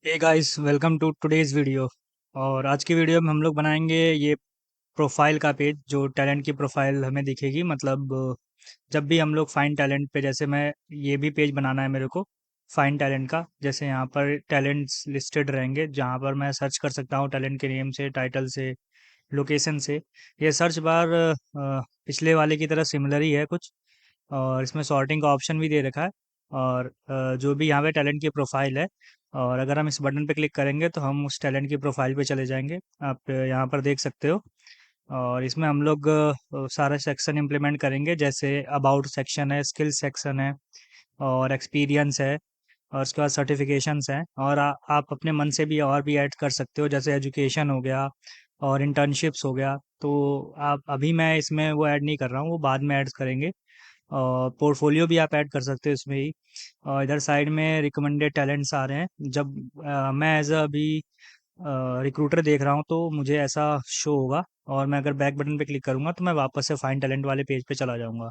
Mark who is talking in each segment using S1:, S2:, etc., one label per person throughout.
S1: Hey guys, welcome to today's video. और आज की वीडियो में हम लोग बनाएंगे ये प्रोफाइल का पेज, जो टैलेंट की प्रोफाइल हमें दिखेगी। मतलब जब भी हम लोग फाइंड टैलेंट पे, जैसे मैं ये भी पेज बनाना है मेरे को फाइंड टैलेंट का। जैसे यहाँ पर टैलेंट्स लिस्टेड रहेंगे, जहाँ पर मैं सर्च कर सकता हूँ टैलेंट के नेम से, टाइटल से, लोकेशन से। ये सर्च बार पिछले वाले की तरह सिमिलर ही है कुछ, और इसमें सॉर्टिंग का ऑप्शन भी दे रखा है। और जो भी यहाँ पे टैलेंट की प्रोफाइल है, और अगर हम इस बटन पे क्लिक करेंगे तो हम उस टैलेंट की प्रोफाइल पे चले जाएंगे। आप यहाँ पर देख सकते हो। और इसमें हम लोग सारे सेक्शन इम्प्लीमेंट करेंगे, जैसे अबाउट सेक्शन है, स्किल सेक्शन है, और एक्सपीरियंस है, और उसके बाद सर्टिफिकेशंस हैं। और आप अपने मन से भी और भी ऐड कर सकते हो, जैसे एजुकेशन हो गया और इंटर्नशिप्स हो गया। तो आप अभी मैं इसमें वो ऐड नहीं कर रहा हूँ, वो बाद में ऐड करेंगे। और पोर्टफोलियो भी आप ऐड कर सकते हो इसमें ही। और इधर साइड में रिकमेंडेड टैलेंट्स आ रहे हैं। जब मैं एज अभी रिक्रूटर देख रहा हूँ तो मुझे ऐसा शो होगा, और मैं अगर बैक बटन पे क्लिक करूँगा तो मैं वापस से फाइंड टैलेंट वाले पेज पे चला जाऊँगा।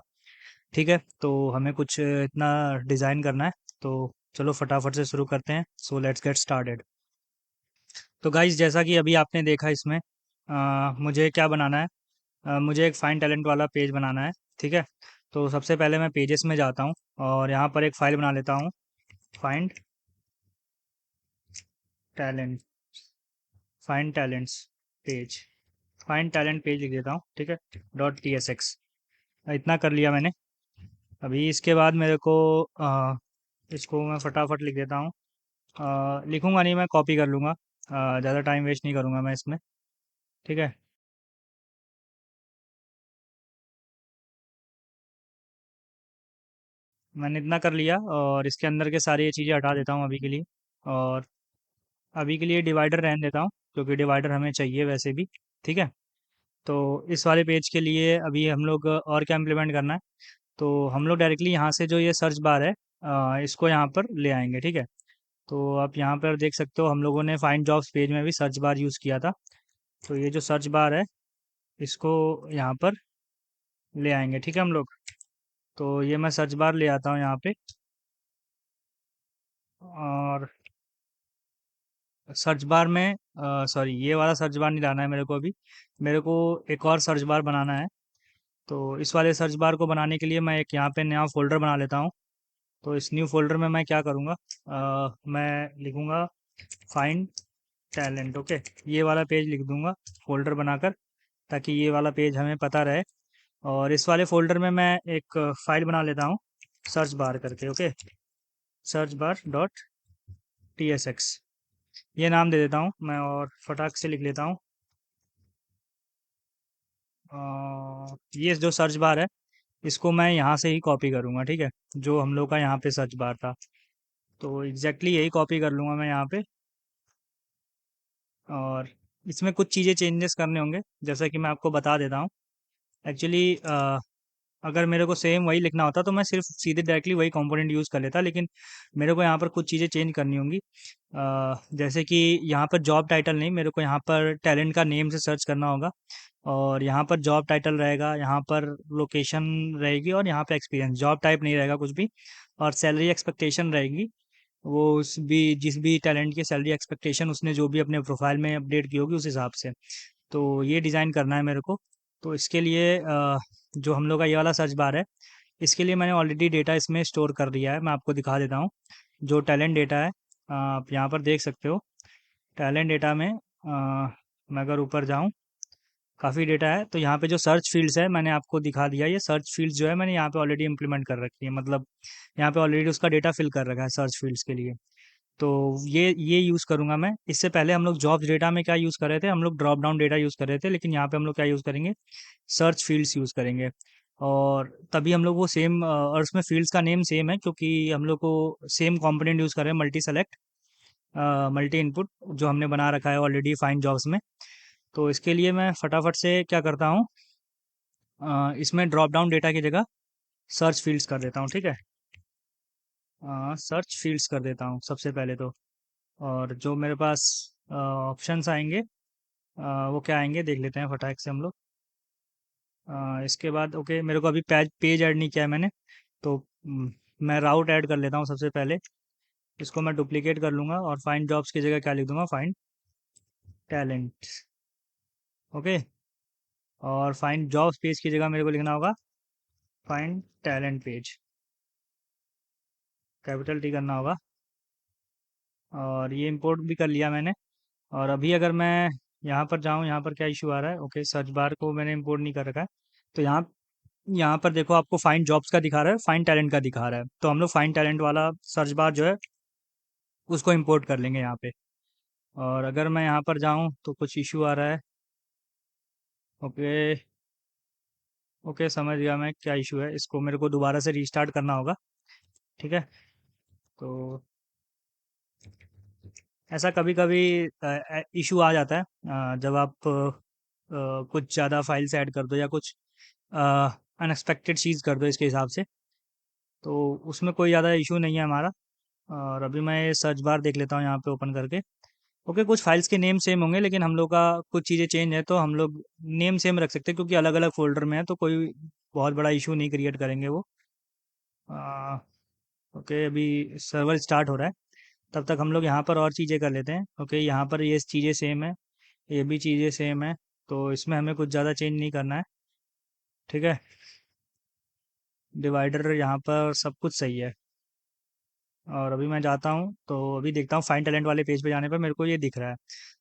S1: ठीक है, तो हमें कुछ इतना डिज़ाइन करना है। तो चलो फटाफट से शुरू करते हैं। So let's get started. तो गाइस, जैसा कि अभी आपने देखा इसमें मुझे क्या बनाना है। मुझे एक फाइंड टैलेंट वाला पेज बनाना है। ठीक है, तो सबसे पहले मैं पेजेस में जाता हूँ और यहाँ पर एक फ़ाइल बना लेता हूँ। Find talent, find talents page, find talent page लिख देता हूँ। ठीक है, डॉट टी एस एक्स। इतना कर लिया मैंने। अभी इसके बाद मेरे को इसको मैं फटाफट लिख देता हूँ। लिखूंगा नहीं, मैं कॉपी कर लूँगा। ज़्यादा टाइम वेस्ट नहीं करूँगा मैं इसमें। ठीक है, मैंने इतना कर लिया और इसके अंदर के सारी ये चीज़ें हटा देता हूँ अभी के लिए। और अभी के लिए डिवाइडर रहने देता हूँ, क्योंकि डिवाइडर हमें चाहिए वैसे भी। ठीक है, तो इस वाले पेज के लिए अभी हम लोग और क्या इम्प्लीमेंट करना है। तो हम लोग डायरेक्टली यहाँ से जो ये सर्च बार है, इसको यहाँ पर ले आएंगे। ठीक है, तो आप यहाँ पर देख सकते हो, हम लोगों ने फाइंड जॉब्स पेज में भी सर्च बार यूज़ किया था। तो ये जो सर्च बार है, इसको यहाँ पर ले आएंगे। ठीक है हम लोग, तो ये मैं सर्च बार ले आता हूँ यहाँ पे। और सर्च बार में, सॉरी, ये वाला सर्च बार नहीं लाना है मेरे को अभी। मेरे को एक और सर्च बार बनाना है। तो इस वाले सर्च बार को बनाने के लिए मैं एक यहाँ पे नया फोल्डर बना लेता हूँ। तो इस न्यू फोल्डर में मैं क्या करूँगा, मैं लिखूँगा फाइंड टैलेंट। ओके, ये वाला पेज लिख दूंगा फोल्डर बनाकर, ताकि ये वाला पेज हमें पता रहे। और इस वाले फोल्डर में मैं एक फाइल बना लेता हूँ, सर्च बार करके। Okay, search bar dot T S x, ये नाम दे देता हूँ मैं, और फटाक से लिख लेता हूँ। ये जो सर्च बार है, इसको मैं यहाँ से ही कॉपी करूँगा। ठीक है, जो हम लोग का यहाँ पे सर्च बार था, तो एग्जैक्टली यही कॉपी कर लूँगा मैं यहाँ पे। और इसमें कुछ चीज़ें चेंजेस करने होंगे, जैसा कि मैं आपको बता देता हूँ। एक्चुअली अगर मेरे को सेम वही लिखना होता तो मैं सिर्फ सीधे डायरेक्टली वही कंपोनेंट यूज़ कर लेता, लेकिन मेरे को यहाँ पर कुछ चीज़ें चेंज करनी होंगी। जैसे कि यहाँ पर जॉब टाइटल नहीं, मेरे को यहाँ पर टैलेंट का नेम से सर्च करना होगा। और यहाँ पर जॉब टाइटल रहेगा, यहाँ पर लोकेशन रहेगी, और यहाँ पे एक्सपीरियंस। जॉब टाइप नहीं रहेगा कुछ भी। और सैलरी एक्सपेक्टेशन रहेगी, वो उस भी जिस भी टैलेंट की सैलरी एक्सपेक्टेशन उसने जो भी अपने प्रोफाइल में अपडेट की होगी उस हिसाब से। तो ये डिज़ाइन करना है मेरे को। तो इसके लिए जो हम लोग का ये वाला सर्च बार है, इसके लिए मैंने ऑलरेडी डेटा इसमें स्टोर कर दिया है। मैं आपको दिखा देता हूँ जो टैलेंट डेटा है। आप यहाँ पर देख सकते हो टैलेंट डेटा में। मैं अगर ऊपर जाऊँ, काफ़ी डेटा है। तो यहाँ पे जो सर्च फील्ड्स है मैंने आपको दिखा दिया। ये सर्च फील्ड्स जो है मैंने यहाँ पे ऑलरेडी इंप्लीमेंट कर रखी है, मतलब यहाँ पे ऑलरेडी उसका डेटा फिल कर रखा है सर्च फील्ड्स के लिए। तो ये यूज़ करूँगा मैं। इससे पहले हम लोग जॉब्स डेटा में क्या यूज़ कर रहे थे, हम लोग ड्रॉप डाउन डेटा यूज़ कर रहे थे, लेकिन यहाँ पे हम लोग क्या यूज़ करेंगे, सर्च फील्ड्स यूज़ करेंगे। और तभी हम लोग वो सेम, और उसमें फील्ड्स का नेम सेम है, क्योंकि हम लोग को सेम कंपोनेंट यूज़ कर रहे हैं, मल्टी सेलेक्ट, मल्टी इनपुट, जो हमने बना रखा है ऑलरेडी फाइंड जॉब्स में। तो इसके लिए मैं फटाफट से क्या करता हूँ, इसमें ड्रॉप डाउन डेटा की जगह सर्च फील्ड्स कर देता हूँ। ठीक है, सर्च फील्ड्स कर देता हूँ सबसे पहले तो। और जो मेरे पास ऑप्शंस आएंगे, वो क्या आएंगे देख लेते हैं फटाक से हम लोग। इसके बाद ओके, मेरे को अभी पेज पेज ऐड नहीं किया है मैंने। तो मैं राउट ऐड कर लेता हूँ सबसे पहले। इसको मैं डुप्लीकेट कर लूँगा और फाइंड जॉब्स की जगह क्या लिख दूँगा, फाइंड टैलेंट। ओके। और फाइंड जॉब्स पेज की जगह मेरे को लिखना होगा find talent page, capital T करना होगा। और ये इंपोर्ट भी कर लिया मैंने। और अभी अगर मैं यहाँ पर जाऊँ, यहाँ पर क्या इशू आ रहा है, ओके सर्च बार को मैंने इंपोर्ट नहीं कर रखा है। तो यहाँ यहाँ पर देखो आपको फाइंड जॉब्स का दिखा रहा है, फाइंड टैलेंट का दिखा रहा है। तो हम लोग फाइंड टैलेंट वाला सर्च बार जो है उसको इंपोर्ट कर लेंगे यहाँ पे। और अगर मैं यहाँ पर जाऊँ तो कुछ इशू आ रहा है। ओके। ओके समझ गया मैं क्या इशू है, इसको मेरे को दोबारा से रीस्टार्ट करना होगा। ठीक है। तो ऐसा कभी कभी इशू आ जाता है जब आप कुछ ज़्यादा फाइल्स ऐड कर दो या कुछ अनएक्सपेक्टेड चीज़ कर दो इसके हिसाब से। तो उसमें कोई ज़्यादा इशू नहीं है हमारा। और अभी मैं सर्च बार देख लेता हूँ यहाँ पे ओपन करके। ओके कुछ फाइल्स के नेम सेम होंगे लेकिन हम लोग का कुछ चीज़ें चेंज है, तो हम लोग नेम सेम रख सकते हैं क्योंकि अलग अलग फोल्डर में है, तो कोई बहुत बड़ा इशू नहीं क्रिएट करेंगे वो। आ, ओके अभी सर्वर स्टार्ट हो रहा है, तब तक हम लोग यहाँ पर और चीज़ें कर लेते हैं। ओके यहाँ पर ये चीज़ें सेम है, ये भी चीज़ें सेम है, तो इसमें हमें कुछ ज़्यादा चेंज नहीं करना है। ठीक है। डिवाइडर यहाँ पर सब कुछ सही है। और अभी मैं जाता हूँ तो अभी देखता हूँ फाइन टैलेंट वाले पेज पे जाने पर मेरे को ये दिख रहा है।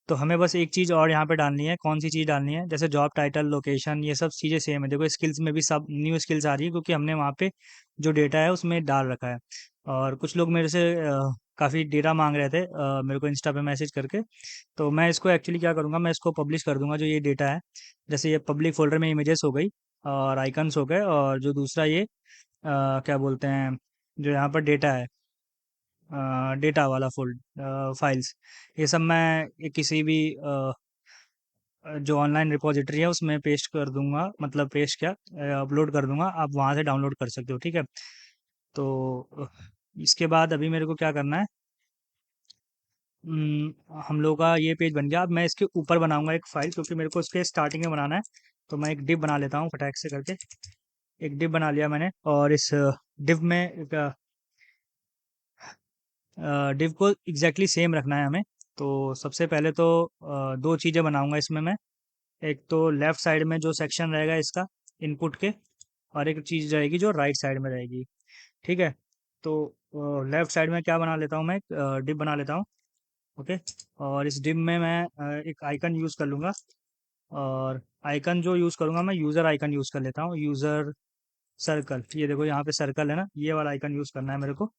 S1: तो हमें बस एक चीज़ और यहाँ पे डालनी है, कौन सी चीज़ डालनी है, जैसे जॉब टाइटल, लोकेशन, ये सब चीज़ें सेम है। देखो स्किल्स में भी सब न्यू स्किल्स आ रही है क्योंकि हमने वहाँ पे जो डेटा है उसमें डाल रखा है। और कुछ लोग मेरे से काफ़ी डेटा मांग रहे थे मेरे को इंस्टा पे मैसेज करके। तो मैं इसको एक्चुअली क्या करूँगा, मैं इसको पब्लिश कर दूंगा जो ये डेटा है। जैसे ये पब्लिक फोल्डर में इमेजेस हो गई और आइकन्स हो गए, और जो दूसरा ये क्या बोलते हैं, जो यहाँ पर डेटा है, डेटा वाला फाइल्स, ये सब मैं किसी भी जो ऑनलाइन रिपोजिटरी है उसमें पेस्ट कर दूंगा, मतलब पेस्ट क्या, अपलोड कर दूंगा, आप वहाँ से डाउनलोड कर सकते हो। ठीक है। तो इसके बाद अभी मेरे को क्या करना है, हम लोग का ये पेज बन गया। अब मैं इसके ऊपर बनाऊंगा एक फाइल क्योंकि मेरे को इसके स्टार्टिंग में बनाना है। तो मैं एक डिव बना लेता हूँ फटाक से करके। एक डिव बना लिया मैंने, और इस डिव में डिव को एग्जैक्टली सेम रखना है हमें। तो सबसे पहले तो दो चीज़ें बनाऊंगा इसमें मैं। एक तो लेफ्ट साइड में जो सेक्शन रहेगा इसका इनपुट के, और एक चीज़ रहेगी जो राइट साइड में रहेगी। ठीक है। तो लेफ्ट साइड में क्या बना लेता हूँ, मैं एक डिव बना लेता हूँ। ओके। और इस डिव में मैं एक आइकन यूज़ कर लूँगा। और आइकन जो यूज़ करूँगा मैं यूज़र आइकन यूज़ कर लेता हूँ, यूज़र सर्कल। ये देखो यहाँ पे सर्कल है ना, ये वाला आइकन यूज़ करना है मेरे को।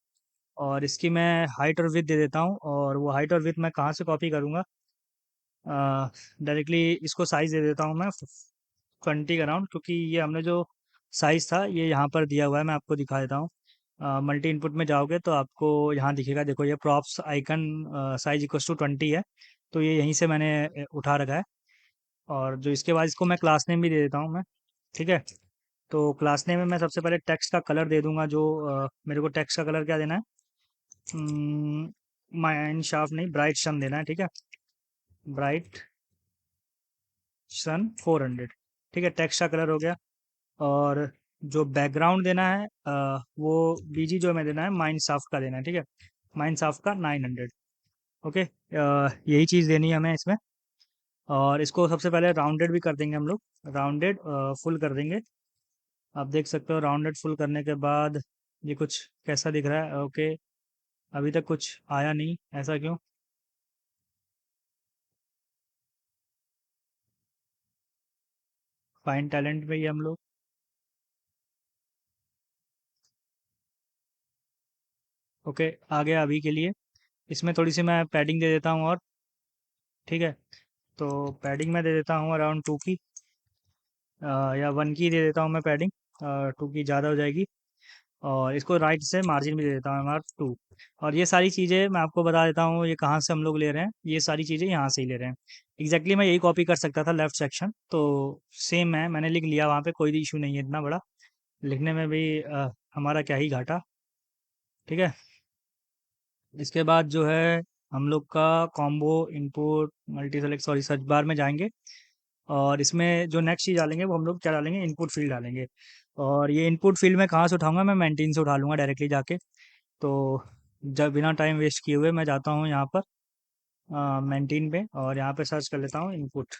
S1: और इसकी मैं हाइट और विड्थ दे देता हूँ, और वो हाइट और विड्थ मैं कहाँ से कॉपी करूँगा, डायरेक्टली इसको साइज़ दे देता हूँ मैं 20 का राउंड, क्योंकि ये हमने जो साइज़ था ये यहाँ पर दिया हुआ है, मैं आपको दिखा देता हूँ। मल्टी इनपुट में जाओगे तो आपको यहाँ दिखेगा, देखो ये props icon size equals to 20 है। तो ये यहीं से मैंने उठा रखा है। और जो इसके बाद इसको मैं क्लास नेम भी दे देता हूँ मैं। ठीक है। तो क्लास नेम में मैं सबसे पहले टेक्स्ट का कलर दे दूंगा, जो मेरे को टेक्स्ट का कलर क्या देना है, माइन शार्प नहीं, ब्राइट सन देना है। ठीक है। ब्राइट सन 400। ठीक है, टेक्स्ट का कलर हो गया। और जो बैकग्राउंड देना है वो बीजी जो हमें देना है माइन साफ्ट का देना है। ठीक है। माइन साफ्ट का 900। ओके। यही चीज़ देनी है हमें इसमें। और इसको सबसे पहले राउंडेड भी कर देंगे हम लोग, राउंडेड फुल कर देंगे। आप देख सकते हो राउंडेड फुल करने के बाद ये कुछ कैसा दिख रहा है। ओके अभी तक कुछ आया नहीं, ऐसा क्यों। फाइन टैलेंट पे ही हम लोग। ओके आ गया अभी के लिए। इसमें थोड़ी सी मैं पैडिंग दे देता हूँ और। ठीक है। तो पैडिंग में दे देता हूँ अराउंड 2 की, या 1 की दे देता हूँ मैं पैडिंग। 2 की ज़्यादा हो जाएगी। और इसको राइट से मार्जिन भी दे देता हूँ हमारा 2। और ये सारी चीज़ें मैं आपको बता देता हूँ ये कहाँ से हम लोग ले रहे हैं, ये सारी चीज़ें यहाँ से ही ले रहे हैं। एग्जैक्टली मैं यही कॉपी कर सकता था लेफ्ट सेक्शन, तो सेम है, मैंने लिख लिया वहाँ पे, कोई इशू नहीं है इतना बड़ा लिखने में भी। हमारा क्या ही घाटा। ठीक है। इसके बाद जो है हम लोग का combo input multi select, sorry search bar में जाएंगे। और इसमें जो नेक्स्ट चीज़ डालेंगे वो हम लोग क्या डालेंगे, इनपुट फील्ड डालेंगे। और ये इनपुट फील्ड में कहाँ से उठाऊंगा, मैं मेंटीन से उठा लूँगा डायरेक्टली जाके। तो जब बिना टाइम वेस्ट किए हुए मैं जाता हूँ यहाँ पर मेंटीन पे, और यहाँ पे सर्च कर लेता हूँ इनपुट।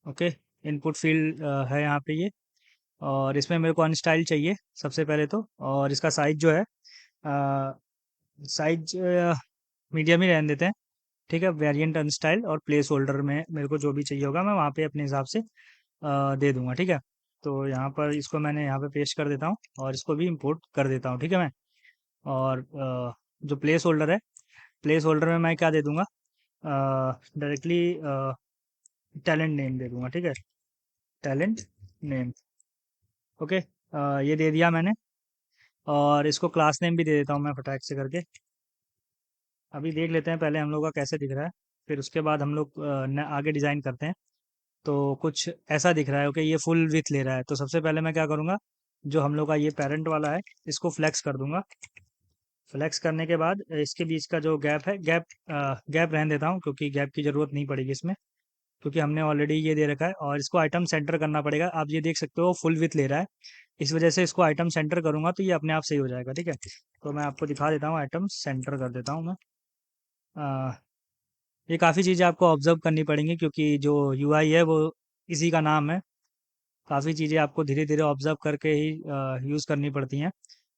S1: ओके, इनपुट फील्ड है यहाँ पे ये, और इसमें मेरे को अनस्टाइल चाहिए सबसे पहले तो, और इसका साइज जो है साइज मीडियम ही रहने देते हैं। ठीक है, वेरिएंट अनस्टाइल और प्लेस होल्डर में मेरे को जो भी चाहिए होगा मैं वहाँ पे अपने हिसाब से दे दूंगा। ठीक है, तो यहाँ पर इसको मैंने यहाँ पे पेस्ट कर देता हूँ, और इसको भी इंपोर्ट कर देता हूँ। ठीक है, मैं और जो प्लेस होल्डर है, प्लेस होल्डर में मैं क्या दे दूंगा, डायरेक्टली टैलेंट नेम दे दूंगा। ठीक है, टैलेंट नेम। ओके, ये दे दिया मैंने, और इसको क्लास नेम भी दे देता हूँ मैं फटाक से करके। अभी देख लेते हैं पहले हम लोग का कैसे दिख रहा है, फिर उसके बाद हम लोग आगे डिज़ाइन करते हैं। तो कुछ ऐसा दिख रहा है। ओके, ये फुल विथ ले रहा है, तो सबसे पहले मैं क्या करूँगा, जो हम लोग का ये पेरेंट वाला है इसको फ्लेक्स कर दूंगा। फ्लेक्स करने के बाद इसके बीच का जो गैप है, गैप रहने देता हूँ, क्योंकि गैप की ज़रूरत नहीं पड़ेगी इसमें, क्योंकि हमने ऑलरेडी ये दे रखा है। और इसको आइटम सेंटर करना पड़ेगा। आप ये देख सकते हो फुल विथ ले रहा है, इस वजह से इसको आइटम सेंटर करूंगा तो ये अपने आप सही हो जाएगा। ठीक है, तो मैं आपको दिखा देता हूँ, आइटम सेंटर कर देता हूँ मैं। आ, ये काफ़ी चीज़ें आपको ऑब्जर्व करनी पड़ेंगी, क्योंकि जो यूआई है वो इसी का नाम है। काफ़ी चीज़ें आपको धीरे धीरे ऑब्जर्व करके ही यूज़ करनी पड़ती हैं।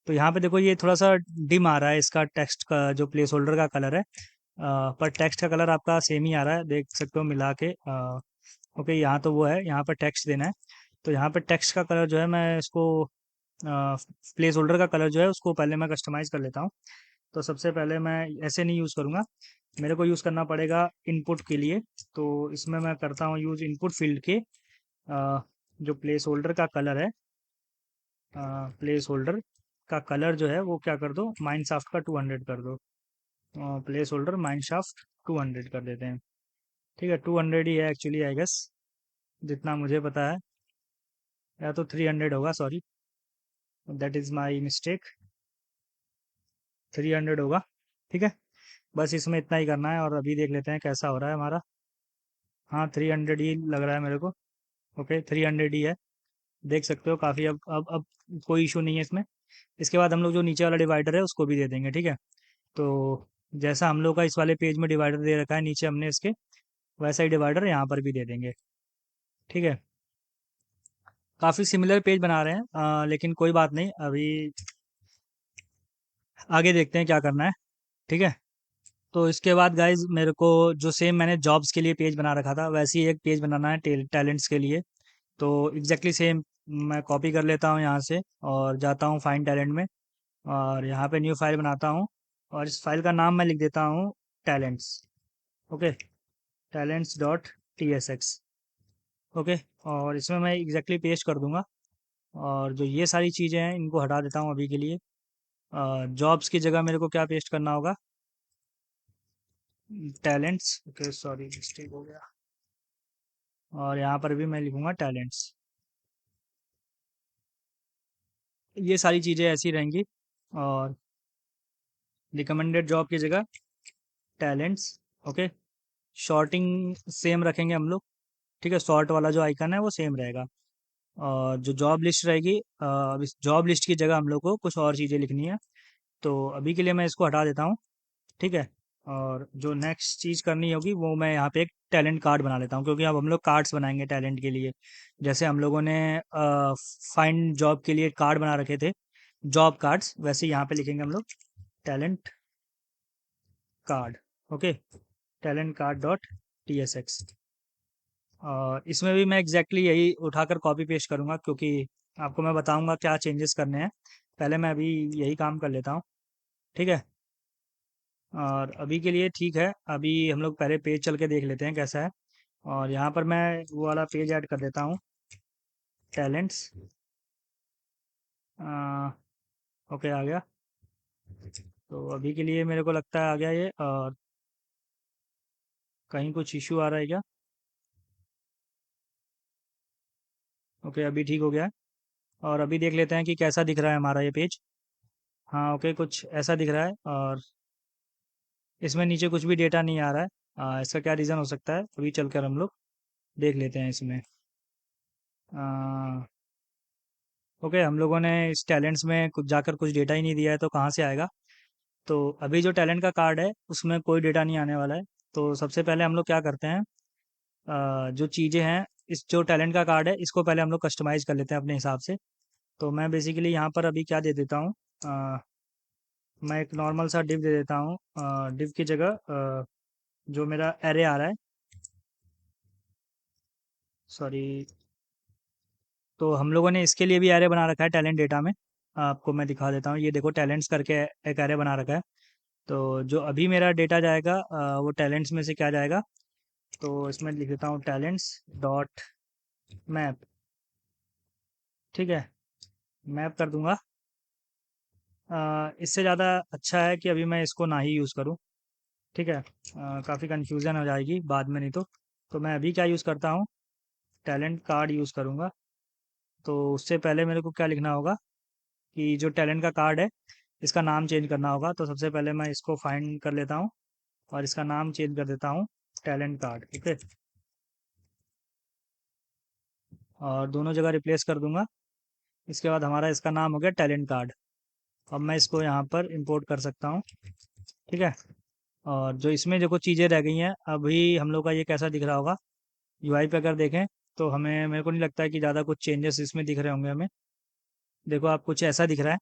S1: तो यहाँ पे देखो ये थोड़ा सा डिम आ रहा है, इसका टेक्स्ट का जो प्लेस होल्डर का कलर है, पर टेक्स्ट का कलर आपका सेम ही आ रहा है, देख सकते हो मिला के। ओके, यहाँ तो वो है, यहाँ पर टेक्स्ट देना है। तो यहाँ पे टेक्स्ट का कलर जो है मैं इसको प्लेस होल्डर का कलर जो है उसको पहले मैं कस्टमाइज़ कर लेता हूँ। तो सबसे पहले मैं ऐसे नहीं यूज़ करूँगा, मेरे को यूज़ करना पड़ेगा इनपुट के लिए। तो इसमें मैं करता हूँ यूज़ इनपुट फील्ड के जो प्लेस होल्डर का कलर है, प्लेस होल्डर का कलर जो है वो क्या कर दो, माइनसाफ्ट का 200 कर दो। प्लेस होल्डर माइनसाफ्ट 200 कर देते हैं। ठीक है, 200 ही है एक्चुअली आई गेस, जितना मुझे पता है, या तो 300 होगा, sorry, that is my mistake. 300 होगा। ठीक है, बस इसमें इतना ही करना है, और अभी देख लेते हैं कैसा हो रहा है हमारा। हाँ, 300 ही लग रहा है मेरे को। ओके, 300 ही है, देख सकते हो काफ़ी। अब कोई इशू नहीं है इसमें। इसके बाद हम लोग जो नीचे वाला डिवाइडर है उसको भी दे देंगे। ठीक है, तो जैसा हम लोग का इस वाले पेज में डिवाइडर दे रखा है नीचे हमने इसके, वैसा ही डिवाइडर यहाँ पर भी दे देंगे। ठीक है, काफ़ी सिमिलर पेज बना रहे हैं, लेकिन कोई बात नहीं, अभी आगे देखते हैं क्या करना है। ठीक है, तो इसके बाद गाइज मेरे को जो सेम मैंने जॉब्स के लिए पेज बना रखा था वैसे ही एक पेज बनाना है टैलेंट्स के लिए। तो एग्जैक्टली सेम मैं कॉपी कर लेता हूँ यहाँ से, और जाता हूँ फाइंड टैलेंट में, और यहाँ पे न्यू फाइल बनाता हूँ, और इस फाइल का नाम मैं लिख देता हूँ talents. Okay, talents dot T S X. Okay, और इसमें मैं एग्जैक्टली पेस्ट कर दूंगा, और जो ये सारी चीज़ें हैं इनको हटा देता हूँ अभी के लिए। जॉब्स की जगह मेरे को क्या पेस्ट करना होगा, टैलेंट्स। ओके, सॉरी मिस्टेक हो गया, और यहाँ पर भी मैं लिखूंगा टैलेंट्स। ये सारी चीज़ें ऐसी रहेंगी, और रिकमेंडेड जॉब की जगह टैलेंट्स। ओके, शॉर्टिंग सेम रखेंगे हम लोग। ठीक है, शॉर्ट वाला जो आइकन है वो सेम रहेगा, और जो जॉब लिस्ट रहेगी, अब इस जॉब लिस्ट की जगह हम लोग को कुछ और चीज़ें लिखनी है। तो अभी के लिए मैं इसको हटा देता हूँ। ठीक है, और जो नेक्स्ट चीज़ करनी होगी वो मैं यहाँ पे एक टैलेंट कार्ड बना लेता हूँ, क्योंकि अब हम लोग कार्ड्स बनाएंगे टैलेंट के लिए। जैसे हम लोगों ने फाइंड जॉब के लिए कार्ड बना रखे थे, जॉब कार्ड्स, वैसे यहाँ पे लिखेंगे हम लोग talent card. Okay, talent card dot T S x. और इसमें भी मैं एग्जैक्टली यही उठाकर कॉपी पेस्ट करूँगा, क्योंकि आपको मैं बताऊँगा क्या चेंजेस करने हैं। पहले मैं अभी यही काम कर लेता हूँ। ठीक है, और अभी के लिए ठीक है, अभी हम लोग पहले पेज चल के देख लेते हैं कैसा है। और यहाँ पर मैं वो वाला पेज ऐड कर देता हूँ, टैलेंट्स। ओके, आ गया। तो अभी के लिए मेरे को लगता है आ गया ये, और कहीं कुछ इशू आ रहा है क्या? ओके, अभी ठीक हो गया है। और अभी देख लेते हैं कि कैसा दिख रहा है हमारा ये पेज। हाँ, ओके, कुछ ऐसा दिख रहा है, और इसमें नीचे कुछ भी डेटा नहीं आ रहा है। इसका क्या रीज़न हो सकता है, अभी चलकर हम लोग देख लेते हैं इसमें। आ, ओके, हम लोगों ने इस टैलेंट्स में कुछ जाकर कुछ डेटा ही नहीं दिया है, तो कहाँ से आएगा? तो अभी जो टैलेंट का कार्ड है उसमें कोई डेटा नहीं आने वाला है। तो सबसे पहले हम लोग क्या करते हैं, जो चीज़ें हैं, इस जो टैलेंट का कार्ड है इसको पहले हम लोग कस्टमाइज़ कर लेते हैं अपने हिसाब से। तो मैं बेसिकली यहाँ पर अभी क्या दे देता हूँ, मैं एक नॉर्मल सा डिव दे देता हूँ। डिव की जगह जो मेरा एरे आ रहा है, सॉरी, तो हम लोगों ने इसके लिए भी एरे बना रखा है टैलेंट डेटा में। आपको मैं दिखा देता हूँ, ये देखो टैलेंट्स करके एक एरे बना रखा है। तो जो अभी मेरा डेटा जाएगा वो टैलेंट्स में से क्या जाएगा, तो इसमें लिख देता हूँ टैलेंट्स डॉट मैप। ठीक है, मैप कर दूंगा। इससे ज़्यादा अच्छा है कि अभी मैं इसको ना ही यूज़ करूँ। ठीक है, काफ़ी कन्फ्यूज़न हो जाएगी बाद में, नहीं तो मैं अभी क्या यूज़ करता हूँ, टैलेंट कार्ड यूज़ करूँगा। तो उससे पहले मेरे को क्या लिखना होगा कि जो टैलेंट का कार्ड है इसका नाम चेंज करना होगा। तो सबसे पहले मैं इसको फाइंड कर लेता हूँ और इसका नाम चेंज कर देता हूँ टैलेंट कार्ड। ओके, और दोनों जगह रिप्लेस कर दूंगा। इसके बाद हमारा इसका नाम हो गया टैलेंट कार्ड। अब मैं इसको यहाँ पर इंपोर्ट कर सकता हूँ। ठीक है, और जो इसमें जो कुछ चीज़ें रह गई हैं, अभी हम लोग का ये कैसा दिख रहा होगा, यूआई पे अगर देखें तो हमें, मेरे को नहीं लगता है कि ज़्यादा कुछ चेंजेस इसमें दिख रहे होंगे हमें। देखो आप, कुछ ऐसा दिख रहा है।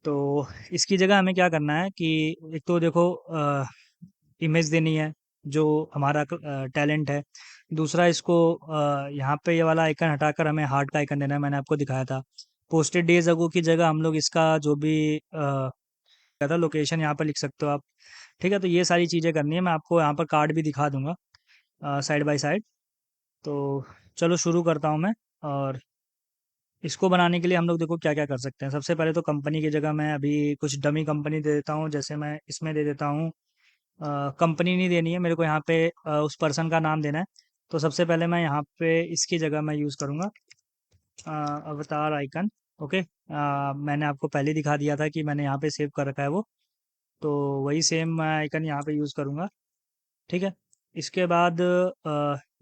S1: तो इसकी जगह हमें क्या करना है कि एक तो देखो इमेज देनी है जो हमारा टैलेंट है। दूसरा इसको यहाँ पे ये वाला आइकन हटाकर हमें हार्ट का आइकन देना है, मैंने आपको दिखाया था। पोस्टेड डेज अगो की जगह हम लोग इसका जो भी क्या था लोकेशन यहाँ पर लिख सकते हो आप। ठीक है, तो ये सारी चीज़ें करनी है। मैं आपको यहाँ पर कार्ड भी दिखा दूंगा साइड बाय साइड। तो चलो शुरू करता हूँ मैं। और इसको बनाने के लिए हम लोग देखो क्या क्या कर सकते हैं। सबसे पहले तो कंपनी की जगह मैं अभी कुछ डमी कंपनी दे देता हूँ। जैसे मैं इसमें दे देता हूँ, कंपनी नहीं देनी है मेरे को, यहाँ पे उस पर्सन का नाम देना है। तो सबसे पहले मैं यहाँ पे इसकी जगह मैं यूज़ करूँगा अवतार आइकन। ओके, मैंने आपको पहले दिखा दिया था कि मैंने यहाँ पे सेव कर रखा है वो। तो वही सेम मैं आइकन यहाँ पे यूज़ करूँगा। ठीक है, इसके बाद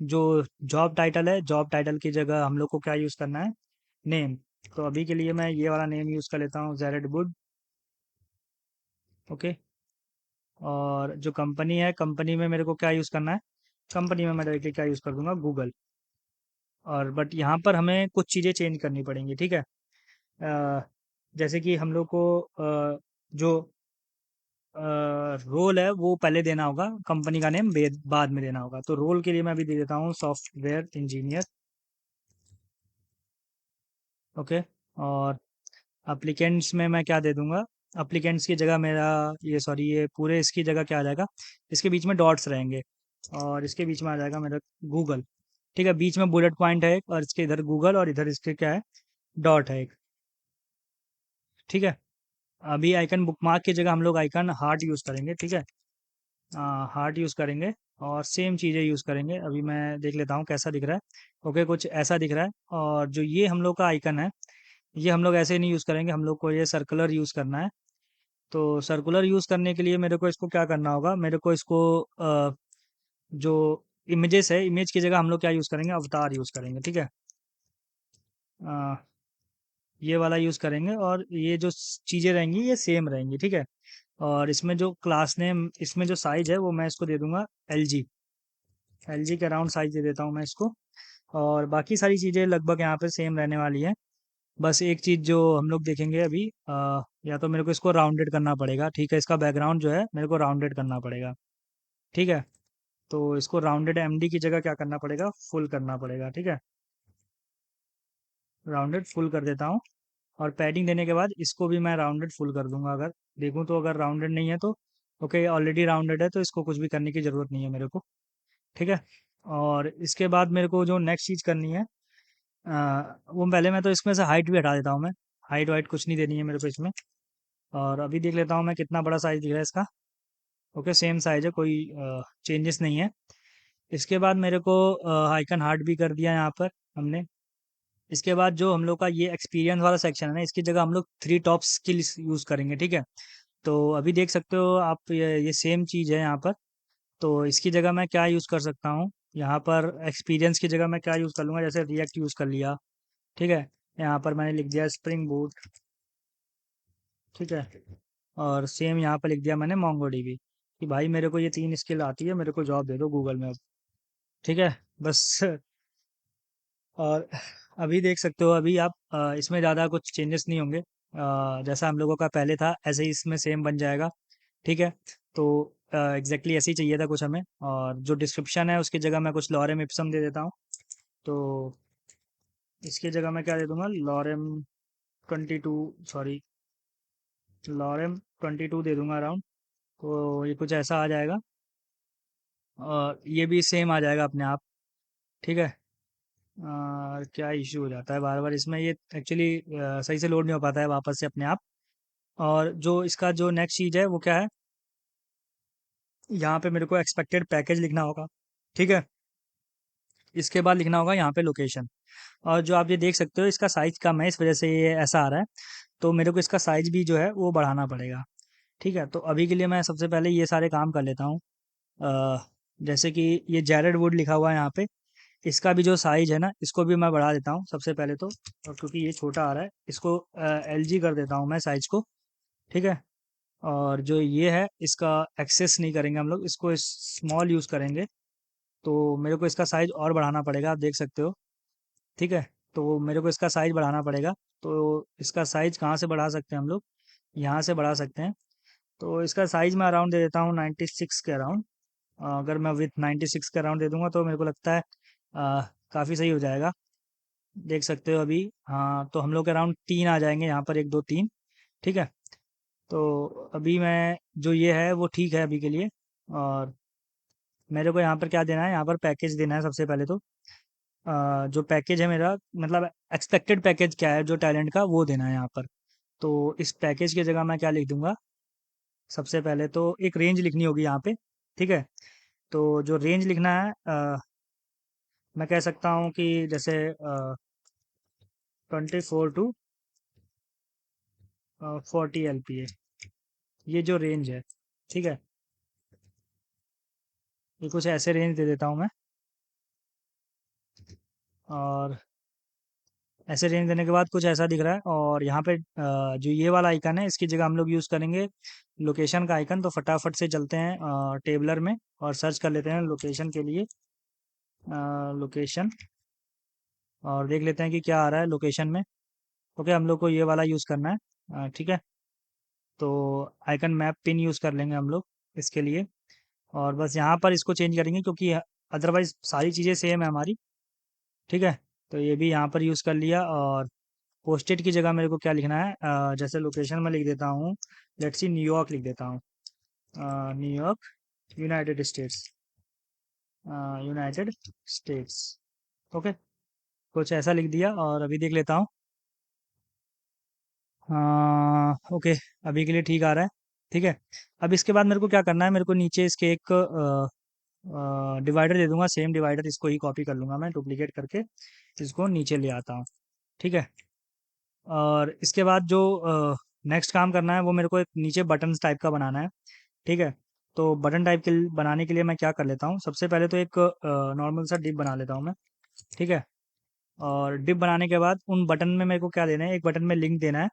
S1: जो जॉब टाइटल है, जॉब टाइटल की जगह हम लोग को क्या यूज़ करना है, नेम। तो अभी के लिए मैं ये वाला नेम यूज़ कर लेता हूँ, जेरेड वुड। ओके, और जो कंपनी है, कंपनी में मेरे को क्या यूज़ करना है, कंपनी में मैं डायरेक्टली क्या यूज़ कर दूंगा, गूगल। और बट यहाँ पर हमें कुछ चीज़ें चेंज करनी पड़ेंगी। ठीक है, जैसे कि हम लोग को जो रोल है वो पहले देना होगा, कंपनी का नेम बाद में देना होगा। तो रोल के लिए मैं अभी दे देता हूँ सॉफ्टवेयर इंजीनियर। ओके, और अप्लीकेंट्स में मैं क्या दे दूंगा, अप्लीकेंट्स की जगह मेरा ये, सॉरी, ये पूरे इसकी जगह क्या आ जाएगा, इसके बीच में डॉट्स रहेंगे और इसके बीच में आ जाएगा मेरा गूगल। ठीक है, बीच में बुलेट पॉइंट है एक, और इसके इधर गूगल और इधर इसके क्या है, डॉट है एक। ठीक है, अभी आइकन बुकमार्क की जगह हम लोग आइकन हार्ट यूज़ करेंगे। ठीक है, हार्ट यूज़ करेंगे और सेम चीज़ें यूज़ करेंगे। अभी मैं देख लेता हूँ कैसा दिख रहा है। ओके, कुछ ऐसा दिख रहा है। और जो ये हम लोग का आइकन है, ये हम लोग ऐसे नहीं यूज़ करेंगे, हम लोग को ये सर्कुलर यूज़ करना है। तो सर्कुलर यूज़ करने के लिए मेरे को इसको क्या करना होगा, मेरे को इसको जो इमेजेस है, इमेज की जगह हम लोग क्या यूज़ करेंगे, अवतार यूज़ करेंगे। ठीक है, अ, ये वाला यूज़ करेंगे और ये जो चीज़ें रहेंगी ये सेम रहेंगी। ठीक है, और इसमें जो क्लास नेम, इसमें जो साइज़ है वो मैं इसको दे दूंगा एलजी। एलजी के अराउंड साइज़ दे देता हूँ मैं इसको। और बाकी सारी चीज़ें लगभग यहाँ पे सेम रहने वाली हैं। बस एक चीज़ जो हम लोग देखेंगे अभी, या तो मेरे को इसको राउंडेड करना पड़ेगा। ठीक है, इसका बैकग्राउंड जो है मेरे को राउंडेड करना पड़ेगा। ठीक है, तो इसको राउंडेड एमडी की जगह क्या करना पड़ेगा, फुल करना पड़ेगा। ठीक है, राउंडेड फुल कर देता हूँ। और पैडिंग देने के बाद इसको भी मैं राउंडेड फुल कर दूंगा। अगर देखूँ तो अगर राउंडेड नहीं है तो ओके, ऑलरेडी राउंडेड है तो इसको कुछ भी करने की ज़रूरत नहीं है मेरे को। ठीक है, और इसके बाद मेरे को जो नेक्स्ट चीज़ करनी है, वो पहले मैं तो इसमें से हाइट भी हटा देता हूँ मैं। हाइट वाइट कुछ नहीं देनी है मेरे को इसमें। और अभी देख लेता हूँ मैं कितना बड़ा साइज़ दिख रहा है इसका। ओके, सेम साइज़ है, कोई चेंजेस नहीं है। इसके बाद मेरे को आइकन हार्ट भी कर दिया यहाँ पर हमने। इसके बाद जो हम लोग का ये एक्सपीरियंस वाला सेक्शन है ना, इसकी जगह हम लोग थ्री टॉप स्किल्स यूज़ करेंगे। ठीक है, तो अभी देख सकते हो आप, ये सेम चीज़ है यहाँ पर। तो इसकी जगह मैं क्या यूज़ कर सकता हूँ, यहाँ पर एक्सपीरियंस की जगह मैं क्या यूज़ कर लूँगा, जैसे रिएक्ट यूज़ कर लिया। ठीक है, यहाँ पर मैंने लिख दिया स्प्रिंग बूट। ठीक है, और सेम यहाँ पर लिख दिया मैंने मोंगोडीबी कि भाई मेरे को ये 3 स्किल आती है, मेरे को जॉब दे दो गूगल में अब। ठीक है, बस। और अभी देख सकते हो, अभी आप इसमें ज़्यादा कुछ चेंजेस नहीं होंगे। जैसा हम लोगों का पहले था ऐसे ही इसमें सेम बन जाएगा। ठीक है, तो एग्जैक्टली ऐसे ही चाहिए था कुछ हमें। और जो डिस्क्रिप्शन है उसकी जगह मैं कुछ लॉरेम इप्सम दे देता हूँ। तो इसकी जगह मैं क्या दे दूंगा, लॉरेम 22, सॉरी, लॉरेम 22 दे दूंगा अराउंड। तो ये कुछ ऐसा आ जाएगा और ये भी सेम आ जाएगा अपने आप। ठीक है। क्या इश्यू हो जाता है बार बार इसमें, ये एक्चुअली सही से लोड नहीं हो पाता है वापस से अपने आप। और जो इसका जो नेक्स्ट चीज़ है वो क्या है, यहाँ पे मेरे को एक्सपेक्टेड पैकेज लिखना होगा। ठीक है, इसके बाद लिखना होगा यहाँ पे लोकेशन। और जो आप ये देख सकते हो इसका साइज कम है, इस वजह से ये ऐसा आ रहा है। तो मेरे को इसका साइज भी जो है वो बढ़ाना पड़ेगा। ठीक है, तो अभी के लिए मैं सबसे पहले ये सारे काम कर लेता हूँ। जैसे कि ये जैरेड वुड लिखा हुआ है यहाँ पे, इसका भी जो साइज है ना इसको भी मैं बढ़ा देता हूँ सबसे पहले तो। और क्योंकि ये छोटा आ रहा है इसको LG कर देता हूँ मैं साइज को। ठीक है, और जो ये है इसका एक्सेस नहीं करेंगे हम लोग, इसको स्मॉल यूज़ करेंगे। तो मेरे को इसका साइज और बढ़ाना पड़ेगा, आप देख सकते हो। ठीक है, तो मेरे को इसका साइज बढ़ाना पड़ेगा। तो इसका साइज कहाँ से बढ़ा सकते हैं हम लोग, यहाँ से बढ़ा सकते हैं। तो इसका साइज मैं अराउंड दे देता हूँ 96 के अराउंड। अगर मैं विथ 96 के अराउंड दे दूंगा तो मेरे को लगता है काफ़ी सही हो जाएगा। देख सकते हो अभी, हाँ, तो हम लोग अराउंड 3 आ जाएंगे यहाँ पर, 1 2 3। ठीक है, तो अभी मैं जो ये है वो ठीक है अभी के लिए। और मेरे को यहाँ पर क्या देना है, यहाँ पर पैकेज देना है सबसे पहले तो। जो पैकेज है मेरा, मतलब एक्सपेक्टेड पैकेज क्या है जो टैलेंट का, वो देना है यहाँ पर। तो इस पैकेज की जगह मैं क्या लिख दूंगा, सबसे पहले तो एक रेंज लिखनी होगी यहाँ पे। ठीक है, तो जो रेंज लिखना है, मैं कह सकता हूँ कि जैसे 24 to 40 LPA, ये जो रेंज है। ठीक है, ये कुछ ऐसे रेंज दे देता हूँ मैं। और ऐसे रेंज देने के बाद कुछ ऐसा दिख रहा है। और यहाँ पे जो ये वाला आइकन है इसकी जगह हम लोग यूज़ करेंगे लोकेशन का आइकन। तो फटाफट से चलते हैं टेबलर में और सर्च कर लेते हैं लोकेशन के लिए, लोकेशन। और देख लेते हैं कि क्या आ रहा है लोकेशन में। ओके, हम लोग को ये वाला यूज़ करना है। ठीक है, तो आइकन मैप पिन यूज़ कर लेंगे हम लोग इसके लिए। और बस यहाँ पर इसको चेंज करेंगे क्योंकि अदरवाइज़ सारी चीज़ें सेम है हमारी। ठीक है, तो ये भी यहाँ पर यूज़ कर लिया। और पोस्टेड की जगह मेरे को क्या लिखना है, जैसे लोकेशन में लिख देता हूँ, लेट्स सी न्यूयॉर्क लिख देता हूँ। New York, United states, United states. Okay, कुछ ऐसा लिख दिया और अभी देख लेता हूँ। ओके, अभी के लिए ठीक आ रहा है। ठीक है, अब इसके बाद मेरे को क्या करना है, मेरे को नीचे इसके एक डिवाइडर दे दूंगा, सेम डिवाइडर इसको ही कॉपी कर लूँगा मैं डुप्लीकेट करके, इसको नीचे ले आता हूँ। ठीक है, और इसके बाद जो नेक्स्ट काम करना है वो मेरे को एक नीचे बटन्स टाइप का बनाना है। ठीक है, तो बटन टाइप के बनाने के लिए मैं क्या कर लेता हूँ, सबसे पहले तो एक नॉर्मल सा डिप बना लेता हूँ मैं। ठीक है, और डिप बनाने के बाद उन बटन में मेरे को क्या देना है, एक बटन में लिंक देना है,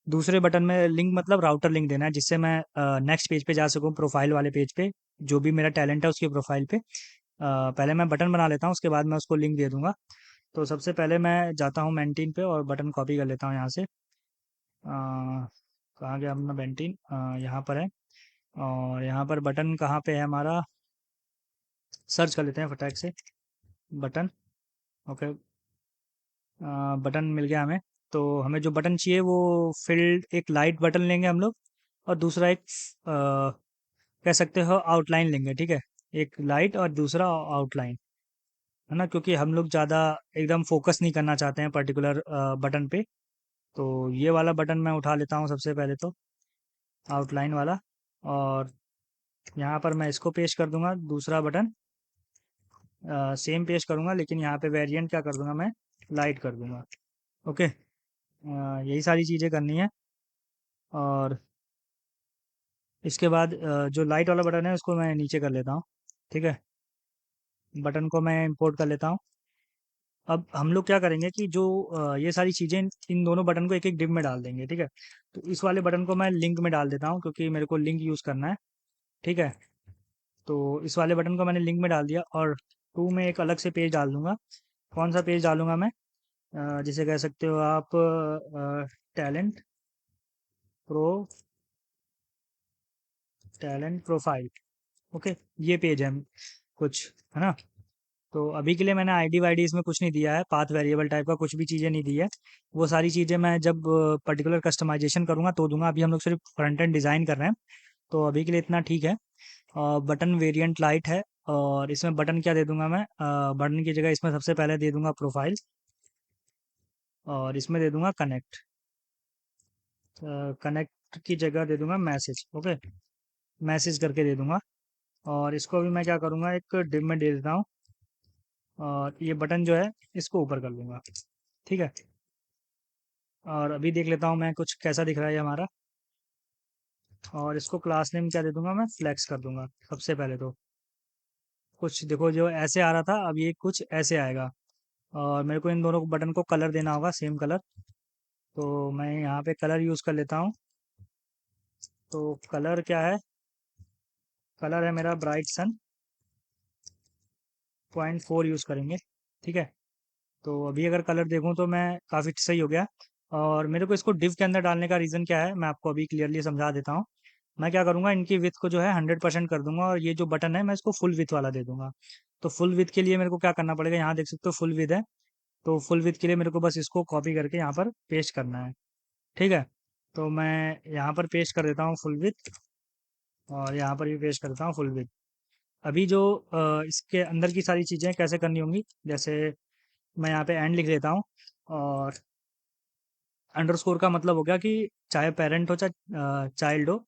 S1: दूसरे बटन में लिंक मतलब राउटर लिंक देना है, जिससे मैं नेक्स्ट पेज पे जा सकूँ, प्रोफाइल वाले पेज पे, जो भी मेरा टैलेंट है उसकी प्रोफाइल पे। पहले मैं बटन बना लेता हूँ, उसके बाद मैं उसको लिंक दे दूंगा। तो सबसे पहले मैं जाता हूँ मेंटीन पे और बटन कॉपी कर लेता हूँ यहाँ से। कहाँ गया अपना बेंटीन, यहाँ पर है। और यहाँ पर बटन कहाँ पे है हमारा, सर्च कर लेते हैं फटाक से, बटन। ओके, बटन मिल गया हमें। तो हमें जो बटन चाहिए वो फील्ड, एक लाइट बटन लेंगे हम लोग, और दूसरा एक कह सकते हो आउटलाइन लेंगे। ठीक है, एक लाइट और दूसरा आउटलाइन, है ना, क्योंकि हम लोग ज़्यादा एकदम फोकस नहीं करना चाहते हैं पर्टिकुलर बटन पे। तो ये वाला बटन मैं उठा लेता हूँ सबसे पहले तो, आउटलाइन वाला। और यहाँ पर मैं इसको पेश कर दूंगा, दूसरा बटन सेम पेश करूंगा, लेकिन यहाँ पे वेरिएंट क्या कर दूंगा मैं, लाइट कर दूंगा। ओके, यही सारी चीज़ें करनी है। और इसके बाद जो लाइट वाला बटन है उसको मैं नीचे कर लेता हूँ। ठीक है, बटन को मैं इंपोर्ट कर लेता हूँ। अब हम लोग क्या करेंगे कि जो ये सारी चीज़ें इन दोनों बटन को एक एक डिप में डाल देंगे, ठीक है। तो इस वाले बटन को मैं लिंक में डाल देता हूँ क्योंकि मेरे को लिंक यूज़ करना है, ठीक है। तो इस वाले बटन को मैंने लिंक में डाल दिया और टू में एक अलग से पेज डाल दूंगा। कौन सा पेज डालूंगा मैं? जिसे कह सकते हो आप talent pro talent profile. Okay, ये पेज है कुछ, है ना। तो अभी के लिए मैंने आईडी वाईडी इसमें कुछ नहीं दिया है, पाथ वेरिएबल टाइप का कुछ भी चीज़ें नहीं दी है। वो सारी चीज़ें मैं जब पर्टिकुलर कस्टमाइजेशन करूँगा तो दूंगा। अभी हम लोग सिर्फ फ्रंट एंड डिज़ाइन कर रहे हैं, तो अभी के लिए इतना ठीक है। बटन वेरिएंट लाइट है और इसमें बटन क्या दे दूंगा मैं? बटन की जगह इसमें सबसे पहले दे दूंगा प्रोफाइल और इसमें दे दूंगा कनेक्ट। कनेक्ट की जगह दे दूंगा मैसेज। ओके, मैसेज करके दे दूंगा। और इसको भी मैं क्या करूंगा, एक डिप में दे देता हूँ और ये बटन जो है इसको ऊपर कर लूंगा, ठीक है। और अभी देख लेता हूँ मैं कुछ कैसा दिख रहा है ये हमारा। और इसको क्लास नेम क्या दे दूंगा मैं? फ्लेक्स कर दूंगा सबसे पहले तो। कुछ देखो जो ऐसे आ रहा था अब ये कुछ ऐसे आएगा। और मेरे को इन दोनों बटन को कलर देना होगा, सेम कलर। तो मैं यहाँ पे कलर यूज़ कर लेता हूँ। तो कलर क्या है? कलर है मेरा ब्राइट सन 0.4 यूज़ करेंगे, ठीक है। तो अभी अगर कलर देखूँ तो मैं काफ़ी सही हो गया। और मेरे को इसको डिव के अंदर डालने का रीज़न क्या है मैं आपको अभी क्लियरली समझा देता हूँ। मैं क्या करूँगा, इनकी विथ को जो है 100% कर दूंगा और ये जो बटन है मैं इसको फुल विथ वाला दे दूंगा। तो फुल विथ के लिए मेरे को क्या करना पड़ेगा? यहाँ देख सकते हो फुल विथ है। तो फुल विथ के लिए मेरे को बस इसको कॉपी करके यहाँ पर पेस्ट करना है, ठीक है। तो मैं यहाँ पर पेस्ट कर देता हूँ फुल विथ और यहाँ पर भी पेस्ट करता हूँ फुल विथ। अभी जो इसके अंदर की सारी चीज़ें कैसे करनी होंगी, जैसे मैं यहाँ पे एंड लिख देता हूँ। और अंडरस्कोर का मतलब हो गया कि चाहे पेरेंट हो चाहे चाइल्ड हो,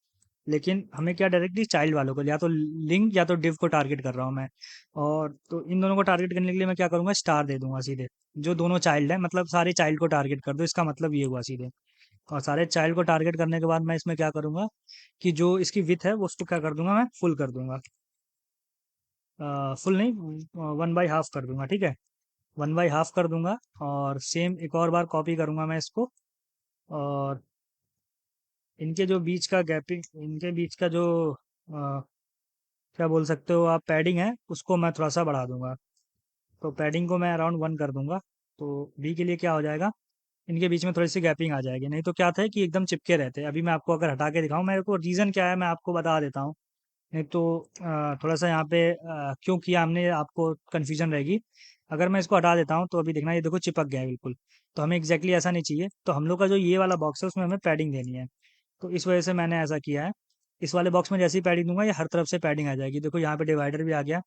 S1: लेकिन हमें क्या डायरेक्टली चाइल्ड वालों को या तो लिंक या तो डिव को टारगेट कर रहा हूँ मैं। और तो इन दोनों को टारगेट करने के लिए मैं क्या करूँगा, स्टार दे दूंगा सीधे। जो दोनों चाइल्ड है मतलब सारे चाइल्ड को टारगेट कर दो, इसका मतलब ये हुआ सीधे। और सारे चाइल्ड को टारगेट करने के बाद मैं इसमें क्या करूँगा कि जो इसकी विथ है वो उसको क्या कर दूंगा, मैं फुल कर दूंगा। फुल नहीं, 1/2 कर दूंगा, ठीक है। 1/2 कर दूंगा। और सेम एक और बार कॉपी करूंगा मैं इसको। और इनके जो बीच का गैपिंग, इनके बीच का जो क्या बोल सकते हो आप, पैडिंग है उसको मैं थोड़ा सा बढ़ा दूंगा। तो पैडिंग को मैं अराउंड 1 कर दूंगा। तो बी के लिए क्या हो जाएगा, इनके बीच में थोड़ी सी गैपिंग आ जाएगी, नहीं तो क्या था कि एकदम चिपके रहते हैं। अभी मैं आपको अगर हटा के दिखाऊं, मेरे को रीज़न क्या है मैं आपको बता देता हूँ। नहीं तो थोड़ा सा यहाँ पे क्यों किया हमने आपको कन्फ्यूजन रहेगी। अगर मैं इसको हटा देता हूँ तो अभी देखना ये देखो चिपक गया है बिल्कुल। तो हमें एग्जैक्टली ऐसा नहीं चाहिए, तो हम लोग का जो ये वाला बॉक्स है उसमें हमें पैडिंग देनी है। तो इस वजह से मैंने ऐसा किया है। इस वाले बॉक्स में जैसे ही पैडिंग दूंगा ये हर तरफ से पैडिंग आ जाएगी। देखो यहाँ पे डिवाइडर भी आ गया।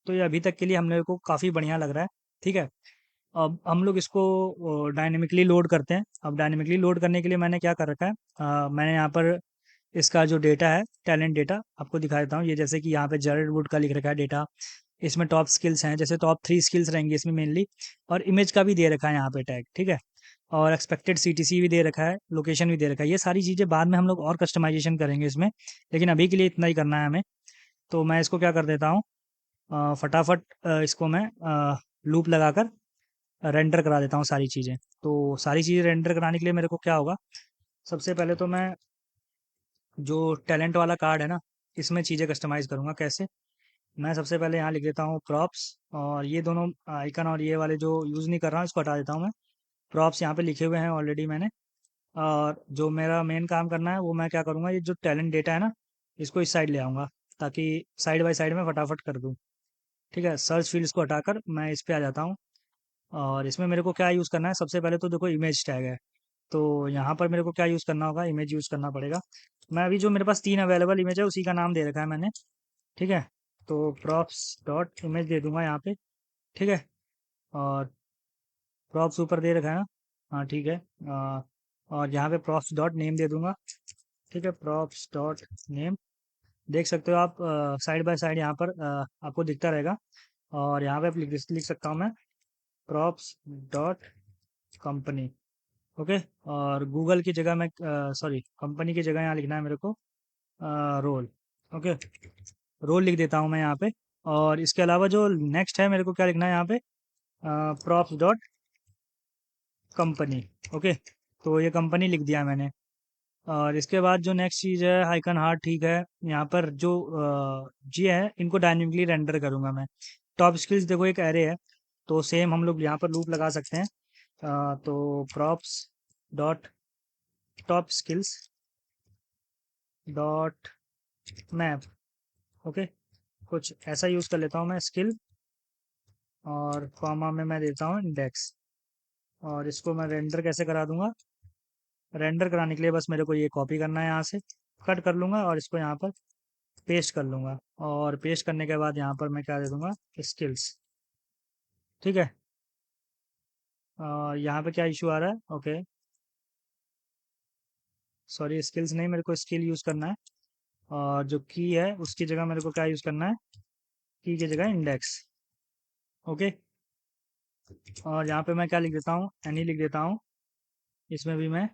S1: तो ये अभी तक के लिए हम लोग को काफ़ी बढ़िया लग रहा है, ठीक है। अब हम लोग इसको डायनेमिकली लोड करते हैं। अब डायनेमिकली लोड करने के लिए मैंने क्या कर रखा है, मैंने यहाँ पर इसका जो डेटा है टैलेंट डेटा आपको दिखा देता हूँ। ये जैसे कि यहाँ पे जेरेड वुड का लिख रखा है डेटा। इसमें टॉप स्किल्स हैं, जैसे टॉप 3 स्किल्स रहेंगी इसमें मेनली। और इमेज का भी दे रखा है यहाँ पे टैग, ठीक है। और एक्सपेक्टेड सीटीसी भी दे रखा है, लोकेशन भी दे रखा है। ये सारी चीज़ें बाद में हम लोग और कस्टमाइजेशन करेंगे इसमें, लेकिन अभी के लिए इतना ही करना है हमें। तो मैं इसको क्या कर देता हूँ, फटाफट इसको मैं लूप लगाकर रेंडर करा देता हूँ सारी चीज़ें। तो सारी चीज़ें रेंडर कराने के लिए मेरे को क्या होगा, सबसे पहले तो मैं जो टैलेंट वाला कार्ड है ना, इसमें चीज़ें कस्टमाइज़ करूँगा कैसे। मैं सबसे पहले यहाँ लिख देता हूँ प्रॉप्स। और ये दोनों आइकन और ये वाले जो यूज़ नहीं कर रहा हूँ इसको हटा देता हूँ मैं। प्रॉप्स यहाँ पे लिखे हुए हैं ऑलरेडी मैंने। और जो मेरा मेन काम करना है वो मैं क्या करूँगा, ये जो टैलेंट डेटा है ना, इसको इस साइड ले आऊँगा ताकि साइड बाय साइड में फटाफट कर दूँ, ठीक है। सर्च फील्ड्स को हटाकर मैं इस पे आ जाता हूँ। और इसमें मेरे को क्या यूज़ करना है, सबसे पहले तो देखो इमेज टैग है। तो यहाँ पर मेरे को क्या यूज़ करना होगा, इमेज यूज़ करना पड़ेगा। मैं अभी जो मेरे पास 3 अवेलेबल इमेज है उसी का नाम दे रखा है मैंने, ठीक है। तो प्रॉप्स डॉट इमेज दे दूंगा यहाँ पे, ठीक है। और प्रॉप्स ऊपर दे रखा है ना, हाँ ठीक है। और यहाँ पे प्रॉप्स डॉट नेम दे दूंगा, ठीक है। प्रॉप्स डॉट नेम देख सकते हो आप, साइड बाय साइड यहाँ पर आपको दिखता रहेगा। और यहाँ पे लिख सकता हूँ मैं प्रॉप्स डॉट कंपनी। ओके। और गूगल की जगह मैं, सॉरी कंपनी की जगह यहाँ लिखना है मेरे को रोल। ओके, रोल लिख देता हूँ मैं यहाँ पे। और इसके अलावा जो नेक्स्ट है मेरे को क्या लिखना है यहाँ पे, प्रॉप्स डॉट कंपनी। ओके, तो ये कंपनी लिख दिया मैंने। और इसके बाद जो नेक्स्ट चीज़ है हाइकन हार्ट, ठीक है। यहाँ पर जो जी है इनको डायनेमिकली रेंडर करूँगा मैं। टॉप स्किल्स देखो एक एरे है, तो सेम हम लोग यहाँ पर लूप लगा सकते हैं। तो props dot top skills dot map. Okay, कुछ ऐसा यूज़ कर लेता हूँ मैं, स्किल और कॉमा में मैं देता हूँ इंडेक्स। और इसको मैं रेंडर कैसे करा दूंगा, रेंडर कराने के लिए बस मेरे को ये कॉपी करना है, यहाँ से कट कर लूँगा और इसको यहाँ पर पेस्ट कर लूँगा। और पेस्ट करने के बाद यहाँ पर मैं क्या दे दूँगा, स्किल्स। ठीक है। यहाँ पे क्या इशू आ रहा है, ओके सॉरी, स्किल्स नहीं, मेरे को स्किल यूज़ करना है। और जो की है उसकी जगह मेरे को क्या यूज़ करना है, की की जगह इंडेक्स। ओके, और यहाँ पे मैं क्या लिख देता हूँ, एनी लिख देता हूँ। इसमें भी मैं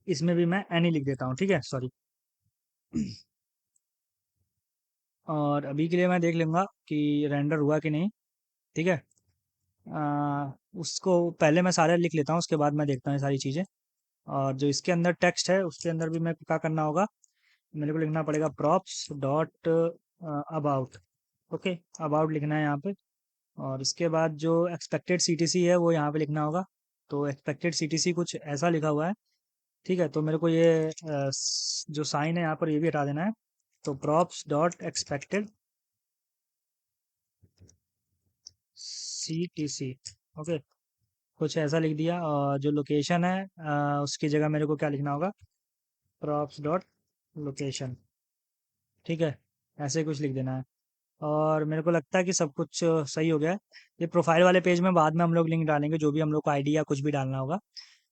S1: इसमें भी मैं एनी लिख देता हूँ, ठीक है, सॉरी। और अभी के लिए मैं देख लूँगा कि रेंडर हुआ कि नहीं। ठीक है। उसको पहले मैं सारे लिख लेता हूँ, उसके बाद मैं देखता हूँ ये सारी चीज़ें। और जो इसके अंदर टेक्स्ट है उसके अंदर भी मैं क्या करना होगा, मेरे को लिखना पड़ेगा props dot about. Okay, about लिखना है यहाँ पे। और इसके बाद जो एक्सपेक्टेड सीटीसी है वो यहाँ पे लिखना होगा। तो एक्सपेक्टेड सीटीसी कुछ ऐसा लिखा हुआ है। ठीक है, तो मेरे को ये जो साइन है यहाँ पर ये भी हटा देना है। तो props dot expected CTC. Okay, कुछ ऐसा लिख दिया। और जो लोकेशन है उसकी जगह मेरे को क्या लिखना होगा, प्रॉप्स डॉट लोकेशन। ठीक है, ऐसे कुछ लिख देना है। और मेरे को लगता है कि सब कुछ सही हो गया है। ये प्रोफाइल वाले पेज में बाद में हम लोग लिंक डालेंगे, जो भी हम लोग को आईडी या कुछ भी डालना होगा।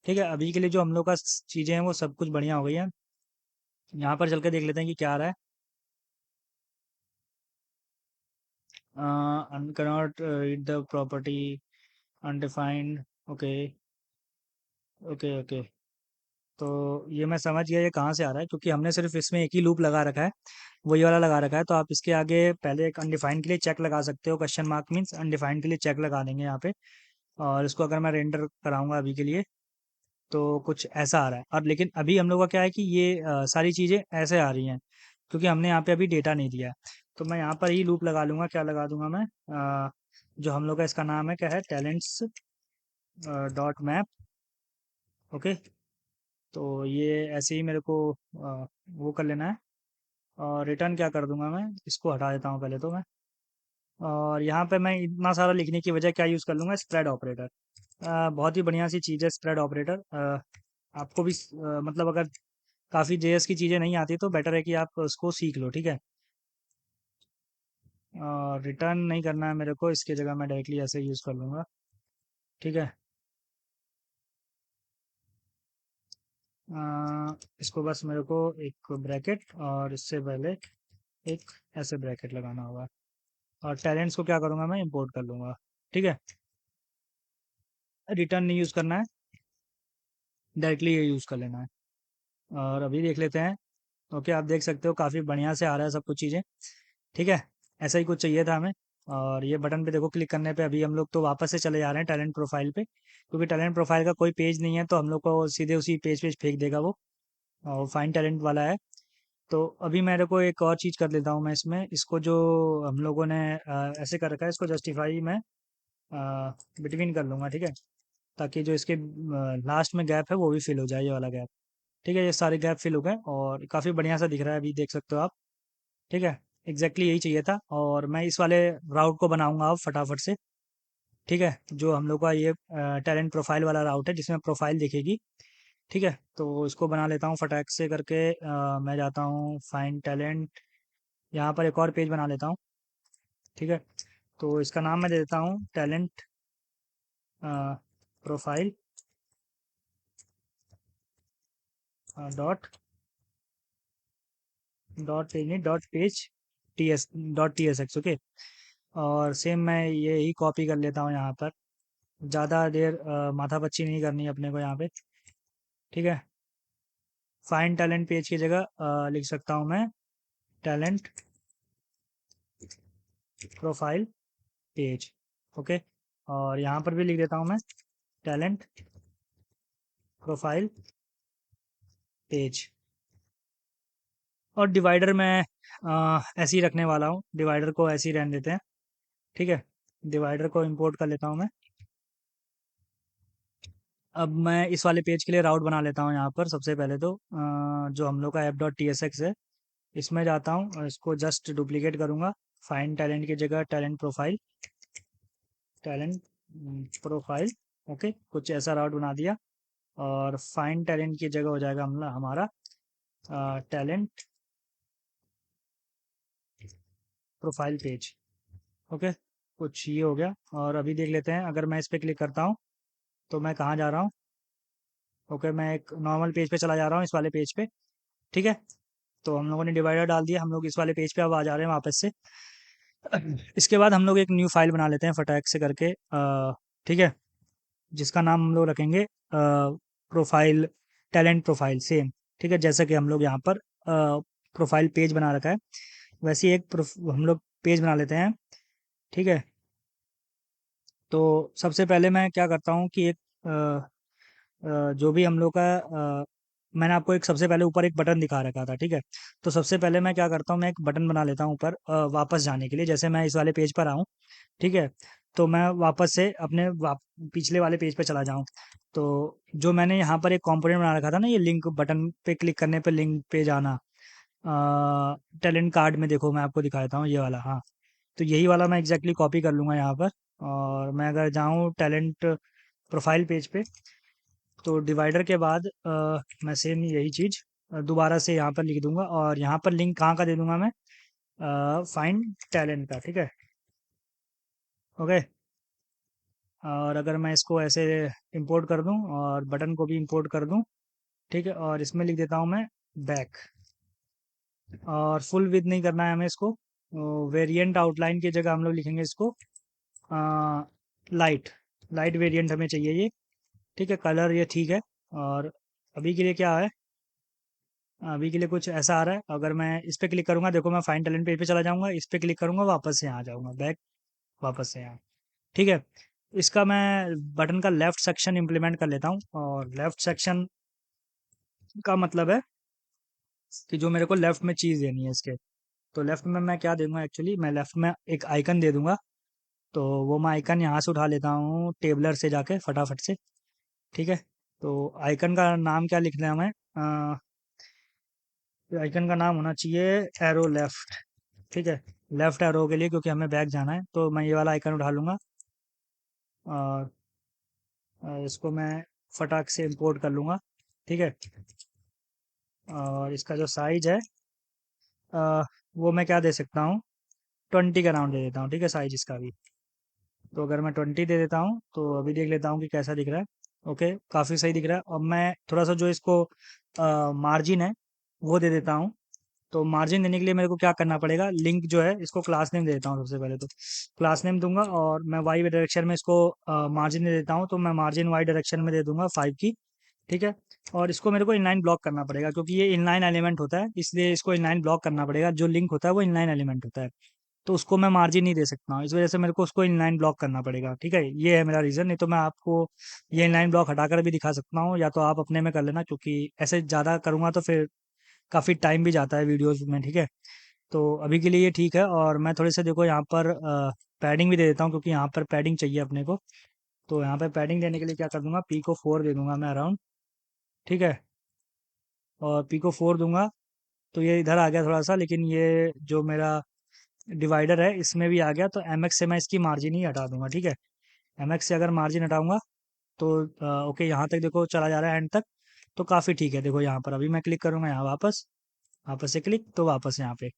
S1: ठीक है, अभी के लिए जो हम लोग का चीज़ें हैं वो सब कुछ बढ़िया हो गई हैं। यहाँ पर चल के देख लेते हैं कि क्या आ रहा है। cannot read the property undefined। Okay okay okay, तो ये मैं समझ गया ये कहाँ से आ रहा है, क्योंकि हमने सिर्फ इसमें एक ही लूप लगा रखा है, वही वाला लगा रखा है। तो आप इसके आगे पहले एक अनडिफाइंड के लिए चेक लगा सकते हो, क्वेश्चन मार्क मीन्स अनडिफाइंड के लिए चेक लगा देंगे यहाँ पे। और इसको अगर मैं रेंडर कराऊंगा अभी के लिए, तो कुछ ऐसा आ रहा है। और लेकिन अभी हम लोग का क्या है कि ये सारी चीज़ें ऐसे आ रही हैं, क्योंकि हमने यहाँ पे अभी डेटा नहीं दिया है। तो मैं यहाँ पर ही लूप लगा लूँगा, क्या लगा दूंगा मैं, जो हम लोग का इसका नाम है क्या है, टैलेंट्स डॉट मैप। ओके, तो ये ऐसे ही मेरे को वो कर लेना है। और रिटर्न क्या कर दूंगा मैं, इसको हटा देता हूँ पहले तो मैं। और यहाँ पे मैं इतना सारा लिखने की वजह क्या यूज़ कर लूँगा, स्प्रेड ऑपरेटर। बहुत ही बढ़िया सी चीज़ है स्प्रेड ऑपरेटर। आपको भी मतलब अगर काफ़ी जेएस की चीज़ें नहीं आती तो बेटर है कि आप उसको सीख लो। ठीक है, और रिटर्न नहीं करना है मेरे को, इसकी जगह मैं डायरेक्टली ऐसे यूज़ कर लूँगा। ठीक है। इसको बस मेरे को एक ब्रैकेट और इससे पहले एक ऐसे ब्रैकेट लगाना होगा। और टैलेंट्स को क्या करूँगा, मैं इंपोर्ट कर लूँगा। ठीक है, रिटर्न नहीं यूज़ करना है, डायरेक्टली ये यूज़ कर लेना है। और अभी देख लेते हैं। ओके, आप देख सकते हो काफ़ी बढ़िया से आ रहा है सब कुछ चीज़ें। ठीक है, ऐसा ही कुछ चाहिए था हमें। और ये बटन पे देखो, क्लिक करने पे अभी हम लोग तो वापस से चले जा रहे हैं टैलेंट प्रोफाइल पे, क्योंकि टैलेंट प्रोफाइल का कोई पेज नहीं है, तो हम लोग को सीधे उसी पेज पे फेंक देगा वो। और फाइन टैलेंट वाला है। तो अभी मेरे को एक और चीज़ कर लेता हूँ मैं इसमें, इसको जो हम लोगों ने ऐसे कर रखा है, इसको जस्टिफाई मैं बिटवीन कर लूँगा। ठीक है, ताकि जो इसके लास्ट में गैप है वो भी फिल हो जाए, ये वाला गैप। ठीक है, ये सारे गैप फिल हो गए और काफ़ी बढ़िया सा दिख रहा है, अभी देख सकते हो आप। ठीक है, एग्जैक्टली यही चाहिए था। और मैं इस वाले राउट को बनाऊंगा अब फटाफट से। ठीक है, जो हम लोग का ये टैलेंट प्रोफाइल वाला राउट है जिसमें प्रोफाइल दिखेगी। ठीक है, तो इसको बना लेता हूँ फटाक से करके। मैं जाता हूँ फाइंड टैलेंट, यहाँ पर एक और पेज बना लेता हूँ। ठीक है, तो इसका नाम मैं दे देता हूँ talent profile dot dot page नहीं, dot page T S dot T S X. Okay, और सेम मैं ये ही कॉपी कर लेता हूँ यहाँ पर। ज़्यादा देर माथापच्ची नहीं करनी है अपने को यहाँ पे। ठीक है, फाइंड टैलेंट पेज की जगह लिख सकता हूँ मैं टैलेंट प्रोफाइल पेज। ओके, और यहाँ पर भी लिख देता हूँ मैं टैलेंट प्रोफाइल पेज। और डिवाइडर मैं ऐसे ही रखने वाला हूँ, डिवाइडर को ऐसे ही रहने देते हैं। ठीक है, डिवाइडर को इंपोर्ट कर लेता हूँ मैं। अब मैं इस वाले पेज के लिए राउट बना लेता हूँ। यहाँ पर सबसे पहले तो जो हम लोग का app dot T S x है, इसमें जाता हूँ और इसको जस्ट डुप्लीकेट करूँगा। फाइंड टैलेंट की जगह talent profile, talent profile. Okay, कुछ ऐसा राउट बना दिया। और फाइंड टैलेंट की जगह हो जाएगा हमारा टैलेंट प्रोफाइल पेज। ओके, कुछ ये हो गया। और अभी देख लेते हैं, अगर मैं इस पर क्लिक करता हूँ तो मैं कहाँ जा रहा हूँ। ओके, मैं एक नॉर्मल पेज पे चला जा रहा हूँ, इस वाले पेज पे। ठीक है, तो हम लोगों ने डिवाइडर डाल दिया, हम लोग इस वाले पेज पे अब आ जा रहे हैं वापस से। इसके बाद हम लोग एक न्यू फाइल बना लेते हैं फटाक से करके। ठीक है, जिसका नाम हम लोग रखेंगे प्रोफाइल, टैलेंट प्रोफाइल सेम। ठीक है, जैसा कि हम लोग यहाँ पर प्रोफाइल पेज बना रखा है, वैसे ही एक हम लोग पेज बना लेते हैं। ठीक है, तो सबसे पहले मैं क्या करता हूँ कि एक जो भी हम लोग का मैंने आपको एक सबसे पहले ऊपर एक बटन दिखा रखा था। ठीक है, तो सबसे पहले मैं क्या करता हूँ, मैं एक बटन बना लेता हूँ ऊपर वापस जाने के लिए। जैसे मैं इस वाले पेज पर आऊँ, ठीक है, तो मैं वापस से अपने पिछले वाले पेज पे चला जाऊँ। तो जो मैंने यहाँ पर एक कंपोनेंट बना रखा था ना, ये लिंक बटन पे क्लिक करने पे लिंक पे जाना, टैलेंट कार्ड में देखो मैं आपको दिखा देता हूँ, ये वाला। हाँ, तो यही वाला मैं एग्जैक्टली कॉपी कर लूँगा यहाँ पर। और मैं अगर जाऊँ टैलेंट प्रोफाइल पेज पे, तो डिवाइडर के बाद मैं सेम यही चीज़ दोबारा से यहाँ पर लिख दूंगा। और यहाँ पर लिंक कहाँ का दे दूंगा मैं, फाइंड टैलेंट का। ठीक है, ओके। और अगर मैं इसको ऐसे इंपोर्ट कर दूं और बटन को भी इंपोर्ट कर दूं, ठीक है, और इसमें लिख देता हूं मैं बैक। और फुल विड्थ नहीं करना है हमें इसको, वेरिएंट आउटलाइन की जगह हम लोग लिखेंगे इसको लाइट, लाइट वेरिएंट हमें चाहिए ये। ठीक है, कलर ये ठीक है। और अभी के लिए क्या है, अभी के लिए कुछ ऐसा आ रहा है। अगर मैं इस पे क्लिक करूंगा, देखो मैं फाइन टैलेंट पेज पे चला जाऊंगा, इस पे क्लिक करूंगा, वापस से यहाँ आ जाऊंगा, बैक, वापस से यहाँ। ठीक है, इसका मैं बटन का लेफ्ट सेक्शन इंप्लीमेंट कर लेता हूँ। और लेफ्ट सेक्शन का मतलब है कि जो मेरे को लेफ्ट में चीज़ देनी है इसके, तो लेफ्ट में मैं क्या दूंगा, एक्चुअली मैं लेफ्ट में एक आइकन दे दूंगा। तो वो मैं आइकन यहाँ से उठा लेता हूँ टेबलर से जाके फटाफट से। ठीक है, तो आइकन का नाम क्या लिखना है हमें, आइकन का नाम होना चाहिए एरो लेफ्ट। ठीक है, लेफ्ट एरो के लिए, क्योंकि हमें बैक जाना है, तो मैं ये वाला आइकन उठा लूँगा। और इसको मैं फटाक से इंपोर्ट कर लूँगा। ठीक है, और इसका जो साइज है अ, वो मैं क्या दे सकता हूँ, 20 का राउंड दे देता हूँ। ठीक है, साइज इसका भी। तो अगर मैं 20 दे देता हूँ, तो अभी देख लेता हूँ कि कैसा दिख रहा है। ओके, काफ़ी सही दिख रहा है। अब मैं थोड़ा सा जो इसको मार्जिन है वो दे देता हूँ। तो मार्जिन देने के लिए मेरे को क्या करना पड़ेगा, लिंक जो है इसको क्लास नेम दे देता हूँ सबसे पहले। तो क्लास नेम दूंगा और मैं वाई डायरेक्शन में इसको मार्जिन दे देता हूँ। तो मैं मार्जिन वाई डायरेक्शन में दे दूंगा 5 की। ठीक है, और इसको मेरे को इनलाइन ब्लॉक करना पड़ेगा, क्योंकि ये इनलाइन एलिमेंट होता है, इसलिए इसको इनलाइन ब्लॉक करना पड़ेगा। जो लिंक होता है वो इनलाइन एलिमेंट होता है, तो उसको मैं मार्जिन नहीं दे सकता हूँ, इस वजह से मेरे को उसको इनलाइन ब्लॉक करना पड़ेगा। ठीक है, ये है मेरा रीज़न। नहीं तो मैं आपको ये इनलाइन ब्लॉक हटाकर भी दिखा सकता हूँ, या तो आप अपने में कर लेना, क्योंकि ऐसे ज़्यादा करूँगा तो फिर काफ़ी टाइम भी जाता है वीडियोज़ में। ठीक है, तो अभी के लिए ये ठीक है। और मैं थोड़े से देखो यहाँ पर पैडिंग भी दे देता हूँ, क्योंकि यहाँ पर पैडिंग चाहिए अपने को। तो यहाँ पे पैडिंग देने के लिए क्या कर दूंगा, पी को 4 दे दूंगा मैं अराउंड। ठीक है, और पी को 4 दूंगा, तो ये इधर आ गया थोड़ा सा, लेकिन ये जो मेरा डिवाइडर है इसमें भी आ गया। तो एम एक्स से मैं इसकी मार्जिन ही हटा दूंगा। ठीक है, एम एक्स से अगर मार्जिन हटाऊंगा तो ओके, यहाँ तक देखो चला जा रहा है एंड तक, तो काफ़ी ठीक है। देखो यहाँ पर अभी मैं क्लिक करूँगा, यहाँ वापस, वापस से क्लिक, तो वापस यहाँ पे।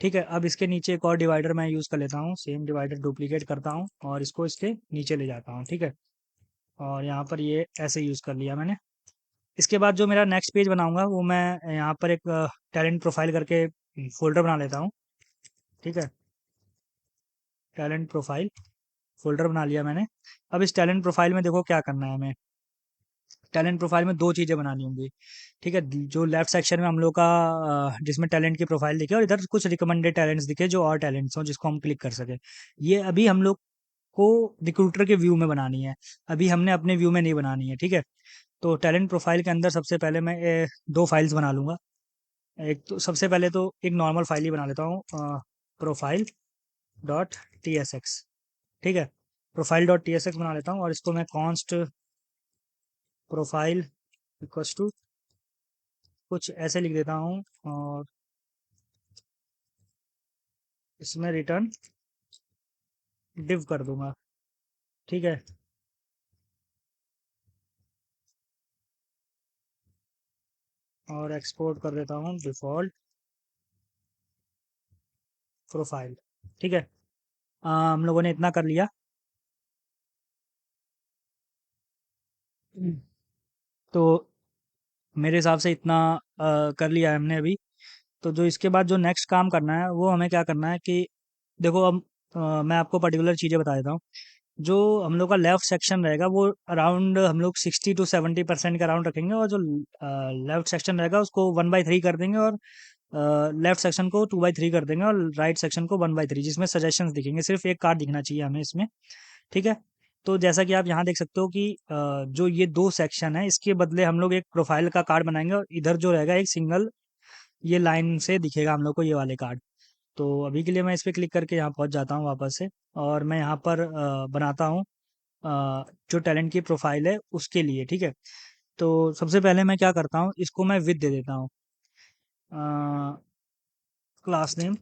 S1: ठीक है, अब इसके नीचे एक और डिवाइडर मैं यूज़ कर लेता हूँ, सेम डिवाइडर डुप्लीकेट करता हूँ और इसको इसके नीचे ले जाता हूँ। ठीक है, और यहाँ पर ये ऐसे यूज़ कर लिया मैंने। इसके बाद जो मेरा नेक्स्ट पेज बनाऊंगा, वो मैं यहाँ पर एक टैलेंट प्रोफाइल करके फोल्डर बना लेता हूँ। ठीक है, टैलेंट प्रोफाइल फोल्डर बना लिया मैंने। अब इस टैलेंट प्रोफाइल में देखो क्या करना है हमें, टैलेंट प्रोफाइल में दो चीज़ें बनानी होंगी, ठीक है? जो लेफ्ट सेक्शन में हम लोग का जिसमें टैलेंट की प्रोफाइल दिखे और इधर कुछ रिकमेंडेड टैलेंट्स दिखे जो और टैलेंट्स हों जिसको हम क्लिक कर सकें। ये अभी हम लोग को रिक्रूटर के व्यू में बनानी है, अभी हमने अपने व्यू में नहीं बनानी है, ठीक है? तो टैलेंट प्रोफाइल के अंदर सबसे पहले मैं 2 फाइल्स बना लूँगा। एक तो सबसे पहले तो एक नॉर्मल फाइल ही बना लेता हूँ, प्रोफाइल डॉट TSX, ठीक है? प्रोफाइल डॉट TSX बना लेता हूँ और इसको मैं कॉन्स्ट प्रोफाइल इक्वल्स टू कुछ ऐसे लिख देता हूँ और इसमें रिटर्न डिव कर दूंगा, ठीक है? और एक्सपोर्ट कर देता हूँ डिफ़ॉल्ट प्रोफाइल, ठीक है? हम लोगों ने इतना कर लिया। तो मेरे हिसाब से इतना कर लिया है हमने अभी। तो जो इसके बाद जो नेक्स्ट काम करना है वो हमें क्या करना है कि देखो अब मैं आपको पर्टिकुलर चीज़ें बता देता हूँ। जो हम लोग का लेफ्ट सेक्शन रहेगा वो अराउंड हम लोग 60 to 70% के अराउंड रखेंगे और जो लेफ्ट सेक्शन रहेगा उसको 1/3 कर देंगे और लेफ्ट सेक्शन को 2/3 कर देंगे और राइट सेक्शन को 1/3, जिसमें सजेशंस दिखेंगे, सिर्फ एक कार्ड दिखना चाहिए हमें इसमें, ठीक है? तो जैसा कि आप यहाँ देख सकते हो कि जो ये दो सेक्शन है इसके बदले हम लोग एक प्रोफाइल का कार्ड बनाएंगे और इधर जो रहेगा एक सिंगल ये लाइन से दिखेगा हम लोग को ये वाले कार्ड। तो अभी के लिए मैं इस पे क्लिक करके यहाँ पहुँच जाता हूँ वापस से और मैं यहाँ पर बनाता हूँ जो टैलेंट की प्रोफाइल है उसके लिए, ठीक है? तो सबसे पहले मैं क्या करता हूँ, इसको मैं विथ दे देता हूँ, क्लास नेम,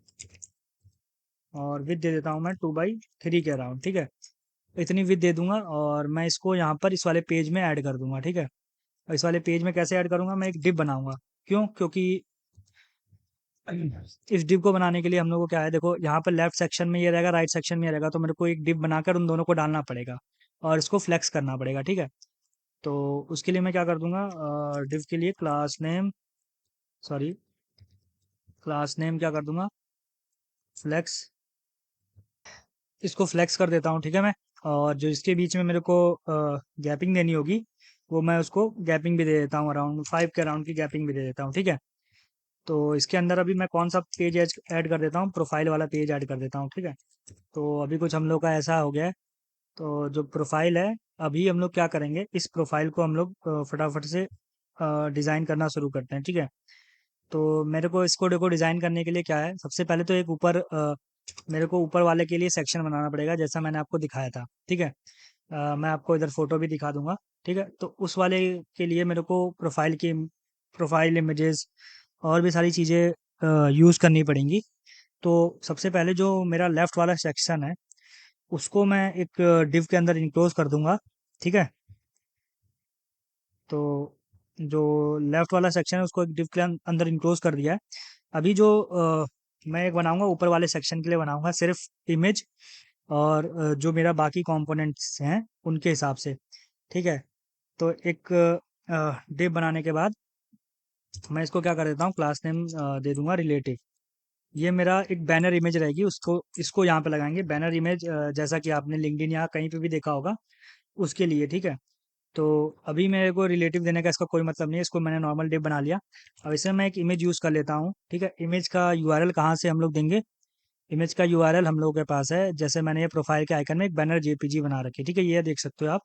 S1: और विथ दे देता हूँ मैं 2/3 के अराउंड, ठीक है? इतनी विथ दे दूंगा और मैं इसको यहाँ पर इस वाले पेज में ऐड कर दूंगा, ठीक है? और इस वाले पेज में कैसे ऐड करूंगा, मैं एक डिव बनाऊंगा। क्यों? क्योंकि इस डिव को बनाने के लिए हम लोग को क्या है, देखो यहाँ पर लेफ्ट सेक्शन में ये रहेगा, राइट सेक्शन में ये रहेगा, तो मेरे को एक डिव बनाकर उन दोनों को डालना पड़ेगा और इसको फ्लेक्स करना पड़ेगा, ठीक है? तो उसके लिए मैं क्या कर दूंगा, डिव के लिए class name, sorry, class name क्या कर दूंगा, फ्लेक्स, इसको फ्लेक्स कर देता हूँ, ठीक है? मैं और जो इसके बीच में मेरे को गैपिंग देनी होगी वो मैं उसको गैपिंग भी दे देता हूँ, अराउंड 5 के अराउंड की गैपिंग भी दे देता हूँ, ठीक है? तो इसके अंदर अभी मैं कौन सा पेज ऐड कर देता हूँ, प्रोफाइल वाला पेज ऐड कर देता हूँ, ठीक है? तो अभी कुछ हम लोग का ऐसा हो गया है। तो जो प्रोफाइल है, अभी हम लोग क्या करेंगे, इस प्रोफाइल को हम लोग फटाफट से डिज़ाइन करना शुरू करते हैं, ठीक है? तो मेरे को इसको देखो डिज़ाइन करने के लिए क्या है, सबसे पहले तो एक ऊपर मेरे को ऊपर वाले के लिए सेक्शन बनाना पड़ेगा जैसा मैंने आपको दिखाया था, ठीक है? मैं आपको इधर फोटो भी दिखा दूंगा, ठीक है? तो उस वाले के लिए मेरे को प्रोफाइल इमेजेस और भी सारी चीज़ें यूज़ करनी पड़ेंगी। तो सबसे पहले जो मेरा लेफ्ट वाला सेक्शन है उसको मैं एक डिव के अंदर इनक्लोज कर दूंगा, ठीक है? तो जो लेफ्ट वाला सेक्शन है उसको एक डिव के अंदर इनक्लोज कर दिया है। अभी जो मैं एक बनाऊंगा ऊपर वाले सेक्शन के लिए बनाऊंगा सिर्फ इमेज और जो मेरा बाकी कंपोनेंट्स हैं उनके हिसाब से, ठीक है? तो एक डिव बनाने के बाद मैं इसको क्या कर देता हूँ, क्लास नेम दे दूंगा रिलेटिव। ये मेरा एक बैनर इमेज रहेगी, उसको इसको यहाँ पे लगाएंगे बैनर इमेज, जैसा कि आपने लिंक्डइन या कहीं पे भी देखा होगा उसके लिए, ठीक है? तो अभी मेरे को रिलेटिव देने का इसका कोई मतलब नहीं है, इसको मैंने नॉर्मल डिव बना लिया। अब इसमें मैं एक इमेज यूज़ कर लेता हूँ, ठीक है? इमेज का यूआरएल कहाँ से हम लोग देंगे, इमेज का यूआरएल हम लोगों के पास है, जैसे मैंने ये प्रोफाइल के आइकन में एक बैनर जेपीजी बना रखी है, ठीक है? ये देख सकते हो आप,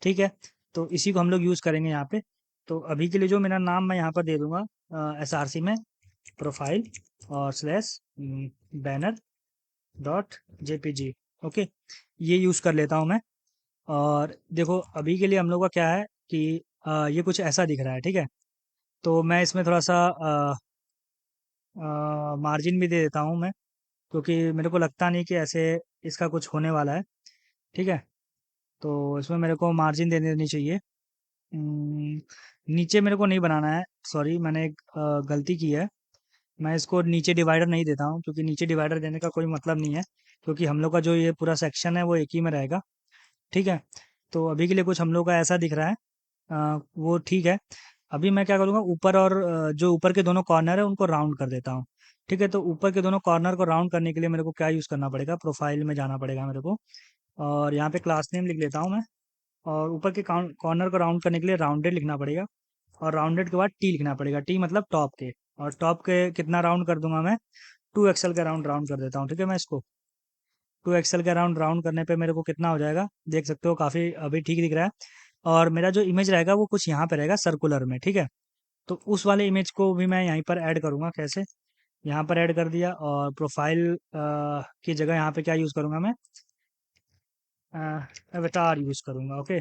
S1: ठीक है? तो इसी को हम लोग यूज़ करेंगे यहाँ पे। तो अभी के लिए जो मेरा नाम मैं यहाँ पर दे दूंगा SRC में प्रोफाइल और slash banner dot JPG, okay? ये यूज़ कर लेता हूँ मैं। और देखो अभी के लिए हम लोग का क्या है कि ये कुछ ऐसा दिख रहा है, ठीक है? तो मैं इसमें थोड़ा सा मार्जिन भी दे देता हूँ मैं, क्योंकि मेरे को लगता नहीं कि ऐसे इसका कुछ होने वाला है, ठीक है? तो इसमें मेरे को मार्जिन दे देनी चाहिए। उम, नीचे मेरे को नहीं बनाना है, सॉरी, मैंने एक गलती की है। मैं इसको नीचे डिवाइडर नहीं देता हूँ क्योंकि नीचे डिवाइडर देने का कोई मतलब नहीं है, क्योंकि हम लोग का जो ये पूरा सेक्शन है वो एक ही में रहेगा, ठीक है? तो अभी के लिए कुछ हम लोग का ऐसा दिख रहा है, वो ठीक है। अभी मैं क्या करूँगा, ऊपर और जो ऊपर के दोनों कॉर्नर है उनको राउंड कर देता हूँ, ठीक है? तो ऊपर के दोनों कॉर्नर को राउंड करने के लिए मेरे को क्या यूज़ करना पड़ेगा, प्रोफाइल में जाना पड़ेगा मेरे को और यहाँ पे क्लास नेम लिख लेता हूँ मैं, और ऊपर के कॉर्नर को राउंड करने के लिए राउंडेड लिखना पड़ेगा, और राउंडेड के बाद टी लिखना पड़ेगा, टी मतलब टॉप के। और टॉप के कितना राउंड कर दूंगा मैं, 2 एक्सएल का राउंड कर देता हूँ, ठीक है। मैं इसको 2 एक्सएल का राउंड करने पे मेरे को कितना हो जाएगा, देख सकते हो, काफ़ी अभी ठीक दिख रहा है। और मेरा जो इमेज रहेगा वो कुछ यहाँ पे रहेगा सर्कुलर में, ठीक है। तो उस वाले इमेज को भी मैं यहीं पर ऐड करूँगा, कैसे, यहाँ पर ऐड कर दिया। और प्रोफाइल की जगह यहाँ पे क्या यूज़ करूँगा मैं, एवेटार यूज़ करूँगा, ओके।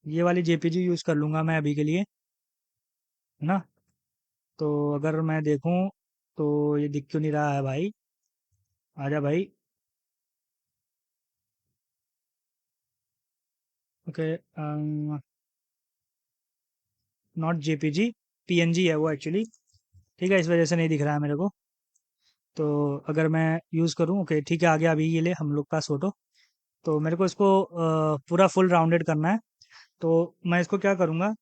S1: ये वाली जेपीजी यूज़ कर लूँगा मैं अभी के लिए, है ना। तो अगर मैं देखूँ तो ये दिख क्यों नहीं रहा है भाई, आजा भाई। ओके, नॉट जेपीजी, पीएनजी है वो एक्चुअली, ठीक है, इस वजह से नहीं दिख रहा है मेरे को। तो अगर मैं यूज़ करूँ, ओके ठीक है, आ गया अभी ये ले हम लोग पास फ़ोटो। तो मेरे को इसको पूरा फुल राउंडेड करना है। तो मैं इसको क्या करूँगा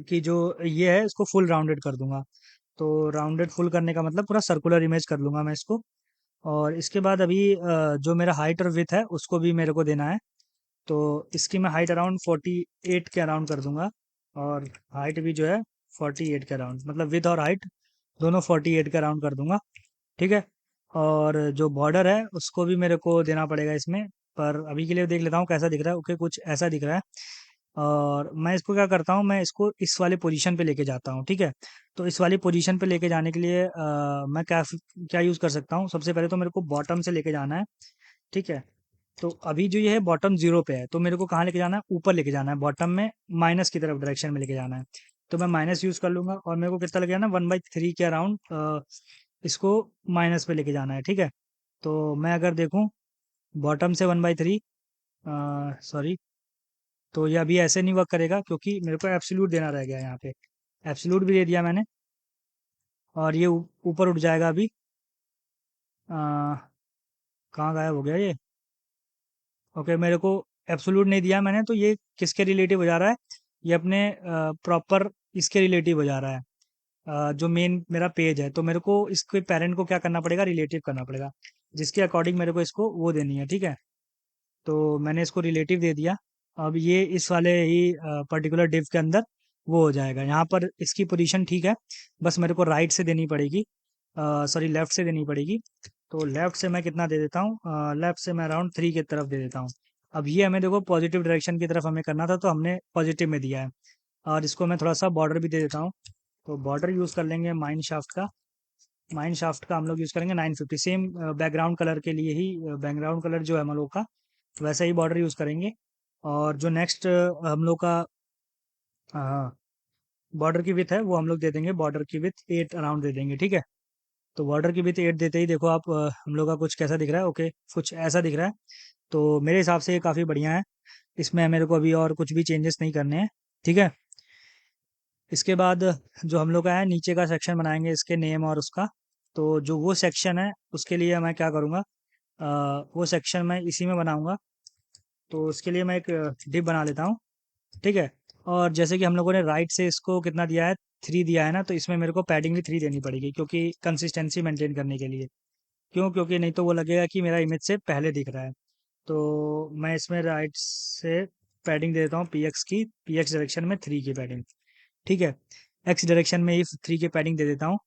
S1: कि जो ये है इसको फुल राउंडेड कर दूंगा। तो राउंडेड फुल करने का मतलब पूरा सर्कुलर इमेज कर लूँगा मैं इसको। और इसके बाद अभी जो मेरा हाइट और विथ है उसको भी मेरे को देना है। तो इसकी मैं हाइट अराउंड 48 के अराउंड कर दूंगा, और हाइट भी जो है 48 के अराउंड, मतलब विथ और हाइट दोनों 48 के अराउंड कर दूंगा, ठीक है। और जो बॉर्डर है उसको भी मेरे को देना पड़ेगा इसमें, पर अभी के लिए देख लेता हूँ कैसा दिख रहा है। ओके, कुछ ऐसा दिख रहा है। और मैं इसको क्या करता हूँ, मैं इसको इस वाले पोजीशन पे लेके जाता हूँ, ठीक है। तो इस वाली पोजीशन पे लेके जाने के लिए मैं क्या क्या यूज़ कर सकता हूँ, सबसे पहले तो मेरे को बॉटम से लेके जाना है, ठीक है। तो अभी जो ये है बॉटम 0 पे है, तो मेरे को कहाँ लेके जाना है, ऊपर लेके जाना है, बॉटम में माइनस की तरफ डायरेक्शन में लेके जाना है। तो मैं माइनस यूज़ कर लूँगा, और मेरे को कितना लेके जाना है, 1/3 के अराउंड इसको माइनस पे लेके जाना है, ठीक है। तो मैं अगर देखूँ बॉटम से 1/3, सॉरी, तो ये अभी ऐसे नहीं वर्क करेगा क्योंकि मेरे को एब्सोल्यूट देना रह गया है यहाँ पे। एब्सोल्यूट भी दे दिया मैंने, और ये ऊपर उठ जाएगा अभी। अ, कहाँ गायब हो गया ये। ओके, मेरे को एब्सोल्यूट नहीं दिया मैंने, तो ये किसके रिलेटिव हो जा रहा है, ये अपने प्रॉपर इसके रिलेटिव हो जा रहा है। जो मेन मेरा पेज है, तो मेरे को इसके पेरेंट को क्या करना पड़ेगा, रिलेटिव करना पड़ेगा, जिसके अकॉर्डिंग मेरे को इसको वो देनी है, ठीक है। तो मैंने इसको रिलेटिव दे दिया। अब ये इस वाले ही पर्टिकुलर डिव के अंदर वो हो जाएगा, यहाँ पर इसकी पोजीशन ठीक है। बस मेरे को राइट से देनी पड़ेगी, सॉरी लेफ्ट से देनी पड़ेगी। तो लेफ्ट से मैं कितना दे देता हूँ, लेफ्ट से मैं अराउंड 3 की तरफ दे देता हूँ। अब ये हमें देखो पॉजिटिव डायरेक्शन की तरफ हमें करना था, तो हमने पॉजिटिव में दिया है। और इसको मैं थोड़ा सा बॉर्डर भी दे देता हूँ। तो बॉर्डर यूज़ कर लेंगे माइन शाफ्ट का। माइन शाफ्ट का हम लोग यूज़ करेंगे 950, सेम बैकग्राउंड कलर के लिए ही, बैकग्राउंड कलर जो है हम लोग का वैसा ही बॉर्डर यूज़ करेंगे। और जो नेक्स्ट हम लोग का बॉर्डर की विथ है वो हम लोग दे देंगे, बॉर्डर की विथ 8 अराउंड दे देंगे, ठीक है। तो बॉर्डर की विथ 8 देते ही देखो आप हम लोग का कुछ कैसा दिख रहा है, ओके कुछ ऐसा दिख रहा है। तो मेरे हिसाब से ये काफ़ी बढ़िया है। इसमें मेरे को अभी और कुछ भी चेंजेस नहीं करने हैं, ठीक है। इसके बाद जो हम लोग का है नीचे का सेक्शन बनाएंगे इसके नेम और उसका। तो जो वो सेक्शन है उसके लिए मैं क्या करूँगा, वो सेक्शन मैं इसी में बनाऊँगा। तो उसके लिए मैं एक डिप बना लेता हूँ, ठीक है। और जैसे कि हम लोगों ने राइट से इसको कितना दिया है, 3 दिया है ना, तो इसमें मेरे को पैडिंग भी 3 देनी पड़ेगी क्योंकि कंसिस्टेंसी मेंटेन करने के लिए। क्यों, क्योंकि नहीं तो वो लगेगा कि मेरा इमेज से पहले दिख रहा है। तो मैं इसमें राइट से पैडिंग दे देता हूँ, पी एक्स डायरेक्शन में 3 की पैडिंग, ठीक है। एक्स डायरेक्शन में ही 3 की पैडिंग दे देता हूँ।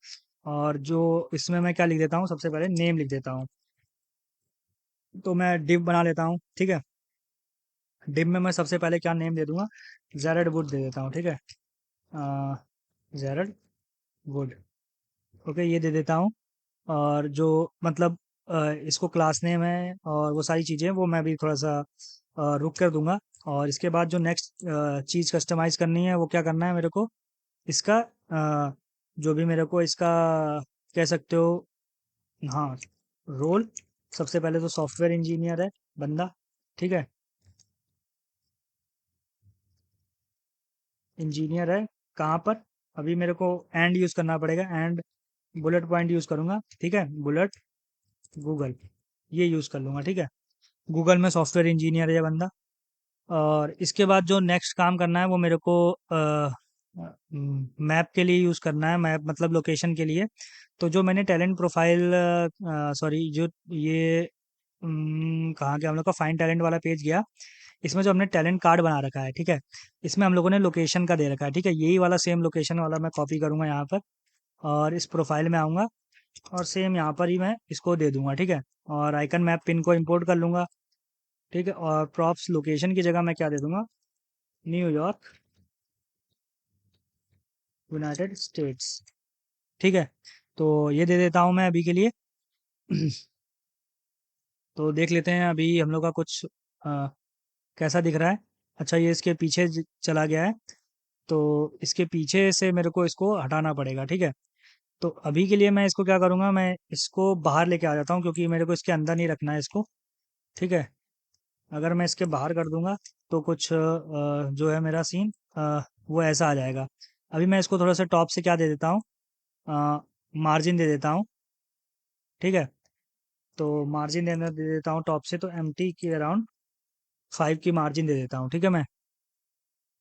S1: और जो इसमें मैं क्या लिख देता हूँ, सबसे पहले नेम लिख देता हूँ। तो मैं डिव बना लेता हूँ, ठीक है। डिव में मैं सबसे पहले क्या नेम दे दूंगा, जेरेड वुड दे देता हूँ, ठीक है। जेरेड वुड, ओके ये दे देता हूँ। और जो मतलब इसको क्लास नेम है और वो सारी चीज़ें वो मैं भी थोड़ा सा रुक कर दूंगा। और इसके बाद जो नेक्स्ट चीज़ कस्टमाइज़ करनी है वो क्या करना है मेरे को, इसका जो भी मेरे को इसका कह सकते हो, हाँ, रोल। सबसे पहले तो सॉफ्टवेयर इंजीनियर है बंदा, ठीक है, इंजीनियर है। कहाँ पर, अभी मेरे को एंड यूज़ करना पड़ेगा, एंड बुलेट पॉइंट यूज़ करूँगा, ठीक है, बुलेट गूगल, ये यूज़ कर लूँगा, ठीक है। गूगल में सॉफ्टवेयर इंजीनियर है ये बंदा। और इसके बाद जो नेक्स्ट काम करना है वो मेरे को मैप के लिए यूज़ करना है, मैप मतलब लोकेशन के लिए। तो जो मैंने टैलेंट प्रोफाइल, सॉरी, जो ये कहाँ गया हम लोग का फाइंड टैलेंट वाला पेज गया, इसमें जो हमने टैलेंट कार्ड बना रखा है, ठीक है, इसमें हम लोगों ने लोकेशन का दे रखा है, ठीक है, यही वाला सेम लोकेशन वाला मैं कॉपी करूँगा यहाँ पर, और इस प्रोफाइल में आऊँगा और सेम यहाँ पर ही मैं इसको दे दूंगा, ठीक है। और आइकन मैप पिन को इंपोर्ट कर लूँगा, ठीक है। और प्रॉप्स लोकेशन की जगह मैं क्या दे दूंगा, न्यूयॉर्क यूनाइटेड स्टेट्स, ठीक है। तो ये दे देता हूँ मैं अभी के लिए। तो देख लेते हैं अभी हम लोग का कुछ अ, कैसा दिख रहा है। अच्छा, ये इसके पीछे चला गया है, तो इसके पीछे से मेरे को इसको हटाना पड़ेगा, ठीक है। तो अभी के लिए मैं इसको क्या करूँगा, मैं इसको बाहर लेके आ जाता हूँ, क्योंकि मेरे को इसके अंदर नहीं रखना है इसको, ठीक है। अगर मैं इसके बाहर कर दूंगा तो कुछ जो है मेरा सीन वो ऐसा आ जाएगा। अभी मैं इसको थोड़ा सा टॉप से क्या दे देता हूँ, मार्जिन दे देता हूँ, ठीक है। तो मार्जिन दे देता हूँ टॉप से, तो एम टी के अराउंड 5 की मार्जिन दे देता हूँ, ठीक है। मैं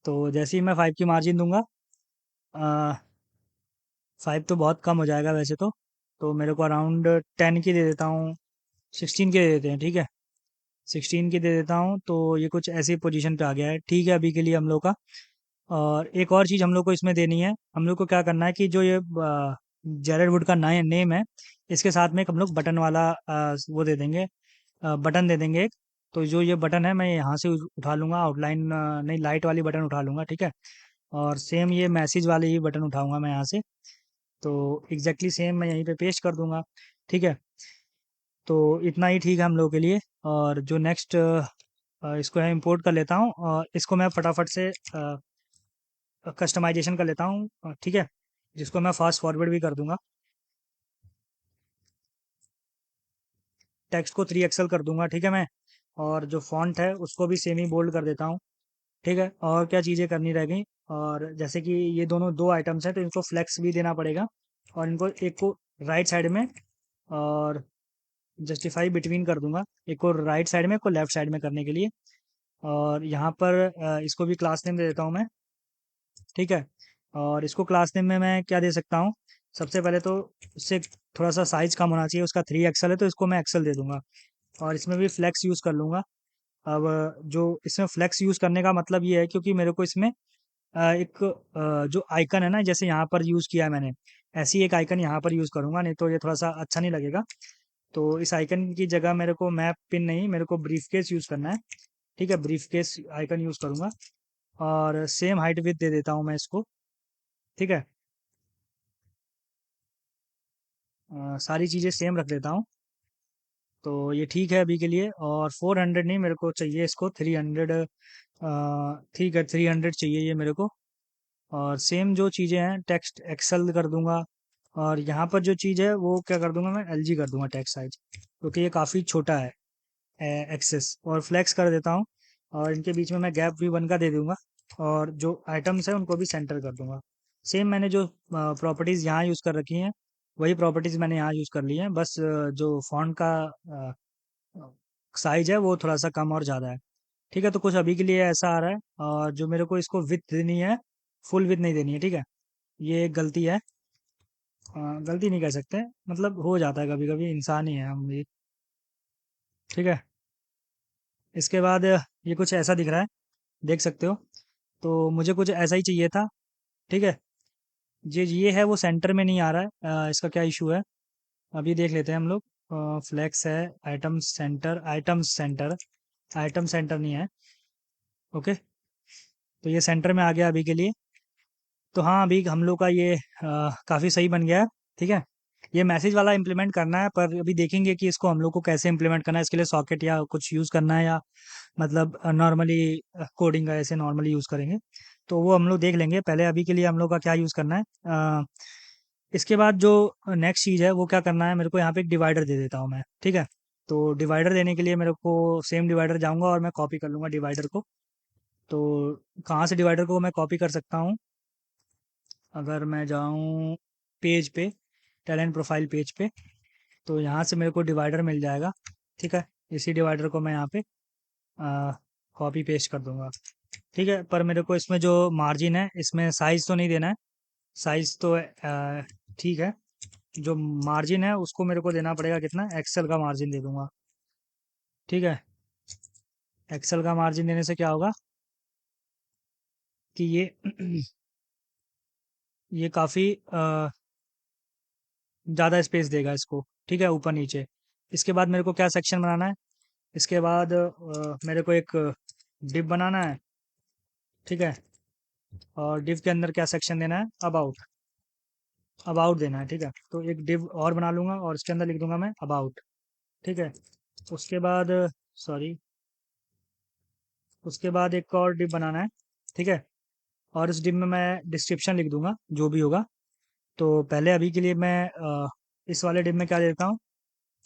S1: तो जैसे ही मैं 5 की मार्जिन दूंगा, 5 तो बहुत कम हो जाएगा वैसे तो मेरे को अराउंड 10 की दे देता हूँ, 16 की दे देते हैं, ठीक है। 16 की दे देता हूँ, तो ये कुछ ऐसी पोजीशन पे आ गया है, ठीक है अभी के लिए हम लोग का। और एक और चीज़ हम लोग को इसमें देनी है, हम लोग को क्या करना है कि जो ये जेरेड वुड का नेम है, इसके साथ में एक हम लोग बटन वाला वो दे देंगे, बटन दे देंगे एक। तो जो ये बटन है मैं यहाँ से उठा लूँगा, आउटलाइन नहीं, लाइट वाली बटन उठा लूँगा, ठीक है। और सेम ये मैसेज वाली ही बटन उठाऊँगा मैं यहाँ से, तो एग्जैक्टली सेम मैं यहीं पे पेस्ट कर दूँगा, ठीक है। तो इतना ही ठीक है हम लोग के लिए। और जो नेक्स्ट इसको है इंपोर्ट कर लेता हूँ, और इसको मैं फटाफट से कस्टमाइजेशन कर लेता हूँ, ठीक है, जिसको मैं फास्ट फॉरवर्ड भी कर दूंगा। टेक्स्ट को 3 एक्सएल कर दूंगा, ठीक है मैं। और जो फॉन्ट है उसको भी सेमी बोल्ड कर देता हूँ, ठीक है। और क्या चीज़ें करनी रह गई, और जैसे कि ये दोनों दो आइटम्स हैं तो इनको फ्लेक्स भी देना पड़ेगा, और इनको एक को राइट साइड में और जस्टिफाई बिटवीन कर दूंगा, एक को राइट साइड में, एक को लेफ्ट साइड में करने के लिए। और यहाँ पर इसको भी क्लास नेम दे देता हूँ मैं, ठीक है। और इसको क्लास नेम में मैं क्या दे सकता हूँ, सबसे पहले तो इससे थोड़ा सा साइज कम होना चाहिए, उसका 3 एक्सएल है तो इसको मैं एक्सएल दे दूंगा। और इसमें भी फ्लेक्स यूज़ कर लूँगा। अब जो इसमें फ्लेक्स यूज़ करने का मतलब ये है, क्योंकि मेरे को इसमें एक जो आइकन है ना, जैसे यहाँ पर यूज़ किया है मैंने, ऐसी एक आइकन यहाँ पर यूज़ करूँगा, नहीं तो ये थोड़ा सा अच्छा नहीं लगेगा। तो इस आइकन की जगह मेरे को मैप पिन नहीं, मेरे को ब्रीफ केस यूज़ करना है, ठीक है। ब्रीफ केस आइकन यूज़ करूँगा, और सेम हाइट विथ दे देता हूँ मैं इसको, ठीक है। सारी चीज़ें सेम रख देता हूँ, तो ये ठीक है अभी के लिए। और 400 नहीं, मेरे को चाहिए इसको 300, ठीक है 300 चाहिए ये मेरे को। और सेम जो चीज़ें हैं टेक्स्ट एक्सेल कर दूंगा, और यहाँ पर जो चीज़ है वो क्या कर दूंगा, मैं एलजी कर दूंगा टेक्स्ट साइज, क्योंकि ये काफ़ी छोटा है एक्सेस। और फ्लेक्स कर देता हूँ, और इनके बीच में मैं गैप भी 1 का दे दूंगा, और जो आइटम्स हैं उनको भी सेंटर कर दूंगा। सेम मैंने जो प्रॉपर्टीज़ यहाँ यूज़ कर रखी हैं, वही प्रॉपर्टीज़ मैंने यहाँ यूज़ कर ली हैं, बस जो फॉन्ट का साइज है वो थोड़ा सा कम और ज़्यादा है, ठीक है। तो कुछ अभी के लिए ऐसा आ रहा है, और जो मेरे को इसको विथ देनी है, फुल विथ नहीं देनी है, ठीक है। ये एक गलती है, गलती नहीं कह सकते, मतलब हो जाता है कभी कभी, इंसान ही है हम भी, ठीक है। इसके बाद ये कुछ ऐसा दिख रहा है, देख सकते हो। तो मुझे कुछ ऐसा ही चाहिए था, ठीक है। ये है वो सेंटर में नहीं आ रहा है, इसका क्या इशू है, अभी देख लेते हैं हम लोग। फ्लेक्स है, आइटम सेंटर नहीं है, ओके। तो ये सेंटर में आ गया अभी के लिए। तो हाँ, अभी हम लोग का ये काफ़ी सही बन गया है, ठीक है। ये मैसेज वाला इम्प्लीमेंट करना है, पर अभी देखेंगे कि इसको हम लोग को कैसे इम्प्लीमेंट करना है, इसके लिए सॉकेट या कुछ यूज़ करना है, या मतलब नॉर्मली कोडिंग का ऐसे नॉर्मली यूज़ करेंगे, तो वो हम लोग देख लेंगे। पहले अभी के लिए हम लोग का क्या यूज़ करना है, इसके बाद जो नेक्स्ट चीज़ है वो क्या करना है, मेरे को यहाँ पे एक डिवाइडर दे देता हूँ मैं, ठीक है। तो डिवाइडर देने के लिए मेरे को सेम डिवाइडर जाऊँगा और मैं कॉपी कर लूँगा डिवाइडर को। तो कहाँ से डिवाइडर को मैं कॉपी कर सकता हूँ, अगर मैं जाऊँ पेज पे, टैलेंट प्रोफाइल पेज पे, तो यहाँ से मेरे को डिवाइडर मिल जाएगा, ठीक है। इसी डिवाइडर को मैं यहाँ पे कॉपी पेस्ट कर दूंगा, ठीक है। पर मेरे को इसमें जो मार्जिन है, इसमें साइज तो नहीं देना है, साइज तो ठीक है। जो मार्जिन है उसको मेरे को देना पड़ेगा कितना, एक्सेल का मार्जिन दे दूंगा, ठीक है। एक्सेल का मार्जिन देने से क्या होगा कि ये ये काफ़ी ज़्यादा स्पेस देगा इसको, ठीक है, ऊपर नीचे। इसके बाद मेरे को क्या सेक्शन बनाना है, इसके बाद मेरे को एक डिव बनाना है, ठीक है, और डिव के अंदर क्या सेक्शन देना है, अबाउट, अबाउट देना है, ठीक है। तो एक डिव और बना लूँगा और इसके अंदर लिख दूंगा मैं अबाउट, ठीक है। उसके बाद सॉरी, उसके बाद एक और डिव बनाना है, ठीक है, और इस डिव में मैं डिस्क्रिप्शन लिख दूंगा जो भी होगा। तो पहले अभी के लिए मैं इस वाले डिव में क्या दे देता हूँ,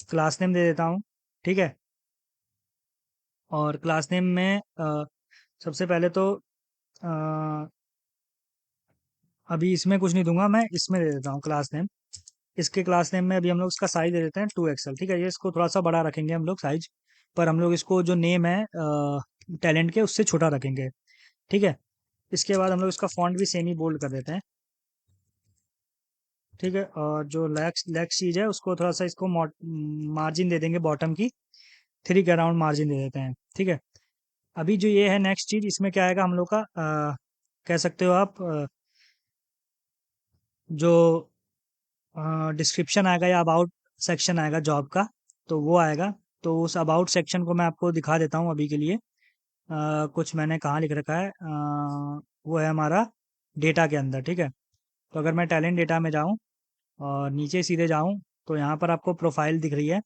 S1: क्लास नेम दे देता हूँ, ठीक है। और क्लास नेम में सबसे पहले तो अ, अभी इसमें कुछ नहीं दूंगा, मैं इसमें दे देता हूँ क्लास नेम। इसके क्लास नेम में अभी हम लोग इसका साइज दे देते हैं 2XL, ठीक है। ये इसको थोड़ा सा बड़ा रखेंगे हम लोग साइज, पर हम लोग इसको जो नेम है टैलेंट के उससे छोटा रखेंगे, ठीक है। इसके बाद हम लोग इसका फॉन्ट भी सेमी बोल्ड कर देते हैं, ठीक है। और जो लेक्स लेक्स चीज़ है उसको थोड़ा सा इसको मार्जिन दे देंगे, बॉटम की 3 के अराउंड मार्जिन दे देते हैं, ठीक है। अभी जो ये है नेक्स्ट चीज़, इसमें क्या आएगा हम लोग का कह सकते हो आप जो डिस्क्रिप्शन आएगा या अबाउट सेक्शन आएगा जॉब का, तो वो आएगा। तो उस अबाउट सेक्शन को मैं आपको दिखा देता हूँ अभी के लिए। कुछ मैंने कहाँ लिख रखा है, वो है हमारा डेटा के अंदर, ठीक है। तो अगर मैं टैलेंट डेटा में जाऊँ और नीचे सीधे जाऊँ, तो यहाँ पर आपको प्रोफाइल दिख रही है।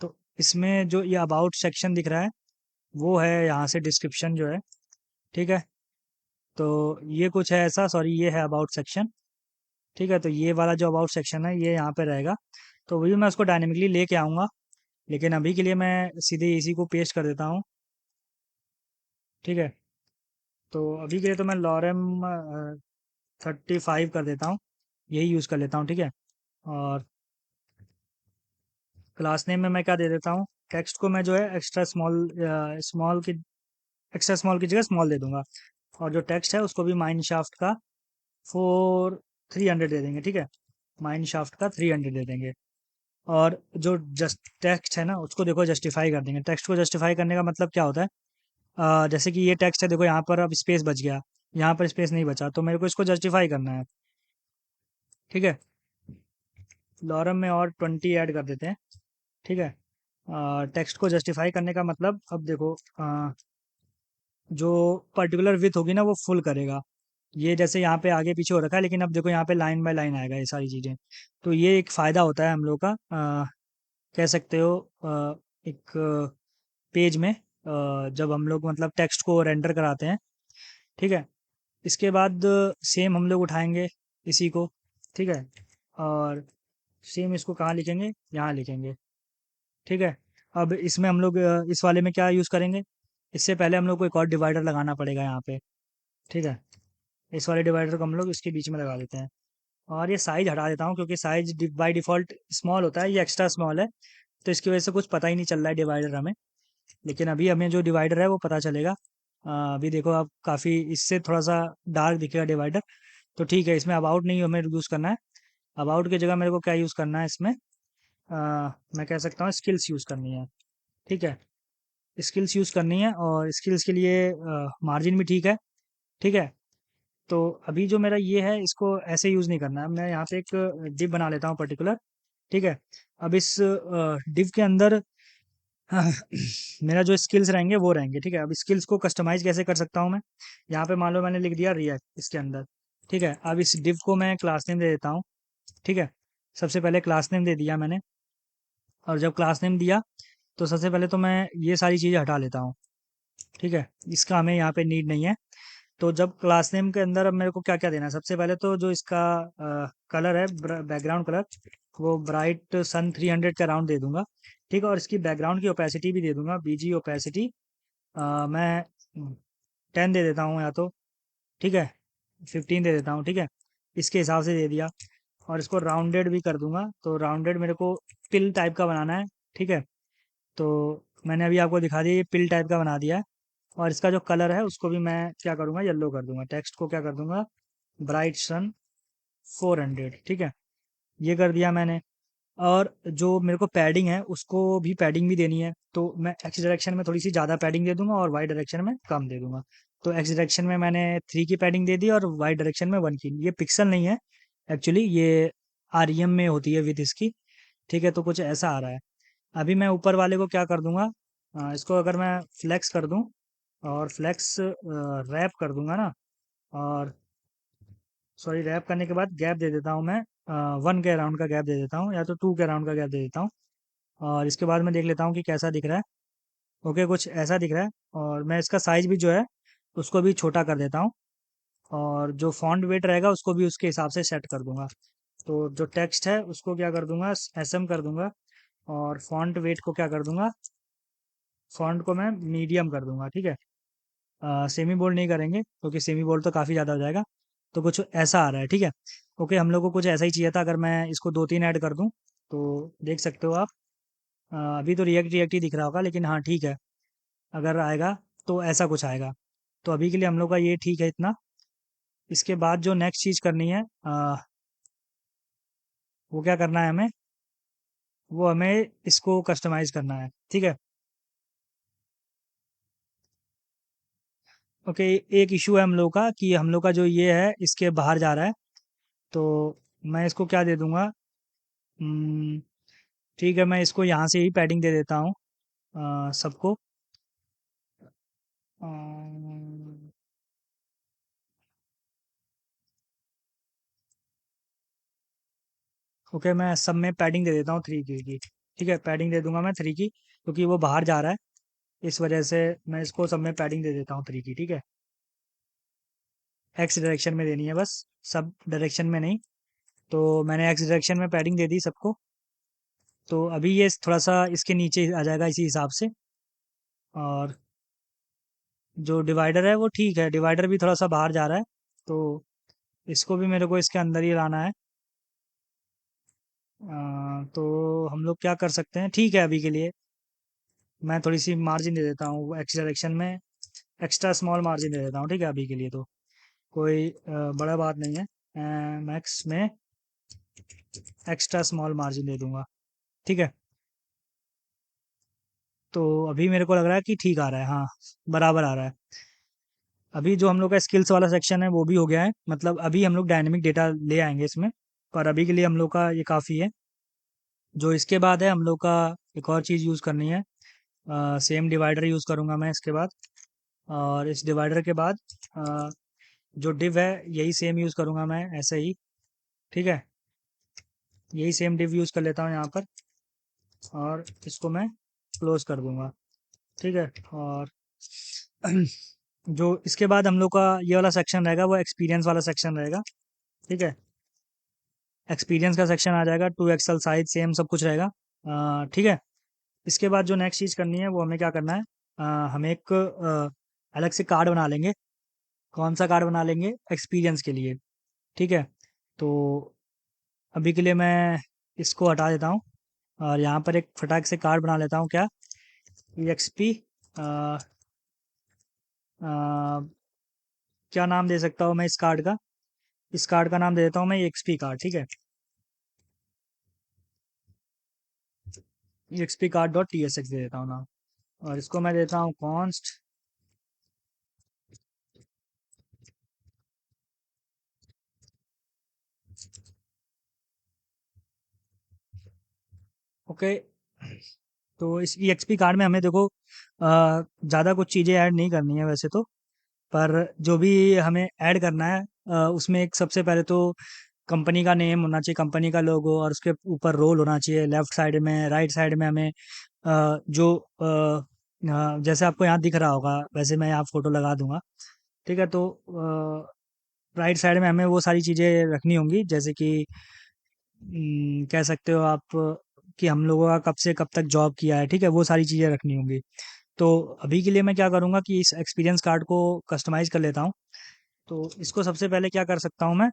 S1: तो इसमें जो ये अबाउट सेक्शन दिख रहा है वो है यहाँ से डिस्क्रिप्शन जो है, ठीक है। तो ये कुछ है ऐसा, सॉरी, ये है अबाउट सेक्शन, ठीक है। तो ये वाला जो अबाउट सेक्शन है ये यहाँ पे रहेगा। तो वही मैं उसको डायनेमिकली लेके आऊँगा, लेकिन अभी के लिए मैं सीधे इसी को पेस्ट कर देता हूँ, ठीक है। तो अभी के लिए तो मैं लॉरेम 35 कर देता हूँ, यही यूज़ कर लेता हूँ, ठीक है। और क्लास नेम में मैं क्या दे देता हूँ, टेक्स्ट को मैं जो है एक्स्ट्रा स्मॉल, स्मॉल की एक्स्ट्रा स्मॉल की जगह स्मॉल दे दूंगा। और जो टेक्स्ट है उसको भी माइन शाफ्ट का 300 दे देंगे, ठीक है। माइन शाफ्ट का 300 दे देंगे। और जो जस्ट टेक्स्ट है ना उसको देखो जस्टिफाई कर देंगे। टेक्स्ट को जस्टिफाई करने का मतलब क्या होता है, जैसे कि ये टेक्स्ट है, देखो यहाँ पर अब स्पेस बच गया, यहाँ पर स्पेस नहीं बचा, तो मेरे को इसको जस्टिफाई करना है, ठीक है। लॉरम में और 20 ऐड कर देते हैं, ठीक है। टेक्स्ट को जस्टिफाई करने का मतलब, अब देखो जो पर्टिकुलर विथ होगी ना वो फुल करेगा। ये जैसे यहाँ पे आगे पीछे हो रखा है, लेकिन अब देखो यहाँ पे लाइन बाय लाइन आएगा ये सारी चीज़ें। तो ये एक फ़ायदा होता है हम लोग का, कह सकते हो एक पेज में जब हम लोग मतलब टेक्स्ट को रेंडर कराते हैं, ठीक है। इसके बाद सेम हम लोग उठाएंगे इसी को, ठीक है। और सेम इसको कहाँ लिखेंगे, यहाँ लिखेंगे, ठीक है। अब इसमें हम लोग इस वाले में क्या यूज़ करेंगे, इससे पहले हम लोग को एक और डिवाइडर लगाना पड़ेगा यहाँ पे, ठीक है। इस वाले डिवाइडर को हम लोग इसके बीच में लगा देते हैं। और ये साइज़ हटा देता हूँ क्योंकि साइज़ बाय डिफ़ॉल्ट स्मॉल होता है, ये एक्स्ट्रा स्मॉल है। तो इसकी वजह से कुछ पता ही नहीं चल रहा है डिवाइडर हमें, लेकिन अभी हमें जो डिवाइडर है वो पता चलेगा। अभी देखो आप, काफ़ी इससे थोड़ा सा डार्क दिखेगा डिवाइडर। तो ठीक है, इसमें अबाउट नहीं हमें यूज़ करना है। अबाउट की जगह मेरे को क्या यूज़ करना है इसमें, मैं कह सकता हूँ स्किल्स यूज़ करनी है, ठीक है। स्किल्स यूज़ करनी है और स्किल्स के लिए मार्जिन भी ठीक है, ठीक है। तो अभी जो मेरा ये है इसको ऐसे यूज़ नहीं करना है, मैं यहाँ पे एक डिव बना लेता हूँ पर्टिकुलर, ठीक है। अब इस डिव के अंदर मेरा जो स्किल्स रहेंगे वो रहेंगे, ठीक है। अब स्किल्स को कस्टमाइज़ कैसे कर सकता हूँ मैं, यहाँ पे मान लो मैंने लिख दिया रिएक्ट इसके अंदर, ठीक है। अब इस डिव को मैं क्लास नेम दे देता हूँ, ठीक है। सबसे पहले क्लास नेम दे दिया मैंने, और जब क्लास नेम दिया तो सबसे पहले तो मैं ये सारी चीज़ें हटा लेता हूँ, ठीक है। इसका हमें यहाँ पे नीड नहीं है। तो जब क्लास नेम के अंदर अब मेरे को क्या क्या देना है, सबसे पहले तो जो इसका कलर है, बैकग्राउंड कलर, वो ब्राइट सन 300 के अराउंड दे दूंगा, ठीक है। और इसकी बैकग्राउंड की ओपेसिटी भी दे दूंगा, बीजी ओपेसिटी मैं 10 दे देता हूँ या तो, ठीक है, 15 दे देता हूँ, ठीक है। इसके हिसाब से दे दिया। और इसको राउंडेड भी कर दूंगा, तो राउंडेड मेरे को पिल टाइप का बनाना है, ठीक है। तो मैंने अभी आपको दिखा दिया, ये पिल टाइप का बना दिया है। और इसका जो कलर है उसको भी मैं क्या करूँगा, येलो कर दूंगा। टेक्स्ट को क्या कर दूंगा, ब्राइट सन 400, ठीक है। ये कर दिया मैंने। और जो मेरे को पैडिंग है उसको भी पैडिंग भी देनी है, तो मैं एक्स डायरेक्शन में थोड़ी सी ज़्यादा पैडिंग दे दूंगा और वाई डायरेक्शन में कम दे दूंगा। तो एक्स डायरेक्शन में मैंने 3 की पैडिंग दे दी और वाई डायरेक्शन में 1 की। ये पिक्सल नहीं है एक्चुअली, ये आरईएम में होती है विद इसकी। ठीक है, तो कुछ ऐसा आ रहा है। अभी मैं ऊपर वाले को क्या कर दूंगा, इसको अगर मैं फ्लेक्स कर दूं और फ्लेक्स रैप कर दूंगा ना, और सॉरी रैप करने के बाद गैप दे देता हूँ मैं, 1 के अराउंड का गैप दे देता हूँ या तो 2 के अराउंड का गैप दे देता हूँ। और इसके बाद मैं देख लेता हूँ कि कैसा दिख रहा है। ओके, कुछ ऐसा दिख रहा है। और मैं इसका साइज भी जो है उसको भी छोटा कर देता हूँ, और जो फॉन्ट वेट रहेगा उसको भी उसके हिसाब से सेट कर दूंगा। तो जो टेक्स्ट है उसको क्या कर दूंगा, एसएम कर दूंगा, और फॉन्ट वेट को क्या कर दूंगा, फॉन्ट को मैं मीडियम कर दूंगा। ठीक है, सेमी बोल्ड नहीं करेंगे क्योंकि सेमी बोल्ड तो काफ़ी ज़्यादा हो जाएगा। तो कुछ ऐसा आ रहा है। ठीक है, ओके, हम लोग को कुछ ऐसा ही चाहिए था। अगर मैं इसको 2-3 ऐड कर दूं तो देख सकते हो आप, अभी तो रिएक्ट रिएक्ट ही दिख रहा होगा, लेकिन हाँ ठीक है, अगर आएगा तो ऐसा कुछ आएगा। तो अभी के लिए हम लोग का ये ठीक है इतना। इसके बाद जो नेक्स्ट चीज़ करनी है, वो क्या करना है हमें, वो हमें इसको कस्टमाइज़ करना है। ठीक है, ओके, एक इशू है हम लोग का कि हम लोग का जो ये है इसके बाहर जा रहा है। तो मैं इसको क्या दे दूंगा, हम्म, ठीक है, मैं इसको यहाँ से ही पैडिंग दे देता हूँ सबको। अम, ओके, मैं सब में पैडिंग दे देता हूँ 3 की। ठीक है, पैडिंग दे दूंगा मैं 3 की, क्योंकि वो बाहर जा रहा है, इस वजह से मैं इसको सब में पैडिंग दे देता हूँ 3 की। ठीक है, एक्स डायरेक्शन में देनी है बस, सब डायरेक्शन में नहीं। तो मैंने एक्स डायरेक्शन में पैडिंग दे दी सबको। तो अभी ये थोड़ा सा इसके नीचे आ जाएगा इसी हिसाब से। और जो डिवाइडर है वो ठीक है, डिवाइडर भी थोड़ा सा बाहर जा रहा है, तो इसको भी मेरे को इसके अंदर ही लाना है। तो हम लोग क्या कर सकते हैं, ठीक है, अभी के लिए मैं थोड़ी सी मार्जिन दे देता हूँ एक्स डायरेक्शन में, एक्स्ट्रा स्मॉल मार्जिन दे देता हूँ। ठीक है, अभी के लिए तो कोई बड़ा बात नहीं है। मैक्स में एक्स्ट्रा स्मॉल मार्जिन दे दूंगा। ठीक है, तो अभी मेरे को लग रहा है कि ठीक आ रहा है, हाँ, बराबर आ रहा है। अभी जो हम लोग का स्किल्स वाला सेक्शन है वो भी हो गया है, मतलब अभी हम लोग डायनेमिक डेटा ले आएंगे इसमें, पर अभी के लिए हम लोग का ये काफ़ी है। जो इसके बाद है हम लोग का एक और चीज़ यूज़ करनी है, सेम डिवाइडर यूज़ करूँगा मैं इसके बाद। और इस डिवाइडर के बाद अ, जो डिव है यही सेम यूज़ करूँगा मैं ऐसे ही। ठीक है, यही सेम डिव यूज़ कर लेता हूँ यहाँ पर, और इसको मैं क्लोज कर दूंगा। ठीक है, और जो इसके बाद हम लोग का ये वाला सेक्शन रहेगा वो एक्सपीरियंस वाला सेक्शन रहेगा। ठीक है, एक्सपीरियंस का सेक्शन आ जाएगा, 2 एक्सल साइज सेम सब कुछ रहेगा। ठीक है, इसके बाद जो नेक्स्ट चीज़ करनी है वो हमें क्या करना है, हम एक अलग से कार्ड बना लेंगे। कौन सा कार्ड बना लेंगे, एक्सपीरियंस के लिए। ठीक है, तो अभी के लिए मैं इसको हटा देता हूँ, और यहाँ पर एक फटाक से कार्ड बना लेता हूँ, क्या, EXP, क्या नाम दे सकता हूँ मैं इस कार्ड का, इस कार्ड का नाम दे देता हूँ मैं EXP कार्ड। ठीक है, EXP कार्ड डॉट TSX दे देता हूँ नाम, और इसको मैं देता हूँ कॉन्स्ट। ओके, तो इस EXP कार्ड में हमें देखो ज़्यादा कुछ चीज़ें ऐड नहीं करनी है वैसे तो, पर जो भी हमें ऐड करना है उसमें एक सबसे पहले तो कंपनी का नेम होना चाहिए, कंपनी का लोगो, और उसके ऊपर रोल होना चाहिए। लेफ्ट साइड में, राइट साइड में हमें जो जैसे आपको यहाँ दिख रहा होगा वैसे मैं यहाँ फोटो लगा दूंगा। ठीक है, तो राइट साइड में हमें वो सारी चीज़ें रखनी होंगी, जैसे कि कह सकते हो आप कि हम लोगों का कब से कब तक जॉब किया है। ठीक है, वो सारी चीज़ें रखनी होंगी। तो अभी के लिए मैं क्या करूँगा कि इस एक्सपीरियंस कार्ड को कस्टमाइज़ कर लेता हूँ। तो इसको सबसे पहले क्या कर सकता हूँ मैं,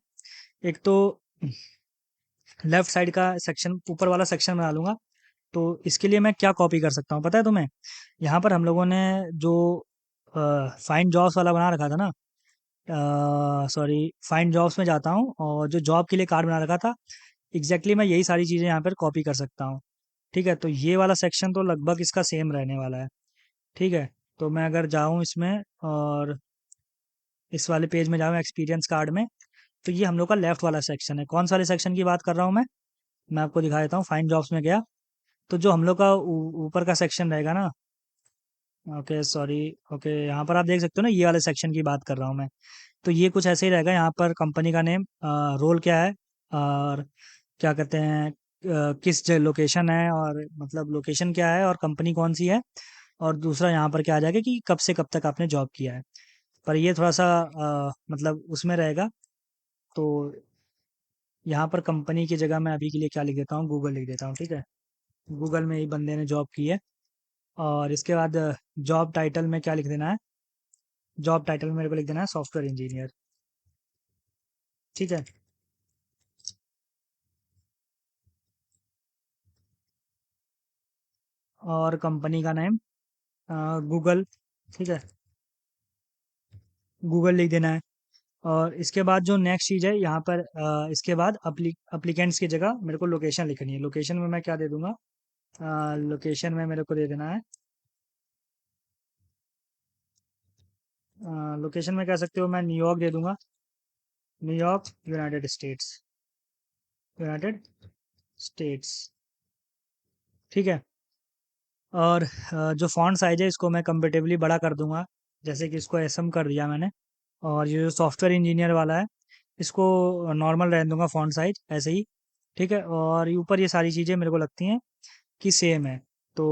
S1: एक तो लेफ्ट साइड का सेक्शन, ऊपर वाला सेक्शन बना लूँगा। तो इसके लिए मैं क्या कॉपी कर सकता हूँ पता है तुम्हें, यहाँ पर हम लोगों ने जो फाइंड जॉब्स वाला बना रखा था ना, सॉरी, फाइंड जॉब्स में जाता हूँ और जो जॉब के लिए कार्ड बना रखा था, एग्जैक्टली मैं यही सारी चीज़ें यहाँ पर कॉपी कर सकता हूँ। ठीक है, तो ये वाला सेक्शन तो लगभग इसका सेम रहने वाला है। ठीक है, तो मैं अगर जाऊँ इसमें और इस वाले पेज में जाऊँ एक्सपीरियंस कार्ड में, तो ये हम लोग का लेफ्ट वाला सेक्शन है। कौन सा वाले सेक्शन की बात कर रहा हूँ मैं आपको दिखा देता हूँ। फाइंड जॉब्स में गया, तो जो हम लोग का ऊपर का सेक्शन रहेगा ना, ओके सॉरी, ओके यहाँ पर आप देख सकते हो ना, ये वाले सेक्शन की बात कर रहा हूँ मैं। तो ये कुछ ऐसे ही रहेगा, यहाँ पर कंपनी का नेम, रोल क्या है, और क्या कहते हैं, किस लोकेशन है, और मतलब लोकेशन क्या है और कंपनी कौन सी है, और दूसरा यहाँ पर क्या आ जाएगा कि कब से कब तक आपने जॉब किया है। पर ये थोड़ा सा मतलब उसमें रहेगा। तो यहाँ पर कंपनी की जगह मैं अभी के लिए क्या लिख देता हूँ, गूगल लिख देता हूँ। ठीक है, गूगल में ही बंदे ने जॉब की है। और इसके बाद जॉब टाइटल में क्या लिख देना है, जॉब टाइटल में मेरे को लिख देना है सॉफ्टवेयर इंजीनियर। ठीक है, और कंपनी का नेम गूगल। ठीक है, गूगल लिख देना है। और इसके बाद जो नेक्स्ट चीज़ है यहाँ पर, इसके बाद अप्लीकेंट्स की जगह मेरे को लोकेशन लिखनी है। लोकेशन में मैं क्या दे दूंगा, लोकेशन में मेरे को दे देना है, लोकेशन में कह सकते हो मैं न्यूयॉर्क दे दूंगा, New York United states, United states. ठीक है, और जो फॉन्ट साइज़ है इसको मैं कंपेटिबली बड़ा कर दूंगा, जैसे कि इसको एसएम कर दिया मैंने। और ये जो सॉफ्टवेयर इंजीनियर वाला है इसको नॉर्मल रहने दूंगा फॉन्ट साइज ऐसे ही। ठीक है, और ये ऊपर ये सारी चीज़ें मेरे को लगती हैं कि सेम है। तो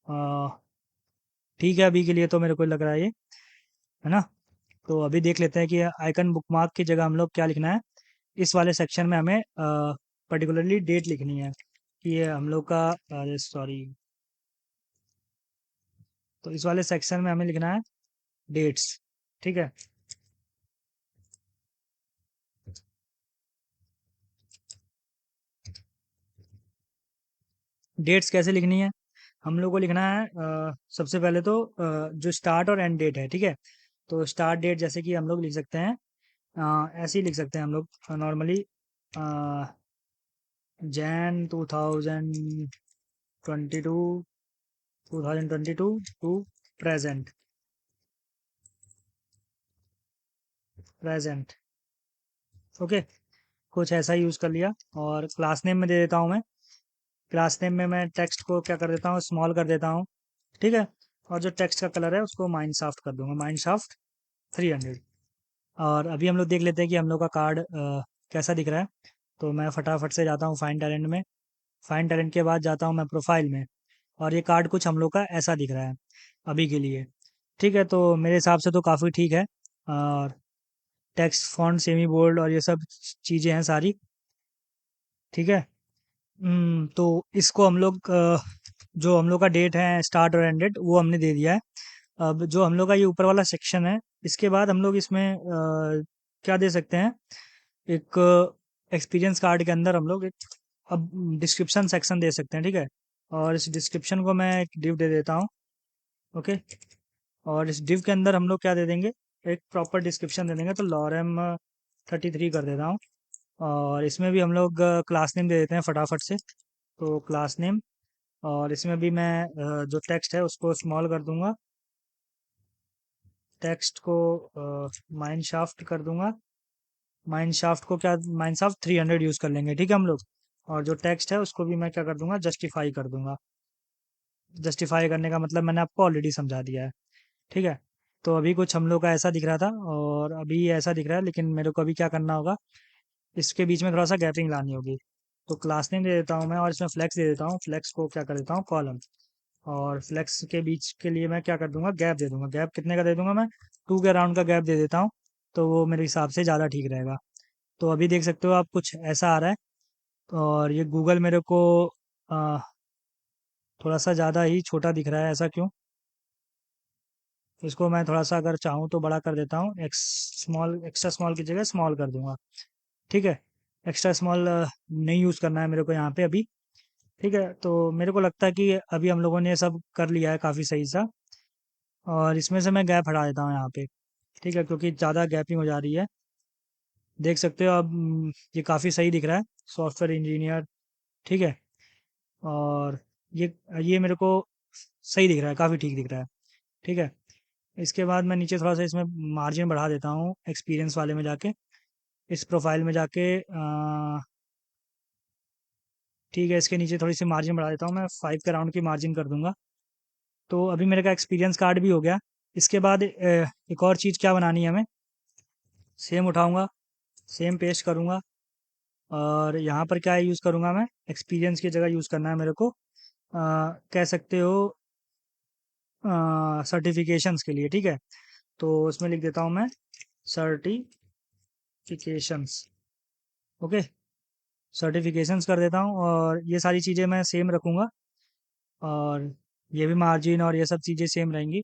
S1: अ, ठीक है, अभी के लिए तो मेरे को लग रहा है ये, है ना। तो अभी देख लेते हैं कि आइकन बुकमार्क की जगह हम लोग क्या लिखना है। इस वाले सेक्शन में हमें पर्टिकुलरली डेट लिखनी है कि ये हम लोग का, अरे सॉरी, तो इस वाले सेक्शन में हमें लिखना है डेट्स। ठीक है, डेट्स कैसे लिखनी है, हम लोग को लिखना है सबसे पहले तो जो स्टार्ट और एंड डेट है। ठीक है, तो स्टार्ट डेट जैसे कि हम लोग लिख सकते हैं, ऐसे ही लिख सकते हैं हम लोग normally, Jan 2022 to present, present. Okay, कुछ ऐसा यूज़ कर लिया। और क्लास नेम में दे देता हूँ मैं, क्लास नेम में मैं टेक्स्ट को क्या कर देता हूँ, स्मॉल कर देता हूँ। ठीक है, और जो टेक्स्ट का कलर है उसको माइनसाफ्ट कर दूंगा, माइनसाफ्ट 300। और अभी हम लोग देख लेते हैं कि हम लोग का कार्ड कैसा दिख रहा है। तो मैं फटाफट से जाता हूँ फाइंड टैलेंट में, फाइंड टैलेंट के बाद जाता हूँ मैं प्रोफाइल में, और ये कार्ड कुछ हम लोग का ऐसा दिख रहा है अभी के लिए। ठीक है, तो मेरे हिसाब से तो काफ़ी ठीक है। और टेक्स्ट फॉन्ट सेमी बोल्ड और ये सब चीज़ें हैं सारी। ठीक है, तो इसको हम लोग जो हम लोग का डेट है स्टार्ट और एंड डेट वो हमने दे दिया है। अब जो हम लोग का ये ऊपर वाला सेक्शन है, इसके बाद हम लोग इसमें क्या दे सकते हैं, एक एक्सपीरियंस कार्ड के अंदर हम लोग एक अब डिस्क्रिप्शन सेक्शन दे सकते हैं। ठीक है, और इस डिस्क्रिप्शन को मैं एक डिव दे देता हूँ। ओके, और इस डिव के अंदर हम लोग क्या दे देंगे, एक प्रॉपर डिस्क्रिप्शन दे देंगे। तो लॉरम 33 कर देता हूँ। और इसमें भी हम लोग क्लास नेम दे देते हैं फटाफट से, तो क्लास नेम। और इसमें भी मैं जो टेक्स्ट है उसको स्मॉल कर दूंगा, टेक्स्ट को माइन शाफ्ट कर दूंगा। माइन शाफ्ट को क्या, माइन शाफ्ट 300 यूज़ कर लेंगे। ठीक है हम लोग, और जो टेक्स्ट है उसको भी मैं क्या कर दूंगा, जस्टिफाई कर दूंगा। जस्टिफाई करने का मतलब मैंने आपको ऑलरेडी समझा दिया है। ठीक है, तो अभी कुछ हम लोग का ऐसा दिख रहा था और अभी ऐसा दिख रहा है, लेकिन मेरे को अभी क्या करना होगा, इसके बीच में थोड़ा सा गैपिंग लानी होगी। तो क्लास नेम दे देता हूँ मैं, और इसमें फ्लेक्स दे देता हूँ, फ्लेक्स को क्या कर देता हूँ, कॉलम। और फ्लेक्स के बीच के लिए मैं क्या कर दूंगा, गैप दे दूंगा। गैप कितने का दे दूंगा मैं, 2 के अराउंड का गैप दे देता हूँ, तो वो मेरे हिसाब से ज़्यादा ठीक रहेगा। तो अभी देख सकते हो आप कुछ ऐसा आ रहा है। और ये गूगल मेरे को आ, थोड़ा सा ज़्यादा ही छोटा दिख रहा है, ऐसा क्यों। इसको मैं थोड़ा सा अगर चाहूँ तो बड़ा कर देता हूँ, एक्स स्मॉल, एक्स्ट्रा स्मॉल की जगह स्मॉल कर दूंगा। ठीक है, एक्स्ट्रा स्मॉल नहीं यूज़ करना है मेरे को यहाँ पे अभी। ठीक है, तो मेरे को लगता है कि अभी हम लोगों ने ये सब कर लिया है काफ़ी सही सा। और इसमें से मैं गैप हटा देता हूँ यहाँ पे। ठीक है, क्योंकि ज़्यादा गैपिंग हो जा रही है, देख सकते हो अब ये काफ़ी सही दिख रहा है, सॉफ्टवेयर इंजीनियर। ठीक है। और ये ये मेरे को सही दिख रहा है, काफ़ी ठीक दिख रहा है। ठीक है। इसके बाद मैं नीचे थोड़ा सा इसमें मार्जिन बढ़ा देता हूँ एक्सपीरियंस वाले में जाके, इस प्रोफाइल में जाके ठीक है, इसके नीचे थोड़ी सी मार्जिन बढ़ा देता हूँ, मैं 5 के राउंड की मार्जिन कर दूंगा। तो अभी मेरे का एक्सपीरियंस कार्ड भी हो गया। इसके बाद एक और चीज़ क्या बनानी है हमें, सेम उठाऊंगा, सेम पेस्ट करूंगा, और यहाँ पर क्या यूज़ करूंगा मैं, एक्सपीरियंस की जगह यूज़ करना है मेरे को, कह सकते हो सर्टिफिकेशंस के लिए। ठीक है। तो उसमें लिख देता हूँ मैं सर्टिफिकेशंस। ओके, सर्टिफिकेशंस कर देता हूँ, और ये सारी चीज़ें मैं सेम रखूँगा, और ये भी मार्जिन और ये सब चीज़ें सेम रहेंगी।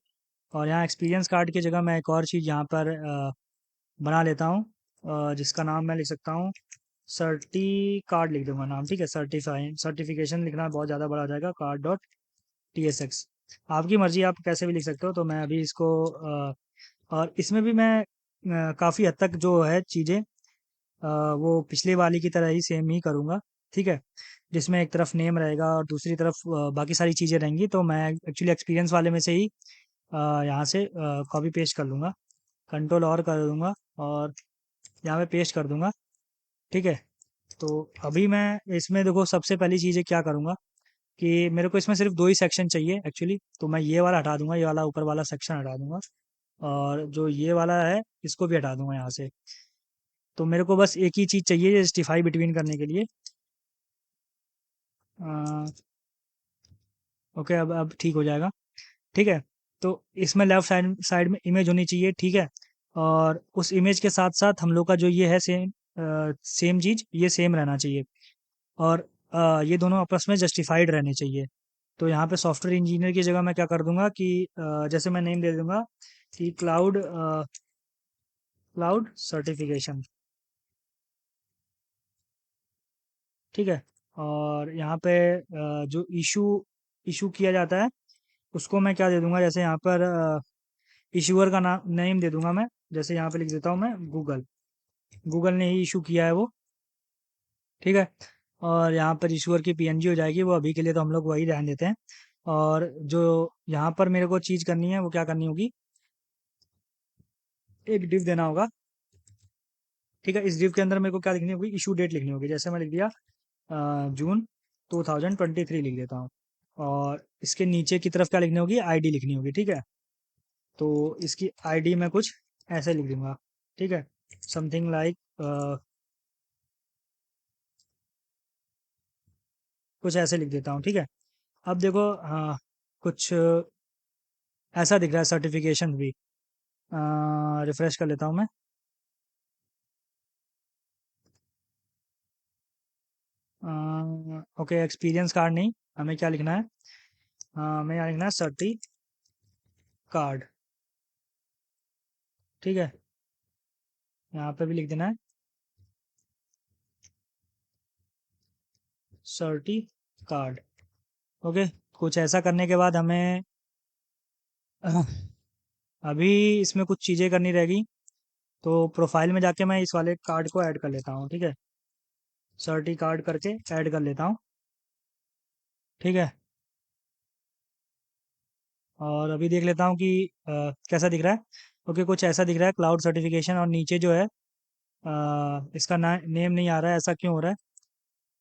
S1: और यहाँ एक्सपीरियंस कार्ड की जगह मैं एक और चीज़ यहाँ पर बना लेता हूँ, जिसका नाम मैं लिख सकता हूँ सर्टी कार्ड, लिख दूंगा नाम। ठीक है, सर्टिफाई सर्टिफिकेशन लिखना बहुत ज़्यादा बड़ा हो जाएगा, card dot T S x. आपकी मर्जी, आप कैसे भी लिख सकते हो। तो मैं अभी इसको और इसमें भी मैं काफ़ी हद तक जो है चीज़ें वो पिछले वाली की तरह ही सेम ही करूँगा। ठीक है, जिसमें एक तरफ नेम रहेगा और दूसरी तरफ बाकी सारी चीज़ें रहेंगी। तो मैं एक्चुअली एक्सपीरियंस वाले में से ही यहाँ से कॉपी पेस्ट कर लूँगा, कंट्रोल और कर दूँगा, और यहाँ पे पेस्ट कर दूँगा। ठीक है। तो अभी मैं इसमें देखो सबसे पहली चीज़ क्या करूँगा कि मेरे को इसमें सिर्फ 2 ही सेक्शन चाहिए एक्चुअली, तो मैं ये वाला हटा दूँगा, ये वाला ऊपर वाला सेक्शन हटा दूँगा, और जो ये वाला है इसको भी हटा दूँगा यहाँ से। तो मेरे को बस एक ही चीज़ चाहिए जस्टिफाई बिटवीन करने के लिए। अ, ओके, अब ठीक हो जाएगा। ठीक है। तो इसमें लेफ्ट साइड साइड में इमेज होनी चाहिए। ठीक है। और उस इमेज के साथ-साथ हम लोग का जो ये है सेम चीज़ ये सेम रहना चाहिए, और ये दोनों आपस में जस्टिफाइड रहने चाहिए। तो यहाँ पे सॉफ्टवेयर इंजीनियर की जगह मैं क्या कर दूँगा कि जैसे मैं नेम दे दूँगा कि क्लाउड सर्टिफिकेशन। ठीक है। और यहाँ पे जो इशू इशू किया जाता है उसको मैं क्या दे दूँगा, जैसे यहाँ पर इशूअर का नाम नेम दे दूँगा मैं, जैसे यहाँ पे लिख देता हूँ मैं गूगल। गूगल ने ही इशू किया है वो। ठीक है। और यहाँ पर इशूअर की पीएनजी हो जाएगी वो, अभी के लिए तो हम लोग वही रहने देते हैं। और जो यहाँ पर मेरे को चीज़ करनी है वो क्या करनी होगी, एक डिव देना होगा। ठीक है, इस डिव के अंदर मेरे को क्या लिखनी होगी, इशू डेट लिखनी होगी। जैसे मैं लिख दिया जून 2023 लिख देता हूँ। और इसके नीचे की तरफ क्या लिखनी होगी, आईडी लिखनी होगी। ठीक है। तो इसकी आईडी मैं कुछ ऐसे लिख दूंगा। ठीक है, समथिंग लाइक कुछ ऐसे लिख देता हूँ। ठीक है। अब देखो कुछ ऐसा दिख रहा है सर्टिफिकेशन भी। रिफ्रेश कर लेता हूँ मैं। ओके, एक्सपीरियंस कार्ड नहीं, हमें क्या लिखना है, हमें यहाँ लिखना है सर्टी कार्ड। ठीक है, यहाँ पे भी लिख देना है सर्टी कार्ड। ओके, कुछ ऐसा करने के बाद हमें अभी इसमें कुछ चीज़ें करनी रहेगी। तो प्रोफाइल में जाके मैं इस वाले कार्ड को ऐड कर लेता हूँ। ठीक है, सर्टी कार्ड करके ऐड कर लेता हूँ। ठीक है। और अभी देख लेता हूँ कि कैसा दिख रहा है। ओके, कुछ ऐसा दिख रहा है क्लाउड सर्टिफिकेशन, और नीचे जो है इसका नेम नहीं आ रहा है, ऐसा क्यों हो रहा है।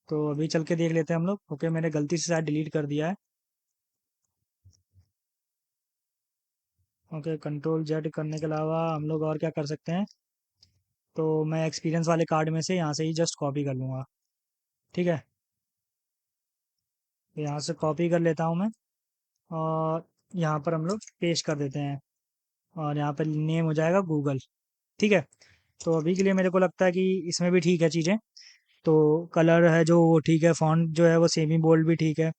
S1: तो अभी चल के देख लेते हैं हम लोग। ओके, मैंने गलती से शायद डिलीट कर दिया है। ओके, कंट्रोल जेड करने के अलावा हम लोग और क्या कर सकते हैं, तो मैं एक्सपीरियंस वाले कार्ड में से यहाँ से ही जस्ट कॉपी कर लूँगा। ठीक है, तो यहाँ से कॉपी कर लेता हूँ मैं, और यहाँ पर हम लोग पेस्ट कर देते हैं, और यहाँ पर नेम हो जाएगा गूगल। ठीक है। तो अभी के लिए मेरे को लगता है कि इसमें भी ठीक है चीज़ें। तो कलर है जो वो ठीक है, फॉन्ट जो है वो सेमी बोल्ड भी ठीक है।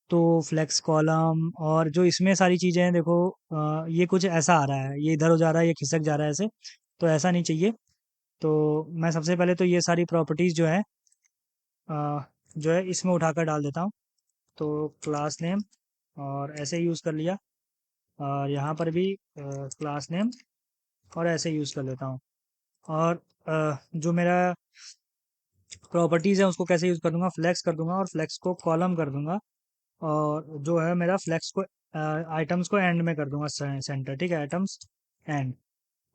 S1: तो फ्लेक्स कॉलम और जो इसमें सारी चीज़ें हैं देखो, ये कुछ ऐसा आ रहा है, ये इधर हो जा रहा है, ये खिसक जा रहा है ऐसे, तो ऐसा नहीं चाहिए। तो मैं सबसे पहले तो ये सारी प्रॉपर्टीज़ जो है इसमें उठाकर डाल देता हूँ। तो क्लास नेम और ऐसे यूज़ कर लिया, और यहाँ पर भी क्लास नेम और ऐसे यूज़ कर लेता हूँ। और जो मेरा प्रॉपर्टीज़ है उसको कैसे यूज़ कर दूंगा, फ्लेक्स कर दूंगा और फ्लेक्स को कॉलम कर दूंगा। और जो है मेरा फ्लेक्स को आइटम्स को एंड में कर दूंगा सेंटर। ठीक है, आइटम्स एंड।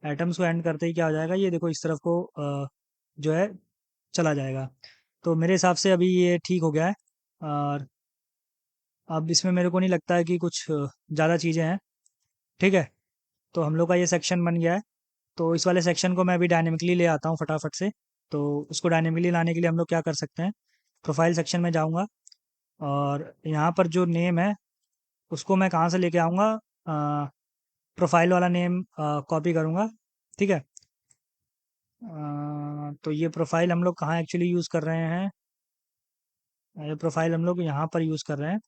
S1: आइटम्स को एंड करते ही क्या हो जाएगा, ये देखो इस तरफ को जो है चला जाएगा। तो मेरे हिसाब से अभी ये ठीक हो गया है। और अब इसमें मेरे को नहीं लगता है कि कुछ ज़्यादा चीज़ें हैं। ठीक है, तो हम लोग का ये सेक्शन बन गया है। तो इस वाले सेक्शन को मैं अभी डायनेमिकली ले आता हूँ फटाफट से। तो उसको डायनेमिकली लाने के लिए हम लोग क्या कर सकते हैं, प्रोफाइल सेक्शन में जाऊँगा और यहाँ पर जो नेम है उसको मैं कहाँ से लेके आऊँगा, प्रोफाइल वाला नेम कॉपी करूँगा। ठीक है, तो ये प्रोफाइल हम लोग कहाँ एक्चुअली यूज़ कर रहे हैं, ये प्रोफाइल हम लोग यहाँ पर यूज़ कर रहे हैं।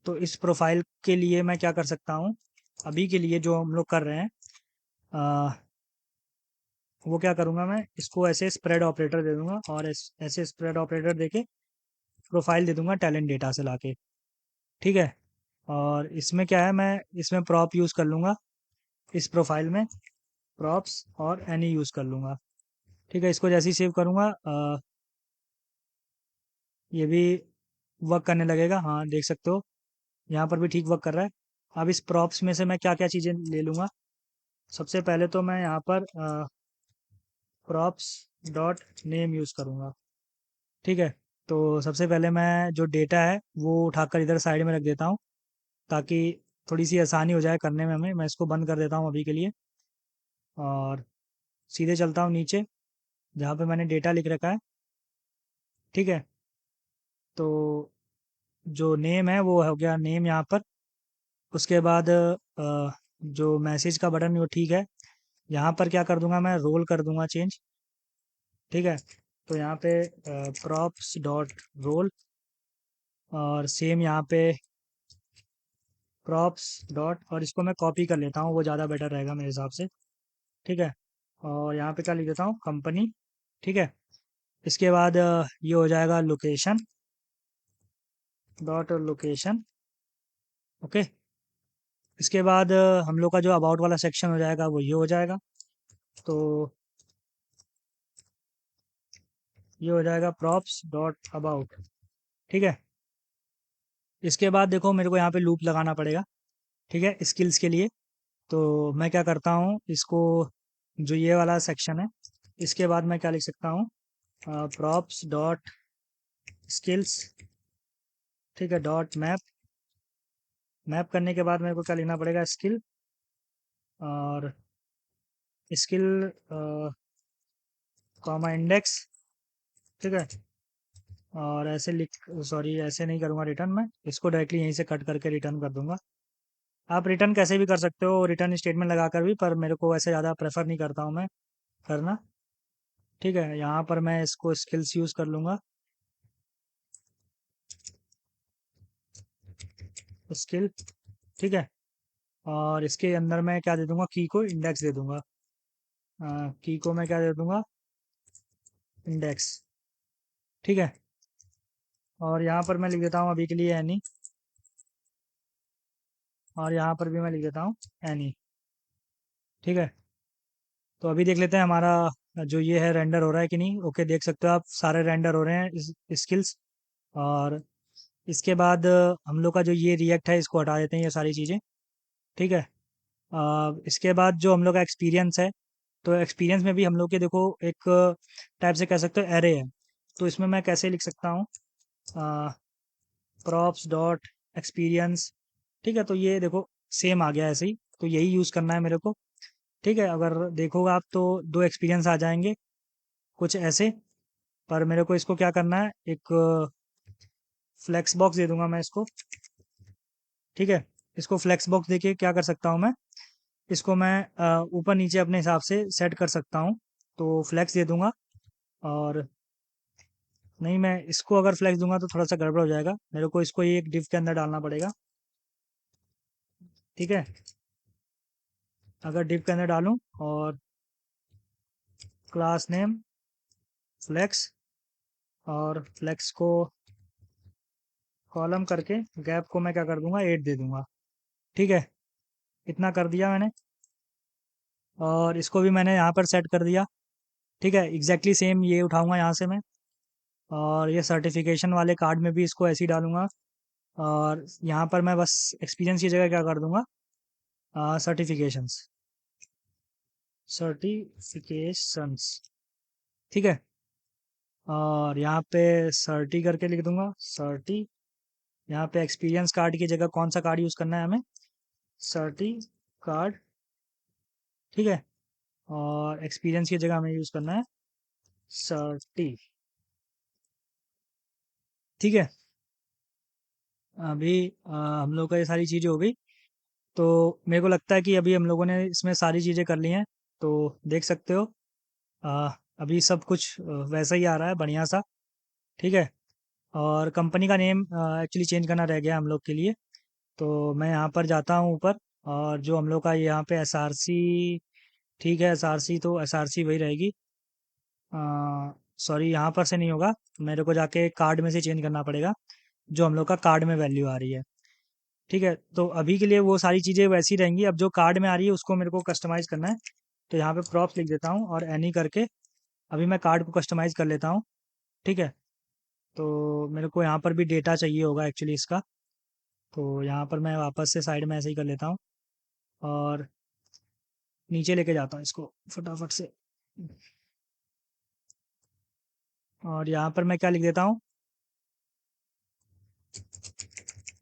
S1: तो इस प्रोफाइल के लिए मैं क्या कर सकता हूँ, अभी के लिए जो हम लोग कर रहे हैं अ, वो क्या करूँगा, मैं इसको ऐसे स्प्रेड ऑपरेटर दे दूंगा और ऐसे स्प्रेड ऑपरेटर देके प्रोफाइल दे दूंगा टैलेंट डेटा से लाके। ठीक है, और इसमें क्या है, मैं इसमें प्रॉप यूज़ कर लूँगा, इस प्रोफाइल में प्रॉप्स और एनी यूज़ कर लूँगा। ठीक है, इसको जैसे ही सेव करूँगा ये भी वर्क करने लगेगा। हाँ, देख सकते हो यहाँ पर भी ठीक वर्क कर रहा है। अब इस प्रॉप्स में से मैं क्या क्या चीज़ें ले लूँगा, सबसे पहले तो मैं यहाँ पर प्रॉप्स डॉट नेम यूज़ करूँगा। ठीक है, तो सबसे पहले मैं जो डेटा है वो उठाकर इधर साइड में रख देता हूँ ताकि थोड़ी सी आसानी हो जाए करने में हमें। मैं इसको बंद कर देता हूँ अभी के लिए और सीधे चलता हूँ नीचे जहाँ पे मैंने डेटा लिख रखा है। ठीक है, तो जो नेम है वो हो गया नेम यहाँ पर। उसके बाद जो मैसेज का बटन है वो ठीक है। यहाँ पर क्या कर दूंगा, मैं रोल कर दूंगा चेंज। ठीक है, तो यहाँ पे प्रॉप्स डॉट रोल और सेम यहाँ पे प्रॉप्स डॉट, और इसको मैं कॉपी कर लेता हूँ, वो ज़्यादा बेटर रहेगा मेरे हिसाब से। ठीक है, और यहाँ पे क्या लिख देता हूँ, कंपनी। ठीक है, इसके बाद ये हो जाएगा लोकेशन डॉट लोकेशन। ओके, इसके बाद हम लोग का जो अबाउट वाला सेक्शन हो जाएगा वो ये हो जाएगा। तो ये हो जाएगा प्रॉप्स डॉट अबाउट। ठीक है, इसके बाद देखो मेरे को यहाँ पे लूप लगाना पड़ेगा। ठीक है, स्किल्स के लिए। तो मैं क्या करता हूँ, इसको जो ये वाला सेक्शन है इसके बाद मैं क्या लिख सकता हूँ, प्रॉप्स डॉट स्किल्स। ठीक है, डॉट मैप। मैप करने के बाद मेरे को क्या लिखना पड़ेगा, स्किल और स्किल कॉमा इंडेक्स। ठीक है, और ऐसे लिख, सॉरी ऐसे नहीं करूँगा रिटर्न, मैं इसको डायरेक्टली यहीं से कट करके रिटर्न कर दूंगा। आप रिटर्न कैसे भी कर सकते हो, रिटर्न स्टेटमेंट लगाकर भी, पर मेरे को वैसे ज़्यादा प्रेफर नहीं करता हूँ मैं करना। ठीक है, यहाँ पर मैं इसको स्किल्स यूज़ कर लूँगा, स्किल। ठीक है, और इसके अंदर मैं क्या दे दूंगा, की को इंडेक्स दे दूंगा। की को मैं क्या दे दूंगा, इंडेक्स। ठीक है, और यहाँ पर मैं लिख देता हूँ अभी के लिए एनी, और यहाँ पर भी मैं लिख देता हूँ एनी। ठीक है, तो अभी देख लेते हैं हमारा जो ये है रेंडर हो रहा है कि नहीं। ओके, देख सकते हो आप सारे रेंडर हो रहे हैं इस स्किल्स। और इसके बाद हम लोग का जो ये रिएक्ट है इसको हटा देते हैं, ये सारी चीज़ें। ठीक है, इसके बाद जो हम लोग का एक्सपीरियंस है, तो एक्सपीरियंस में भी हम लोग के देखो एक टाइप से कह सकते हो एरे है। तो इसमें मैं कैसे लिख सकता हूँ, प्रॉप्स डॉट एक्सपीरियंस। ठीक है, तो ये देखो सेम आ गया ऐसे ही, तो यही यूज़ करना है मेरे को। ठीक है, अगर देखोगे आप तो दो एक्सपीरियंस आ जाएंगे कुछ ऐसे। पर मेरे को इसको क्या करना है, एक फ्लेक्स बॉक्स दे दूंगा मैं इसको। ठीक है, इसको फ्लेक्स बॉक्स देके क्या कर सकता हूँ मैं, इसको मैं ऊपर नीचे अपने हिसाब से सेट कर सकता हूँ। तो फ्लेक्स दे दूंगा, और नहीं, मैं इसको अगर फ्लेक्स दूंगा तो थोड़ा सा गड़बड़ हो जाएगा, मेरे को इसको एक डिव के अंदर डालना पड़ेगा। ठीक है, अगर डिव के अंदर डालूं और क्लास नेम फ्लेक्स, और फ्लेक्स को कॉलम करके गैप को मैं क्या कर दूंगा, 8 दे दूंगा। ठीक है, इतना कर दिया मैंने, और इसको भी मैंने यहाँ पर सेट कर दिया। ठीक है, एग्जैक्टली सेम ये उठाऊंगा यहाँ से मैं, और ये सर्टिफिकेशन वाले कार्ड में भी इसको ऐसे ही डालूंगा। और यहाँ पर मैं बस एक्सपीरियंस की जगह क्या कर दूंगा, सर्टिफिकेशंस, सर्टिफिकेशंस, ठीक है। और यहाँ पे सर्टी करके लिख दूंगा, सर्टी। यहाँ पे एक्सपीरियंस कार्ड की जगह कौन सा कार्ड यूज़ करना है हमें, सर्टी कार्ड, ठीक है। और एक्सपीरियंस की जगह हमें यूज़ करना है सर्टी, ठीक है। अभी हम लोग का ये सारी चीज़ें हो गई, तो मेरे को लगता है कि अभी हम लोगों ने इसमें सारी चीज़ें कर ली हैं। तो देख सकते हो अ, अभी सब कुछ वैसा ही आ रहा है, बढ़िया सा, ठीक है। और कंपनी का नेम एक्चुअली चेंज करना रह गया हम लोग के लिए। तो मैं यहाँ पर जाता हूँ ऊपर, और जो हम लोग का यहाँ पे एसआरसी, ठीक है, एसआरसी तो एसआरसी वही रहेगी। सॉरी, यहाँ पर से नहीं होगा, मेरे को जाके कार्ड में से चेंज करना पड़ेगा, जो हम लोग का कार्ड में वैल्यू आ रही है, ठीक है। तो अभी के लिए वो सारी चीज़ें वैसी रहेंगी, अब जो कार्ड में आ रही है उसको मेरे को कस्टमाइज़ करना है। तो यहाँ पे प्रॉप्स लिख देता हूँ और एनी करके अभी मैं कार्ड को कस्टमाइज़ कर लेता हूँ, ठीक है। तो मेरे को यहाँ पर भी डेटा चाहिए होगा एक्चुअली इसका, तो यहाँ पर मैं वापस से साइड में ऐसे ही कर लेता हूँ, और नीचे लेके जाता हूँ इसको फटाफट से। और यहाँ पर मैं क्या लिख देता हूँ,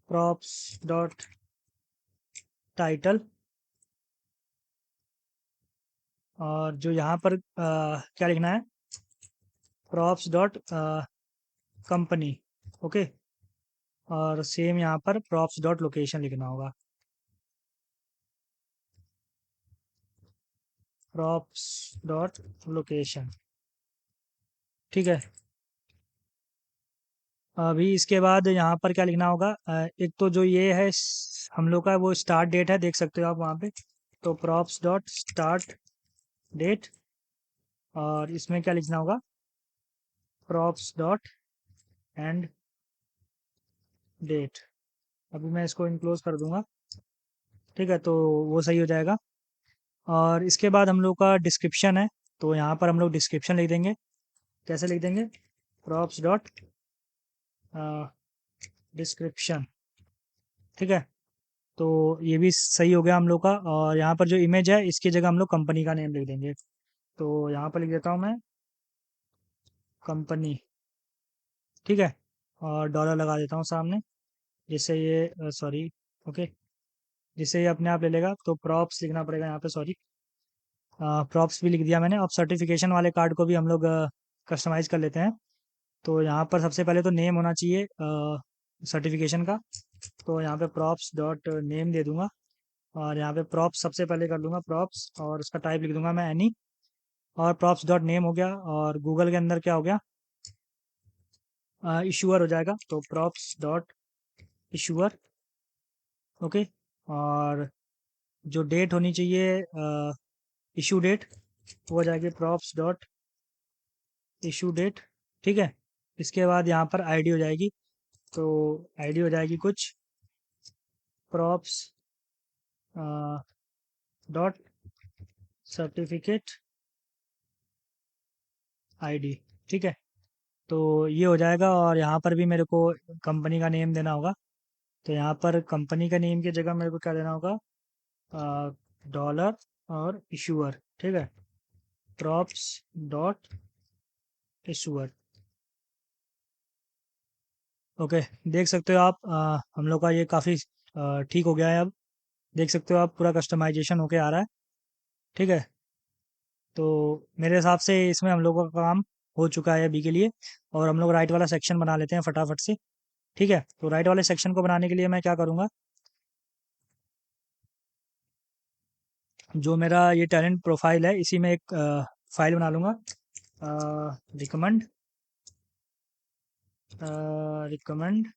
S1: प्रॉप्स डॉट टाइटल। और जो यहाँ पर क्या लिखना है, प्रॉप्स डॉट कंपनी, ओके। और सेम यहाँ पर प्रॉप्स डॉट लोकेशन लिखना होगा, प्रॉप्स डॉट लोकेशन, ठीक है। अभी इसके बाद यहाँ पर क्या लिखना होगा, एक तो जो ये है हम लोग का वो स्टार्ट डेट है, देख सकते हो आप वहाँ पे। तो प्रॉप्स डॉट स्टार्ट डेट, और इसमें क्या लिखना होगा, प्रॉप्स डॉट एंड डेट। अभी मैं इसको इनक्लोज कर दूंगा, ठीक है, तो वो सही हो जाएगा। और इसके बाद हम लोग का डिस्क्रिप्शन है, तो यहाँ पर हम लोग डिस्क्रिप्शन लिख देंगे। कैसे लिख देंगे, प्रॉप्स डॉट डिस्क्रिप्शन, ठीक है। तो ये भी सही हो गया हम लोग का। और यहाँ पर जो इमेज है इसकी जगह हम लोग कंपनी का नेम लिख देंगे। तो यहाँ पर लिख देता हूँ मैं कंपनी, ठीक है। और डॉलर लगा देता हूँ सामने, जिससे ये सॉरी, ओके, जिससे ये अपने आप ले लेगा। तो प्रॉप्स लिखना पड़ेगा यहाँ पे, सॉरी, प्रॉप्स भी लिख दिया मैंने। अब सर्टिफिकेशन वाले कार्ड को भी हम लोग कस्टमाइज़ कर लेते हैं। तो यहाँ पर सबसे पहले तो नेम होना चाहिए सर्टिफिकेशन का। तो यहाँ पे प्रॉप्स डॉट नेम दे दूंगा, और यहाँ पे प्रॉप्स सबसे पहले कर लूँगा प्रॉप्स, और उसका टाइप लिख दूंगा मैं एनी। और प्रॉप्स डॉट नेम हो गया, और गूगल के अंदर क्या हो गया, इशूअर हो जाएगा। तो प्रॉप्स डॉट इशूअर, ओके। और जो डेट होनी चाहिए इशू डेट, वो हो जाएगी प्रॉप्स डॉट इशू डेट, ठीक है। इसके बाद यहाँ पर आईडी हो जाएगी, तो आईडी हो जाएगी कुछ प्रॉप्स डॉट सर्टिफिकेट आईडी, ठीक है। तो ये हो जाएगा, और यहाँ पर भी मेरे को कंपनी का नेम देना होगा। तो यहाँ पर कंपनी का नेम की जगह मेरे को क्या देना होगा, डॉलर और इशूअर, ठीक है, प्रॉप्स डॉट इशूअर, ओके। देख सकते हो आप हम लोग का ये काफ़ी ठीक हो गया है अब। देख सकते हो आप पूरा कस्टमाइजेशन होके आ रहा है, ठीक है। तो मेरे हिसाब से इसमें हम लोगों का काम हो चुका है अभी के लिए। और हम लोग राइट वाला सेक्शन बना लेते हैं फटाफट से, ठीक है। तो राइट वाले सेक्शन को बनाने के लिए मैं क्या करूँगा, जो मेरा ये टैलेंट प्रोफाइल है इसी में एक फाइल बना लूँगा, recommend, recommend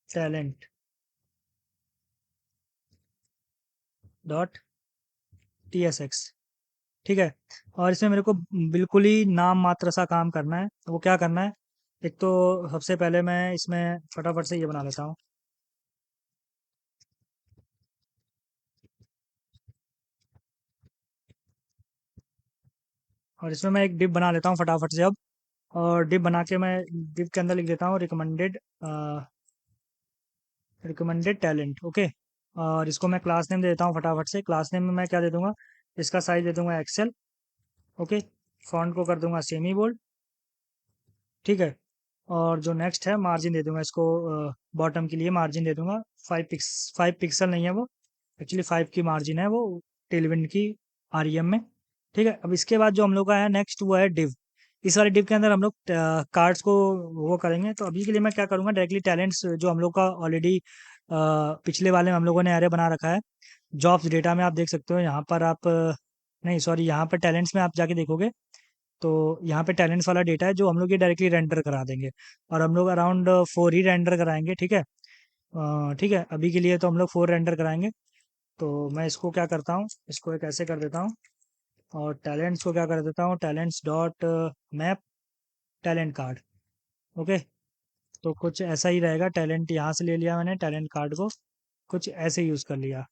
S1: talent dot T S x, ठीक है। और इसमें मेरे को बिल्कुल ही नाम मात्र सा काम करना है। तो वो क्या करना है, एक तो सबसे पहले मैं इसमें फटाफट से ये बना लेता हूँ, और इसमें मैं एक डिप बना लेता हूँ फटाफट से अब। और डिप बना के मैं डिप के अंदर लिख देता हूँ रिकमेंडेड टैलेंट। ओके। और इसको मैं क्लास नेम दे देता हूँ फटाफट से। क्लास नेम में मैं क्या दे दूंगा, इसका साइज दे दूंगा एक्सेल। ओके। फॉन्ट को कर दूंगा सेमी बोल्ड। ठीक है। और जो नेक्स्ट है मार्जिन दे दूंगा इसको, बॉटम के लिए मार्जिन दे दूंगा 5 पिक्सल नहीं है वो, एक्चुअली 5 की मार्जिन है वो, टेलविंड की आरईएम में। ठीक है। अब इसके बाद जो हम लोग का है नेक्स्ट वो है डिव। इस वाले डिव के अंदर हम लोग कार्ड्स को वो करेंगे। तो अभी के लिए मैं क्या करूँगा, डायरेक्टली टैलेंट्स जो हम लोग का ऑलरेडी पिछले वाले में हम लोगों ने एरे बना रखा है, जॉब्स डेटा में आप देख सकते हो। यहाँ पर आप नहीं सॉरी, यहाँ पर टैलेंट्स में आप जाके देखोगे तो यहाँ पे टैलेंट्स वाला डेटा है जो हम लोग ये डायरेक्टली रेंडर करा देंगे। और हम लोग अराउंड 4 ही रेंडर कराएंगे। ठीक है। ठीक है, अभी के लिए तो हम लोग 4 रेंडर कराएंगे। तो मैं इसको क्या करता हूँ, इसको एक ऐसे कर देता हूँ। और टैलेंट्स को क्या कर देता हूँ, talents dot map talent card. Okay. तो कुछ ऐसा ही रहेगा, टैलेंट यहाँ से ले लिया मैंने, टैलेंट कार्ड को कुछ ऐसे यूज़ कर लिया।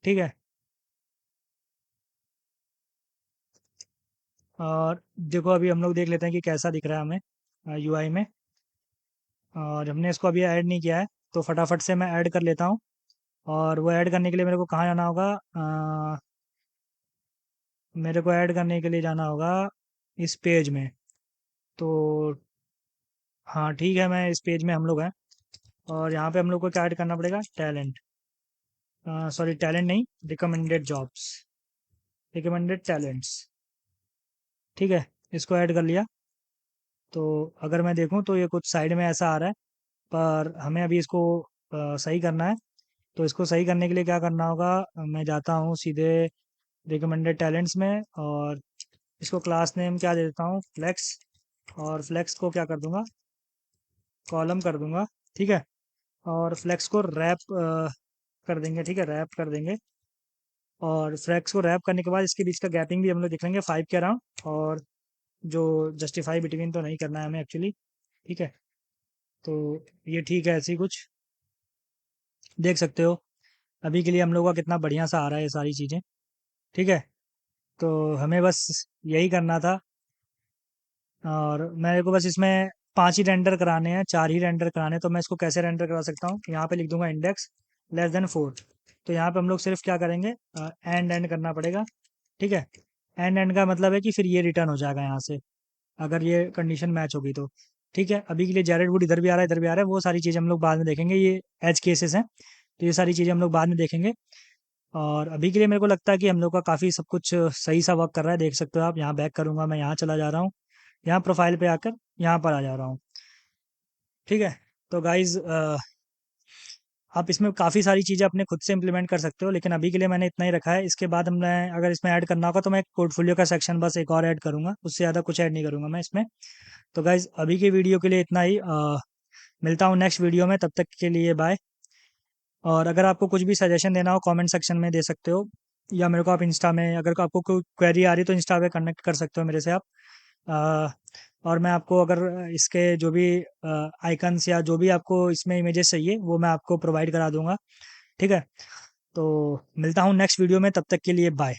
S1: ठीक है। और देखो अभी हम लोग देख लेते हैं कि कैसा दिख रहा है हमें यूआई में। और हमने इसको अभी ऐड नहीं किया है, तो फटाफट से मैं ऐड कर लेता हूँ। और वो ऐड करने के लिए मेरे को कहाँ जाना होगा, मेरे को ऐड करने के लिए जाना होगा इस पेज में। तो हाँ ठीक है, मैं इस पेज में हम लोग हैं। और यहाँ पे हम लोग को क्या ऐड करना पड़ेगा, टैलेंट, सॉरी टैलेंट नहीं, रिकमेंडेड जॉब्स, रिकमेंडेड टैलेंट्स। ठीक है। इसको ऐड कर लिया। तो अगर मैं देखूँ तो ये कुछ साइड में ऐसा आ रहा है, पर हमें अभी इसको सही करना है। तो इसको सही करने के लिए क्या करना होगा, मैं जाता हूँ सीधे रिकमेंडेड टैलेंट्स में। और इसको क्लास नेम क्या दे देता हूँ, फ्लेक्स। और फ्लेक्स को क्या कर दूंगा, कॉलम कर दूंगा। ठीक है। और फ्लेक्स को रैप कर देंगे। ठीक है, रैप कर देंगे। और फ्लेक्स को रैप करने के बाद इसके बीच का गैपिंग भी हम लोग देख लेंगे 5 के अराउंड। और जो जस्टिफाई बिटवीन तो नहीं करना है हमें एक्चुअली। ठीक है। तो ये ठीक है, ऐसे ही कुछ देख सकते हो। अभी के लिए हम लोग का कितना बढ़िया सा आ रहा है ये सारी चीज़ें। ठीक है। तो हमें बस यही करना था। और मेरे को बस इसमें 5 ही रेंडर कराने हैं, 4 ही रेंडर कराने हैं। तो मैं इसको कैसे रेंडर करा सकता हूँ, यहाँ पे लिख दूंगा इंडेक्स लेस देन 4। तो यहाँ पे हम लोग सिर्फ क्या करेंगे, एंड करना पड़ेगा। ठीक है। एंड का मतलब है कि फिर ये रिटर्न हो जाएगा यहाँ से, अगर ये कंडीशन मैच होगी तो। ठीक है। अभी के लिए जेरेड वुड इधर भी आ रहा है, इधर भी आ रहा है, वो सारी चीज़ें हम लोग बाद में देखेंगे, ये एज केसेस हैं। तो ये सारी चीज़ें हम लोग बाद में देखेंगे। और अभी के लिए मेरे को लगता है कि हम लोग का काफ़ी सब कुछ सही सा वर्क कर रहा है, देख सकते हो आप। यहाँ बैक करूँगा, मैं यहाँ चला जा रहा हूँ, यहाँ प्रोफाइल पे आकर यहाँ पर आ जा रहा हूँ। ठीक है। तो गाइज आप इसमें काफ़ी सारी चीज़ें अपने खुद से इंप्लीमेंट कर सकते हो, लेकिन अभी के लिए मैंने इतना ही रखा है। इसके बाद हमने अगर इसमें ऐड करना होगा तो मैं पोर्टफोलियो का सेक्शन बस एक और ऐड करूँगा, उससे ज़्यादा कुछ ऐड नहीं करूँगा मैं इसमें। तो गाइज अभी के वीडियो के लिए इतना ही। मिलता हूँ नेक्स्ट वीडियो में, तब तक के लिए बाय। और अगर आपको कुछ भी सजेशन देना हो कमेंट सेक्शन में दे सकते हो, या मेरे को आप इंस्टा में, अगर आपको कोई क्वेरी आ रही है तो इंस्टा पे कनेक्ट कर सकते हो मेरे से आप। अ, और मैं आपको अगर इसके जो भी आइकन्स या जो भी आपको इसमें इमेजेस चाहिए वो मैं आपको प्रोवाइड करा दूंगा। ठीक है। तो मिलता हूँ नेक्स्ट वीडियो में, तब तक के लिए बाय।